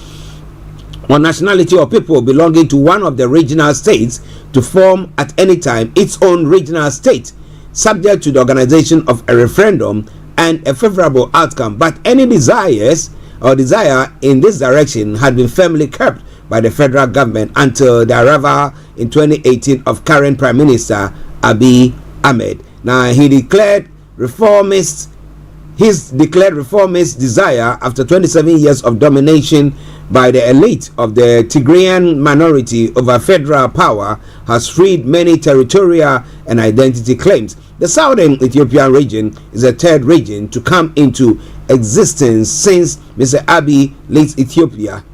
or nationality or people belonging to one of the regional states to form at any time its own regional state, subject to the organization of a referendum and a favorable outcome. But any desire in this direction had been firmly kept by the federal government until the arrival in 2018 of current Prime Minister Abiy Ahmed. Now he declared his declared reformist desire after 27 years of domination by the elite of the Tigrayan minority over federal power has freed many territorial and identity claims. The southern Ethiopian region is the third region to come into existence since Mr. Abiy leads Ethiopia,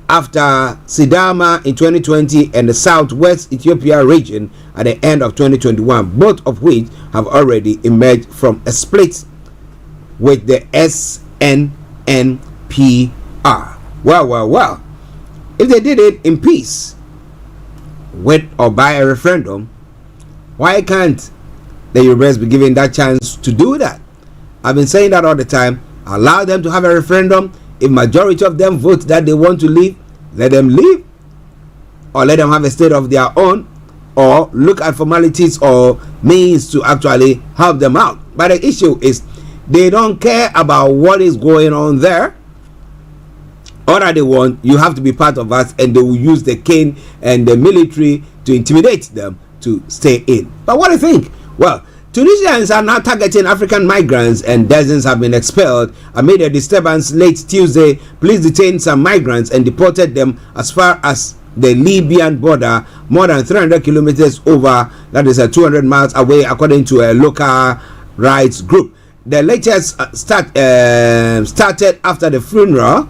after Sidama in 2020 and the southwest Ethiopia region at the end of 2021, both of which have already emerged from a split with the SNNPR. Well. If they did it in peace, with or by a referendum, why can't the Yorubas be given that chance to do that? I've been saying that all the time. Allow them to have a referendum. If majority of them vote that they want to leave, let them leave, or let them have a state of their own, or look at formalities or means to actually help them out. But the issue is they don't care about what is going on there. All that they want, you have to be part of us, and they will use the cane and the military to intimidate them to stay in. But what do you think? Well, Tunisians are now targeting African migrants, and dozens have been expelled amid a disturbance late Tuesday. Police detained some migrants and deported them as far as the Libyan border, more than 300 kilometers over, that is 200 miles away, according to a local rights group. The latest started after the funeral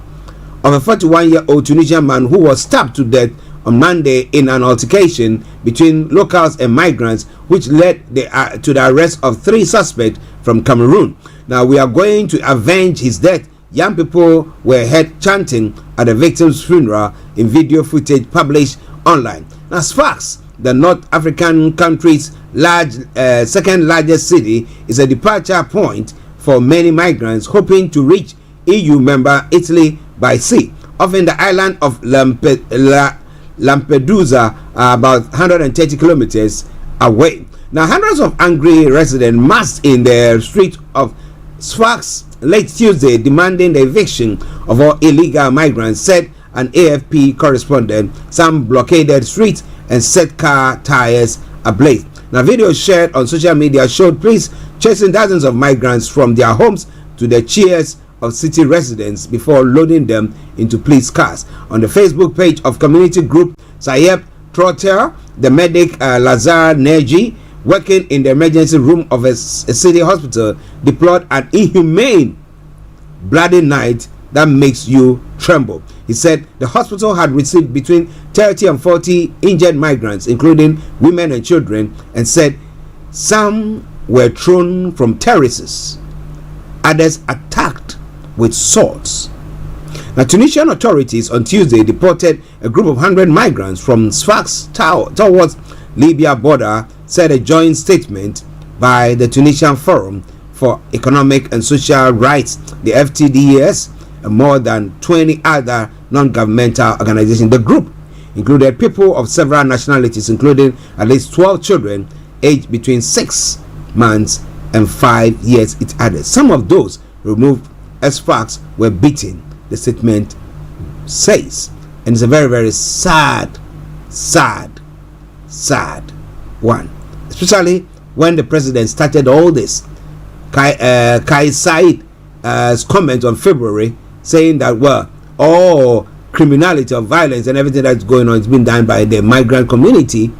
of a 41-year-old Tunisian man who was stabbed to death on Monday in an altercation between locals and migrants, which led to the arrest of 3 suspects from Cameroon. Now, we are going to avenge his death. Young people were heard chanting at the victim's funeral in video footage published online. Now, Sfax, the North African country's second largest city, is a departure point for many migrants hoping to reach EU member Italy by sea. Often the island of Lampedusa are about 130 kilometers away. Now, hundreds of angry residents massed in the street of Sfax late Tuesday, demanding the eviction of all illegal migrants, said an AFP correspondent. Some blockaded streets and set car tires ablaze. Now, videos shared on social media showed police chasing dozens of migrants from their homes to the cheers of city residents before loading them into police cars. On the Facebook page of community group Sayeb Trotter, the medic Lazar Neji, working in the emergency room of a city hospital, deplored an inhumane bloody night that makes you tremble. He said the hospital had received between 30 and 40 injured migrants, including women and children, and said some were thrown from terraces, others attacked with swords. Now, Tunisian authorities on Tuesday deported a group of 100 migrants from Sfax towards Libya border, said a joint statement by the Tunisian Forum for Economic and Social Rights, the FTDES, and more than 20 other non-governmental organizations. The group included people of several nationalities, including at least 12 children aged between 6 months and 5 years each other. Some of those removed as Sfax were beaten, the statement says. And it's a very, very sad one. Especially when the president started all this. Kai Said's comment on February saying that, well, all criminality or violence and everything that's going on is being done by the migrant community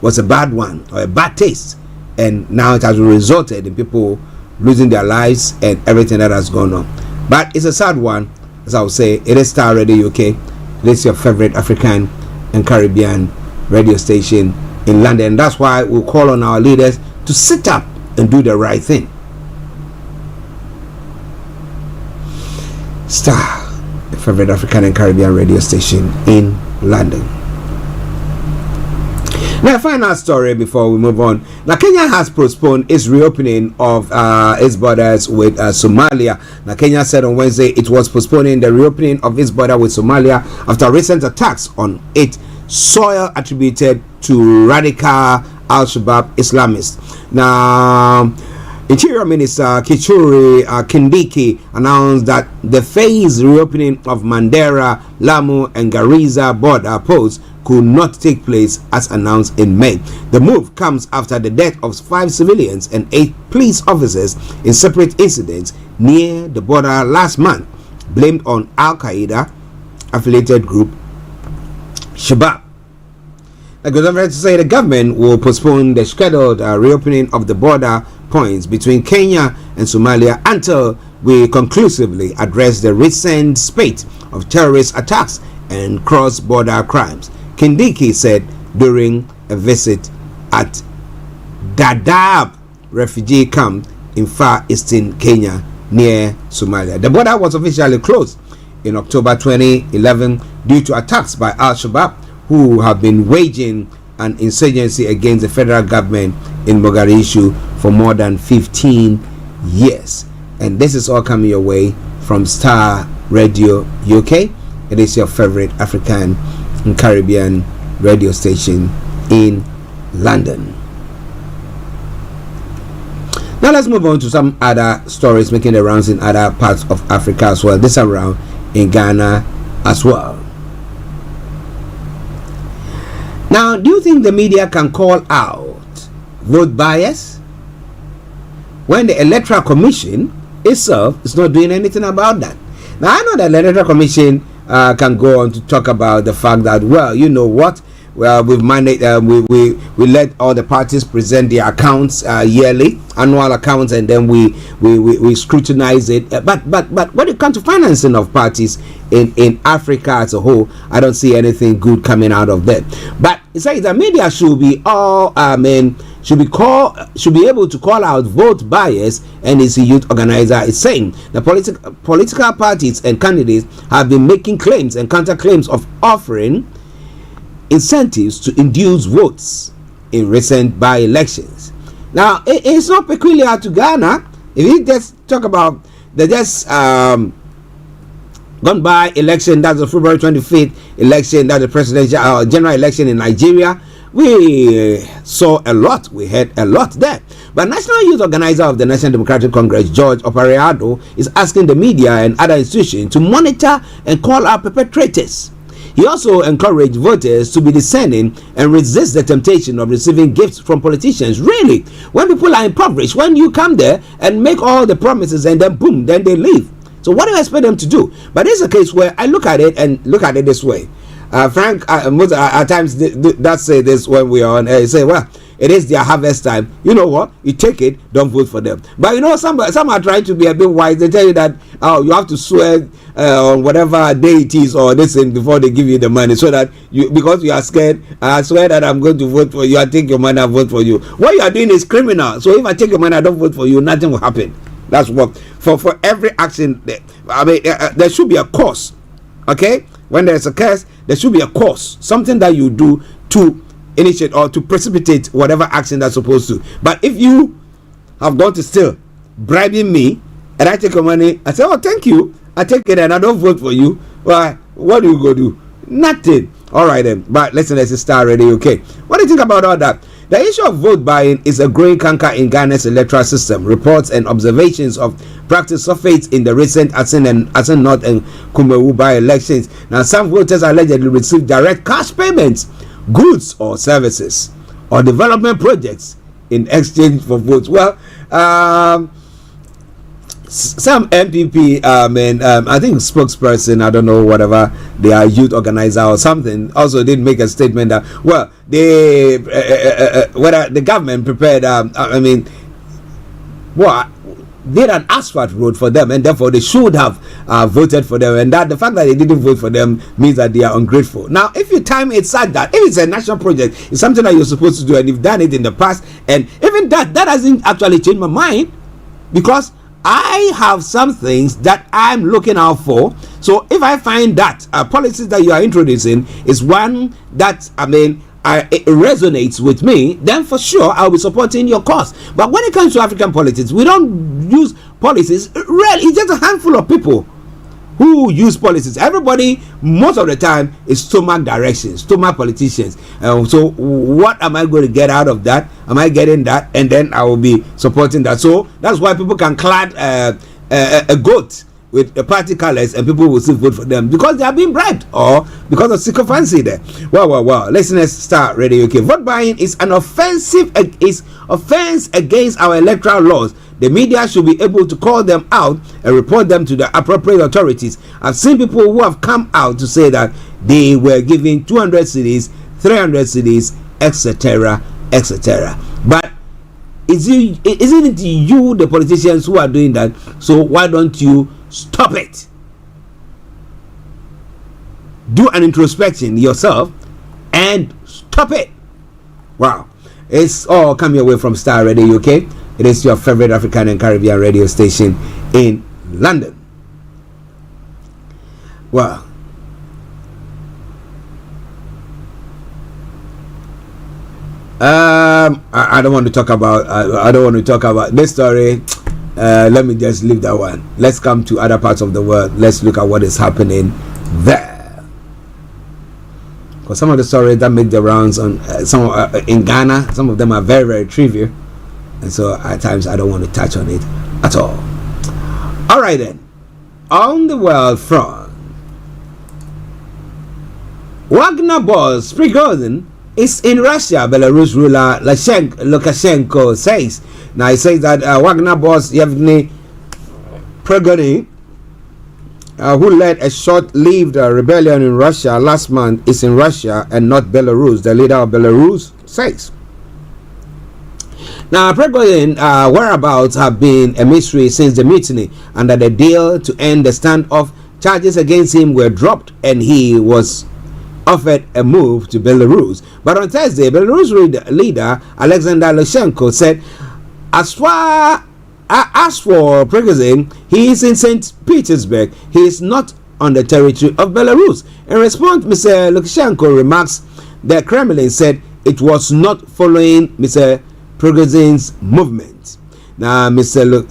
was a bad one, or a bad taste. And now it has resulted in people losing their lives and everything that has gone on. But it's a sad one, as I would say. It is Starr Radio UK. It is your favorite African and Caribbean radio station in London. And that's why we'll call on our leaders to sit up and do the right thing. Starr favorite African and Caribbean radio station in London. Now, final story before we move on. Now, Kenya has postponed its reopening of its borders with Somalia. Now, Kenya said on Wednesday it was postponing the reopening of its border with Somalia after recent attacks on its soil attributed to radical Al-Shabaab Islamists. Now, Interior Minister Kithure Kindiki announced that the phased reopening of Mandera, Lamu, and Garissa border posts could not take place as announced in May. The move comes after the death of 5 civilians and 8 police officers in separate incidents near the border last month, blamed on Al-Qaeda affiliated group Shabaab. The government say the government will postpone the scheduled reopening of the border points between Kenya and Somalia until we conclusively address the recent spate of terrorist attacks and cross-border crimes, Kindiki said during a visit at Dadaab refugee camp in far eastern Kenya near Somalia. The border was officially closed in October 2011 due to attacks by Al-Shabaab, who have been waging an insurgency against the federal government in Mogadishu for more than 15 years. And this is all coming your way from Starr Radio UK. It is your favorite African and Caribbean radio station in London. Now let's move on to some other stories making the rounds in other parts of Africa as well. This around in Ghana as well. Now, do you think the media can call out vote bias when the Electoral Commission itself is not doing anything about that? Now, I know that the Electoral Commission can go on to talk about the fact that, well, you know what? Well, we've managed. We let all the parties present their accounts yearly, annual accounts, and then we scrutinize it. But when it comes to financing of parties in Africa as a whole, I don't see anything good coming out of that. But it's like the media should be should be able to call out vote bias, and its youth organizer is saying the political parties and candidates have been making claims and counterclaims of offering incentives to induce votes in recent by-elections. Now, it's not peculiar to Ghana. If you just talk about the gone by election, that's the February 25th election, that's the presidential general election in Nigeria, we saw a lot, we heard a lot there. But National Youth Organizer of the National Democratic Congress, George Opariado, is asking the media and other institutions to monitor and call out perpetrators. He also encouraged voters to be discerning and resist the temptation of receiving gifts from politicians. Really, when people are impoverished, when you come there and make all the promises and then boom, then they leave. So what do you expect them to do? But this is a case where I look at it this way. Frank, most at times that say this when we are on air. You say, well, it is their harvest time. You know what? You take it, don't vote for them. But you know, some are trying to be a bit wise. They tell you that you have to swear on whatever day it is or this thing before they give you the money, so that because you are scared, I swear that I'm going to vote for you. I take your money, I vote for you. What you are doing is criminal. So if I take your money, I don't vote for you, nothing will happen. That's what for every action. I mean, there should be a cause. Okay, when there's a case, there should be a cause, something that you do to initiate or to precipitate whatever action that's supposed to. But if you have gone to steal, bribing me, and I take your money, I say, oh, thank you, I take it and I don't vote for you, well, what do you go do? Nothing. All right then. But listen, let's start already. Okay, what do you think about all that? The issue of vote buying is a growing canker in Ghana's electoral system. Reports and observations of practice surfaced in the recent Asin North and Kumewu by-elections. Now, some voters allegedly received direct cash payments, goods or services, or development projects in exchange for votes. Well, some MPP, I think spokesperson, I don't know, whatever, they are youth organizer or something, also did make a statement that, well, they, whether the government prepared, did an asphalt road for them, and therefore they should have voted for them, and that the fact that they didn't vote for them means that they are ungrateful. Now, if you time it such that if it's a national project, it's something that you're supposed to do, and you've done it in the past, and even that doesn't actually change my mind, because I have some things that I'm looking out for. So if I find that policies that you are introducing is one that it resonates with me, then for sure I'll be supporting your cause. But when it comes to African politics, we don't use policies. Really, it's just a handful of people who use policies. Everybody, most of the time, is stomach directions, stomach politicians. So what am I going to get out of that? Am I getting that? And then I will be supporting that. So that's why people can clad a goat with the party colors and people will still vote for them because they are being bribed or because of sycophancy there. Wow. Listeners, Starr Radio UK. Vote buying is an offense against our electoral laws. The media should be able to call them out and report them to the appropriate authorities. I've seen people who have come out to say that they were giving 200 cedis, 300 cedis, etc., etc. But isn't it you, the politicians, who are doing that? So why don't you stop it? Do an introspection yourself and stop it. Wow. It's all coming away from Starr Radio UK. It is your favorite African and Caribbean radio station in London. Well, I don't want to talk about. I don't want to talk about this story. Let me just leave that one. Let's come to other parts of the world. Let's look at what is happening there. Because some of the stories that make the rounds on in Ghana, some of them are very, very trivial. And so at times I don't want to touch on it at all. All right then. On the world front, Wagner boss Prigozhin is in Russia, Belarus ruler Lukashenko says. Now he says that Wagner boss Yevgeny Prigozhin, who led a short-lived rebellion in Russia last month, is in Russia and not Belarus, the leader of Belarus says. Now, Prigozhin whereabouts have been a mystery since the mutiny, and that the deal to end the standoff, charges against him were dropped and he was offered a move to Belarus. But on Thursday, Belarus leader Alexander Lukashenko said, as for Prigozhin, he is in St. Petersburg. He is not on the territory of Belarus. In response, Mr. Lukashenko remarks, the Kremlin said it was not following Mr. Prigozhin's movement. Now, Mr.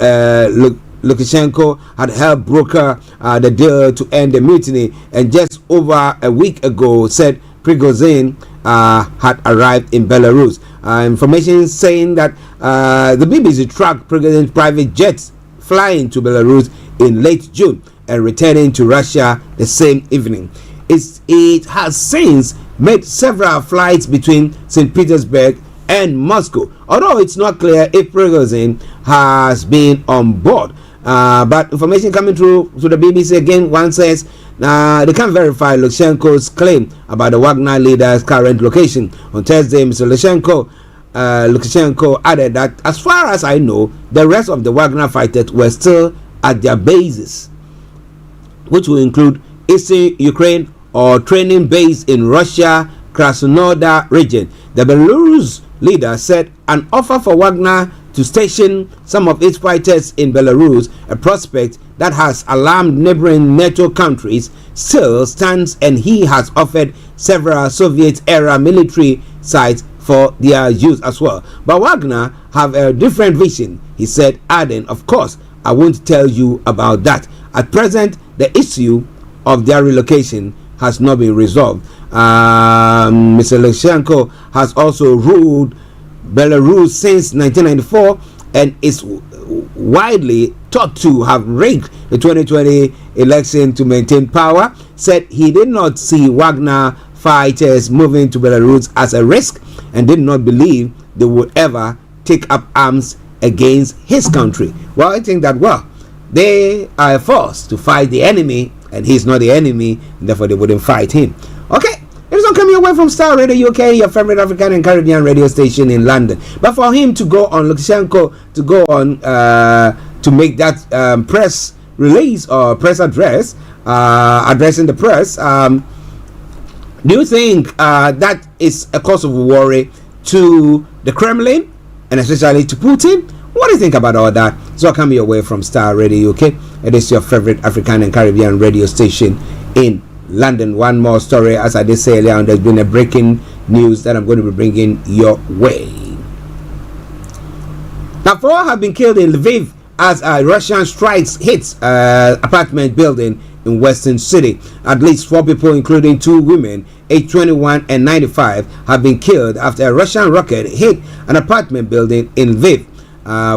Lukashenko had helped broker the deal to end the mutiny, and just over a week ago said Prigozhin had arrived in Belarus. Information saying that the BBC tracked Prigozhin's private jets flying to Belarus in late June and returning to Russia the same evening. It has since made several flights between St. Petersburg and Moscow, although it's not clear if Prigozhin has been on board. But information coming through to the BBC again, one says they can't verify Lukashenko's claim about the Wagner leader's current location. On Thursday, Mr. Lukashenko added that, as far as I know, the rest of the Wagner fighters were still at their bases, which will include Eastern Ukraine or training base in Russia, Krasnodar region. The Belarus leader said an offer for Wagner to station some of its fighters in Belarus, a prospect that has alarmed neighboring NATO countries, still stands, and he has offered several Soviet-era military sites for their use as well. But Wagner have a different vision, he said, adding, of course, I won't tell you about that. At present, the issue of their relocation has not been resolved. Mr. Lukashenko has also ruled Belarus since 1994 and is widely thought to have rigged the 2020 election to maintain power. Said he did not see Wagner fighters moving to Belarus as a risk and did not believe they would ever take up arms against his country. Well, I think that, they are forced to fight the enemy and he's not the enemy, and therefore they wouldn't fight him. Okay, it is not coming away from Starr Radio UK, your favorite African and Caribbean radio station in London. But for him to go on, Lukashenko to go on to make that press release or press address, addressing the press, do you think that is a cause of worry to the Kremlin and especially to Putin? What do you think about all that? So coming your way from Star Radio UK. It is your favorite African and Caribbean radio station in London. One more story, as I did say earlier on, there's been a breaking news that I'm going to be bringing your way. Now, 4 have been killed in Lviv as Russian strikes hit apartment building in Western City. At least 4 people, including 2 women, aged 21 and 95, have been killed after a Russian rocket hit an apartment building in Lviv,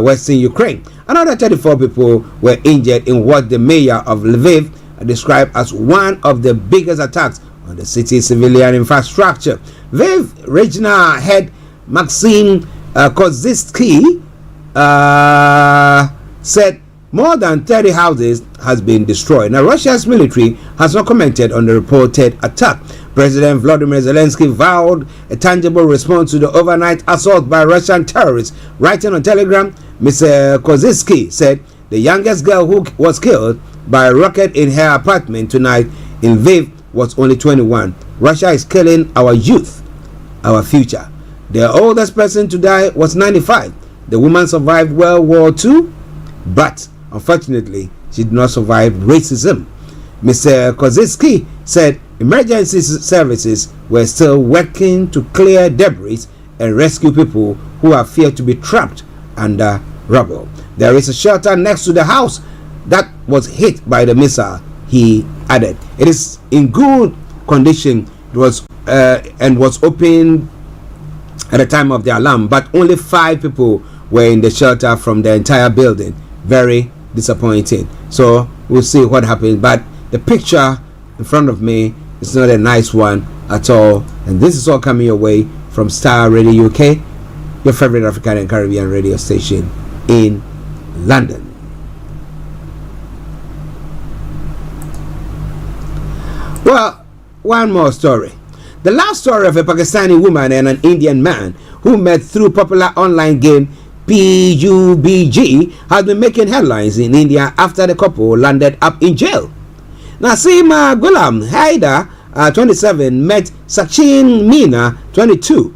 Western Ukraine. Another 34 people were injured in what the mayor of Lviv described as one of the biggest attacks on the city's civilian infrastructure. Lviv regional head Maxim Kozitsky said more than 30 houses has been destroyed. Now, Russia's military has not commented on the reported attack. President Volodymyr Zelensky vowed a tangible response to the overnight assault by Russian terrorists. Writing on Telegram, Mr. Kozitsky said the youngest girl who was killed by a rocket in her apartment tonight in Lviv was only 21. Russia is killing our youth, our future. The oldest person to die was 95. The woman survived World War II, but unfortunately, she did not survive racism. Mr. Kozitsky said emergency services were still working to clear debris and rescue people who are feared to be trapped under rubble. There is a shelter next to the house that was hit by the missile, he added. It is in good condition. It was and was open at the time of the alarm, but only 5 people were in the shelter from the entire building. Very disappointing. So we'll see what happens, but the picture in front of me is not a nice one at all. And this is all coming your way from Star Radio UK, your favorite African and Caribbean radio station in London. Well, one more story. The last story of a Pakistani woman and an Indian man who met through popular online game PUBG has been making headlines in India after the couple landed up in jail. Nasima Ghulam Haider, 27, met Sachin Meena, 22,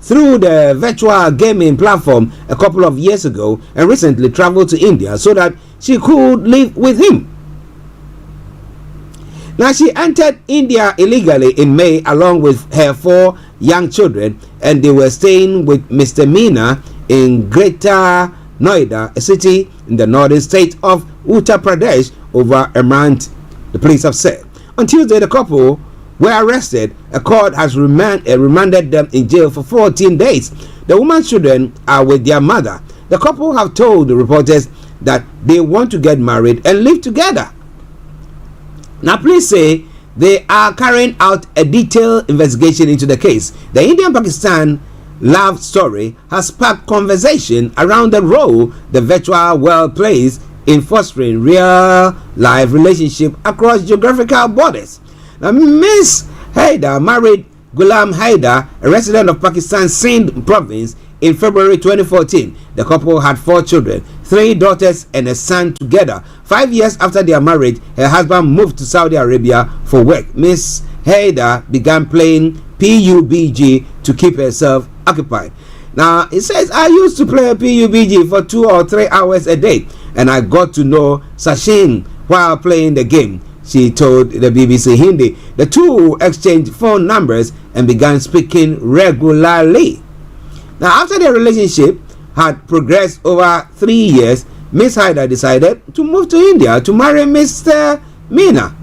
through the virtual gaming platform a couple of years ago and recently traveled to India so that she could live with him. Now, she entered India illegally in May along with her 4 young children, and they were staying with Mr. Meena in Greater Noida, a city in the northern state of Uttar Pradesh, over a month, the police have said. On Tuesday, the couple were arrested. A court has remanded them in jail for 14 days. The woman's children are with their mother. The couple have told the reporters that they want to get married and live together. Now, police say they are carrying out a detailed investigation into the case. The Indian-Pakistan love story has sparked conversation around the role the virtual world plays in fostering real-life relationship across geographical borders. Now, Ms. Haider married Ghulam Haider, a resident of Pakistan's Sindh province, in February 2014. The couple had 4 children, 3 daughters and a son together. 5 years after their marriage, her husband moved to Saudi Arabia for work. Ms. Haider began playing PUBG to keep herself occupied. Now, it says, I used to play PUBG for 2 or 3 hours a day, and I got to know Sachin while playing the game, she told the BBC Hindi. The two exchanged phone numbers and began speaking regularly. Now, after their relationship had progressed over 3 years, Miss Haider decided to move to India to marry Mr. Meena.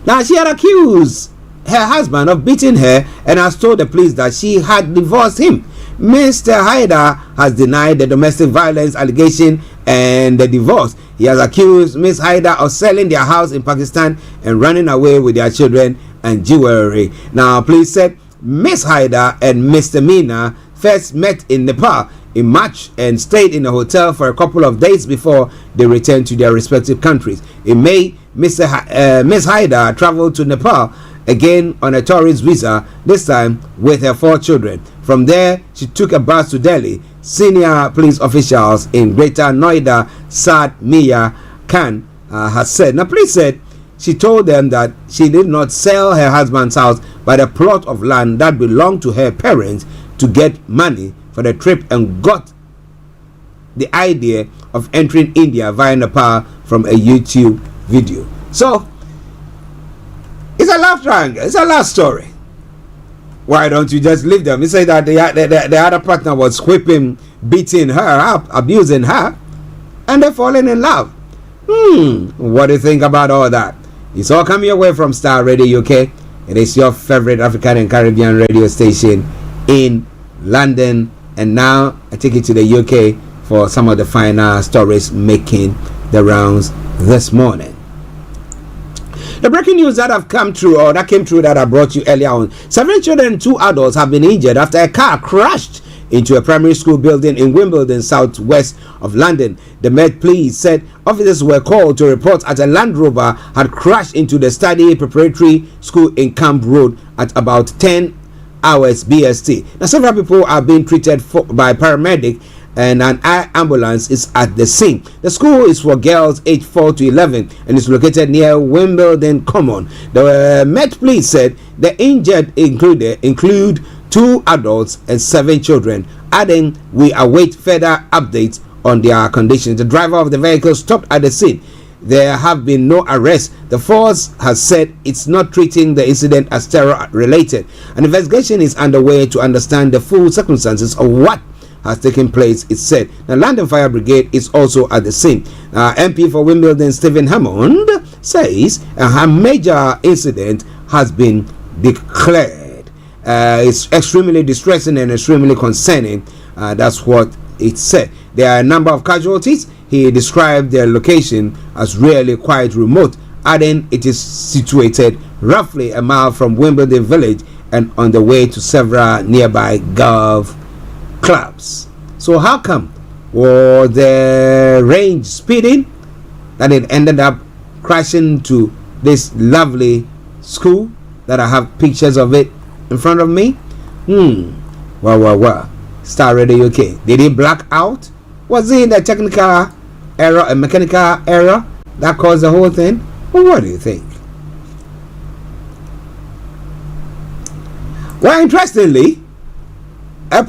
Now, she had accused her husband of beating her and has told the police that she had divorced him. Mr. Haider has denied the domestic violence allegation and the divorce. He has accused Miss Haider of selling their house in Pakistan and running away with their children and jewelry. Now, police said Miss Haider and Mr. Meena first met in Nepal in March and stayed in a hotel for a couple of days before they returned to their respective countries. In May, Miss Haider traveled to Nepal again on a tourist visa, this time with her 4 children. From there, she took a bus to Delhi. Senior police officials in Greater Noida, Saad Mia Khan, has said. Now, police said she told them that she did not sell her husband's house but a plot of land that belonged to her parents to get money for the trip and got the idea of entering India via Nepal from a YouTube video. So, it's a love triangle. It's a love story. Why don't you just leave them? He said that the other partner was whipping, beating her up, abusing her, and they're falling in love. What do you think about all that? It's all coming your way from Starr Radio UK. It is your favorite African and Caribbean radio station in London. And now I take you to the UK for some of the final stories making the rounds this morning. The breaking news that have come through, or that came through, that I brought you earlier on: 7 children and 2 adults have been injured after a car crashed into a primary school building in Wimbledon, southwest of London. The Met Police said officers were called to report that a Land Rover had crashed into the study preparatory school in Camp Road at about 10 hours BST. Now, several people are being treated by paramedic, and an ambulance is at the scene. The school is for girls aged 4 to 11 and is located near Wimbledon Common. The Met Police said the injured include 2 adults and 7 children, adding, "We await further updates on their conditions." The driver of the vehicle stopped at the scene. There have been no arrests. The force has said it's not treating the incident as terror related. An investigation is underway to understand the full circumstances of what has taken place, it said. The London Fire Brigade is also at the scene. MP for Wimbledon, Stephen Hammond, says a major incident has been declared. It's extremely distressing and extremely concerning. That's what it said. There are a number of casualties. He described their location as really quite remote, adding it is situated roughly a mile from Wimbledon Village and on the way to several nearby golf clubs. So how come was the range speeding that it ended up crashing to this lovely school that I have pictures of it in front of me? Well. Starr Radio UK. Did it black out? Was it a technical error, a mechanical error that caused the whole thing? Well, what do you think? Well, interestingly, a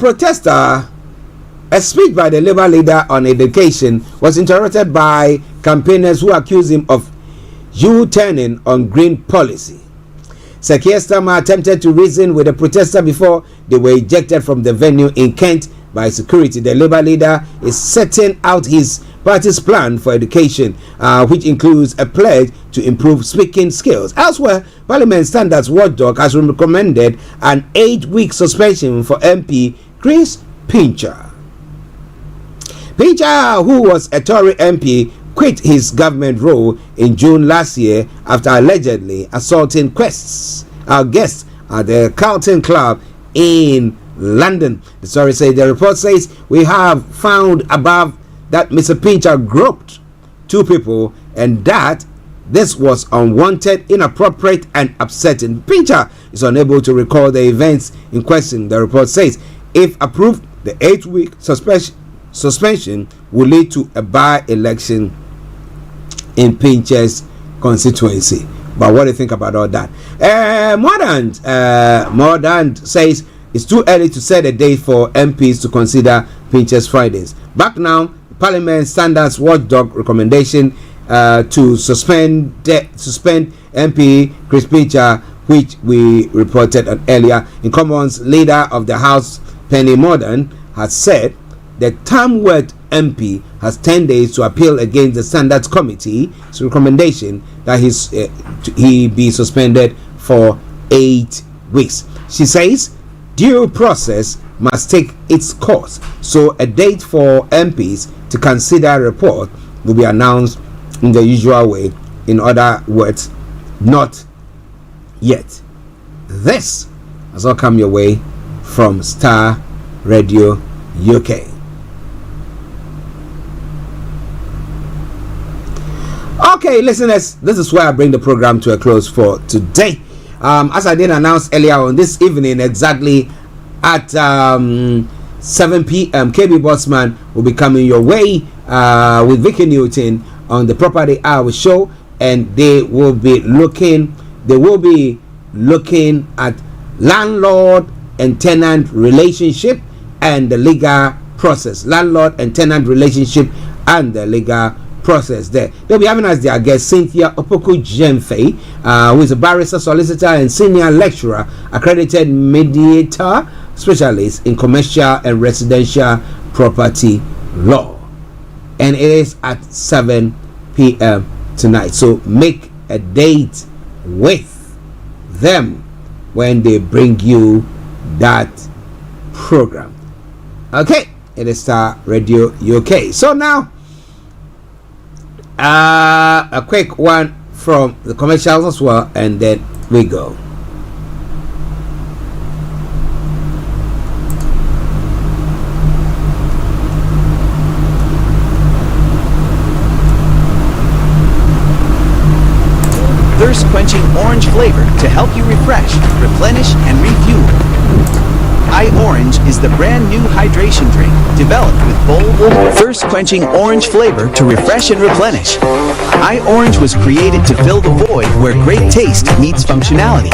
speech by the Labour leader on education was interrupted by campaigners who accused him of U-turning on green policy. Sir Keir Starmer attempted to reason with the protester before they were ejected from the venue in Kent by security. The Labour leader is setting out his party's plan for education, which includes a pledge to improve speaking skills. Elsewhere, Parliament Standards Watchdog has recommended an 8-week suspension for MP Chris Pincher. Pincher, who was a Tory MP, quit his government role in June last year after allegedly assaulting guests at the Carlton Club in London. The story says, the report says, "We have found above that Mr. Pincher groped 2 people and that this was unwanted, inappropriate and upsetting." Pincher is unable to recall the events in question. The report says, if approved, the 8-week suspension will lead to a by-election in Pincher's constituency. But what do you think about all that? Mordant says it's too early to set a date for MPs to consider Pincher's findings. Back now, Parliament Standards Watchdog recommendation to suspend MP Chris Pincher, which we reported on earlier. In Commons, leader of the House Penny Mordaunt has said the Tamworth MP has 10 days to appeal against the Standards Committee's recommendation that he be suspended for 8 weeks. She says due process must take its course, so a date for MPs to consider a report will be announced in the usual way. In other words, not yet. This has all come your way from Starr Radio UK. Okay, listeners, this is where I bring the program to a close for today. As I did announce earlier on, this evening, exactly at 7 p.m., KB Bossman will be coming your way with Vicky Newton on the Property Hour show, and they will be looking at landlord and tenant relationship and the legal process, landlord and tenant relationship, and the legal process there. They'll be having as their guest Cynthia Opoku Jemfe, who is a barrister, solicitor, and senior lecturer, accredited mediator specialist in commercial and residential property law. And it is at 7 p.m. tonight. So make a date with them when they bring you that program. Okay, it is Star Radio UK. So now, a quick one from the commercials as well, and then we go. Thirst-quenching orange flavor to help you refresh, replenish, and refuel. iOrange is the brand new hydration drink developed with bold, thirst-quenching orange flavor to refresh and replenish. iOrange was created to fill the void where great taste meets functionality.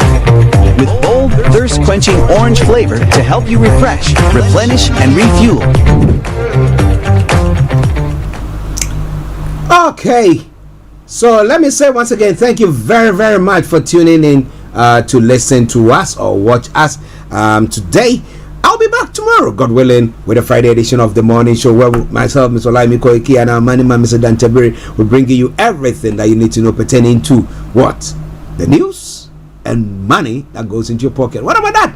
With bold, thirst-quenching orange flavor to help you refresh, replenish, and refuel. Okay. So let me say once again, thank you very, very much for tuning in to listen to us or watch us today. I'll be back tomorrow, God willing, with a Friday edition of the morning show where myself, Mr. Olayomi, Koiki, and our man, Mr. Dantabiri, will bring you everything that you need to know pertaining to what? The news and money that goes into your pocket. What about that?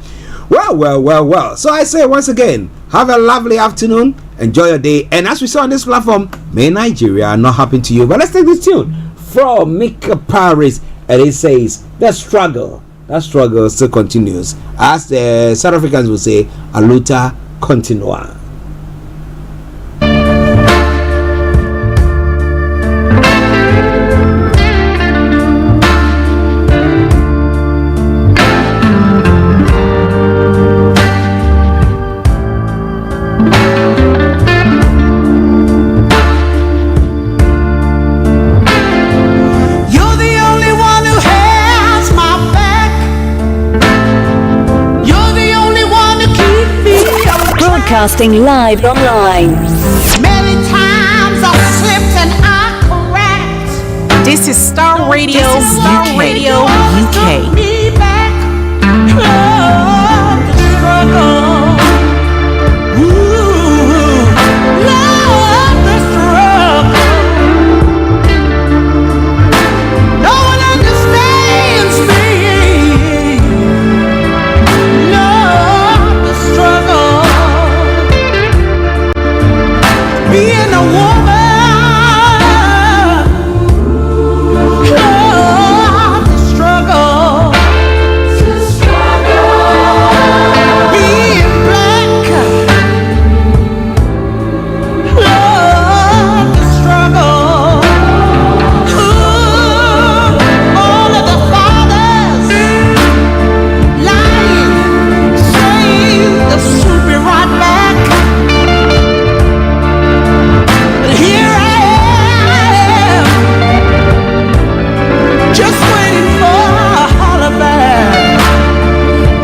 Well. So I say once again, have a lovely afternoon, enjoy your day, and as we saw on this platform, may Nigeria not happen to you. But let's take this tune from Mika Paris, and it says, that struggle still continues. As the South Africans will say, a luta continua. Broadcasting live online. Many times I slipped and I correct. This is Starr Radio UK. Radio UK. Me back. Love the struggle. Ooh, love the struggle. No one understands me. Love the struggle. Being a woman, love the struggle. Being black, love the struggle. Ooh, all of the fathers lying, saying the truth be right back. Here I am, just waiting for a holler back.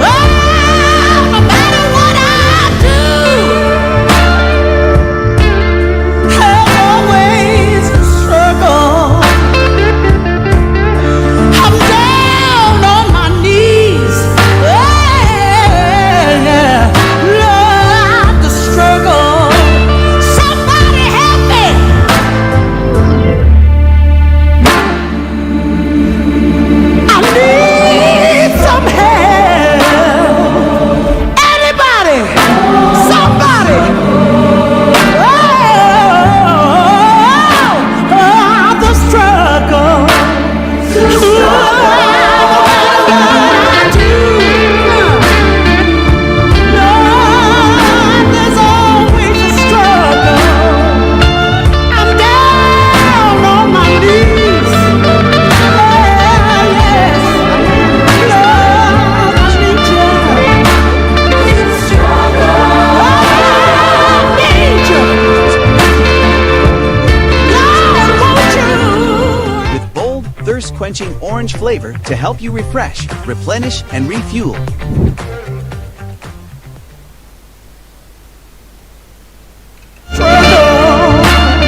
Oh, no matter what I do, there's always a struggle. I'm down on my knees. Yeah, love the struggle. Somebody help me. I need some help. Anybody, somebody. Oh, the struggle. Lord, there's always a struggle. I'm down on my knees. Yes, Lord, I need you. I need you. Lord, won't you? With bold, thirst-quenching orange flavor to help you refresh, replenish, and refuel.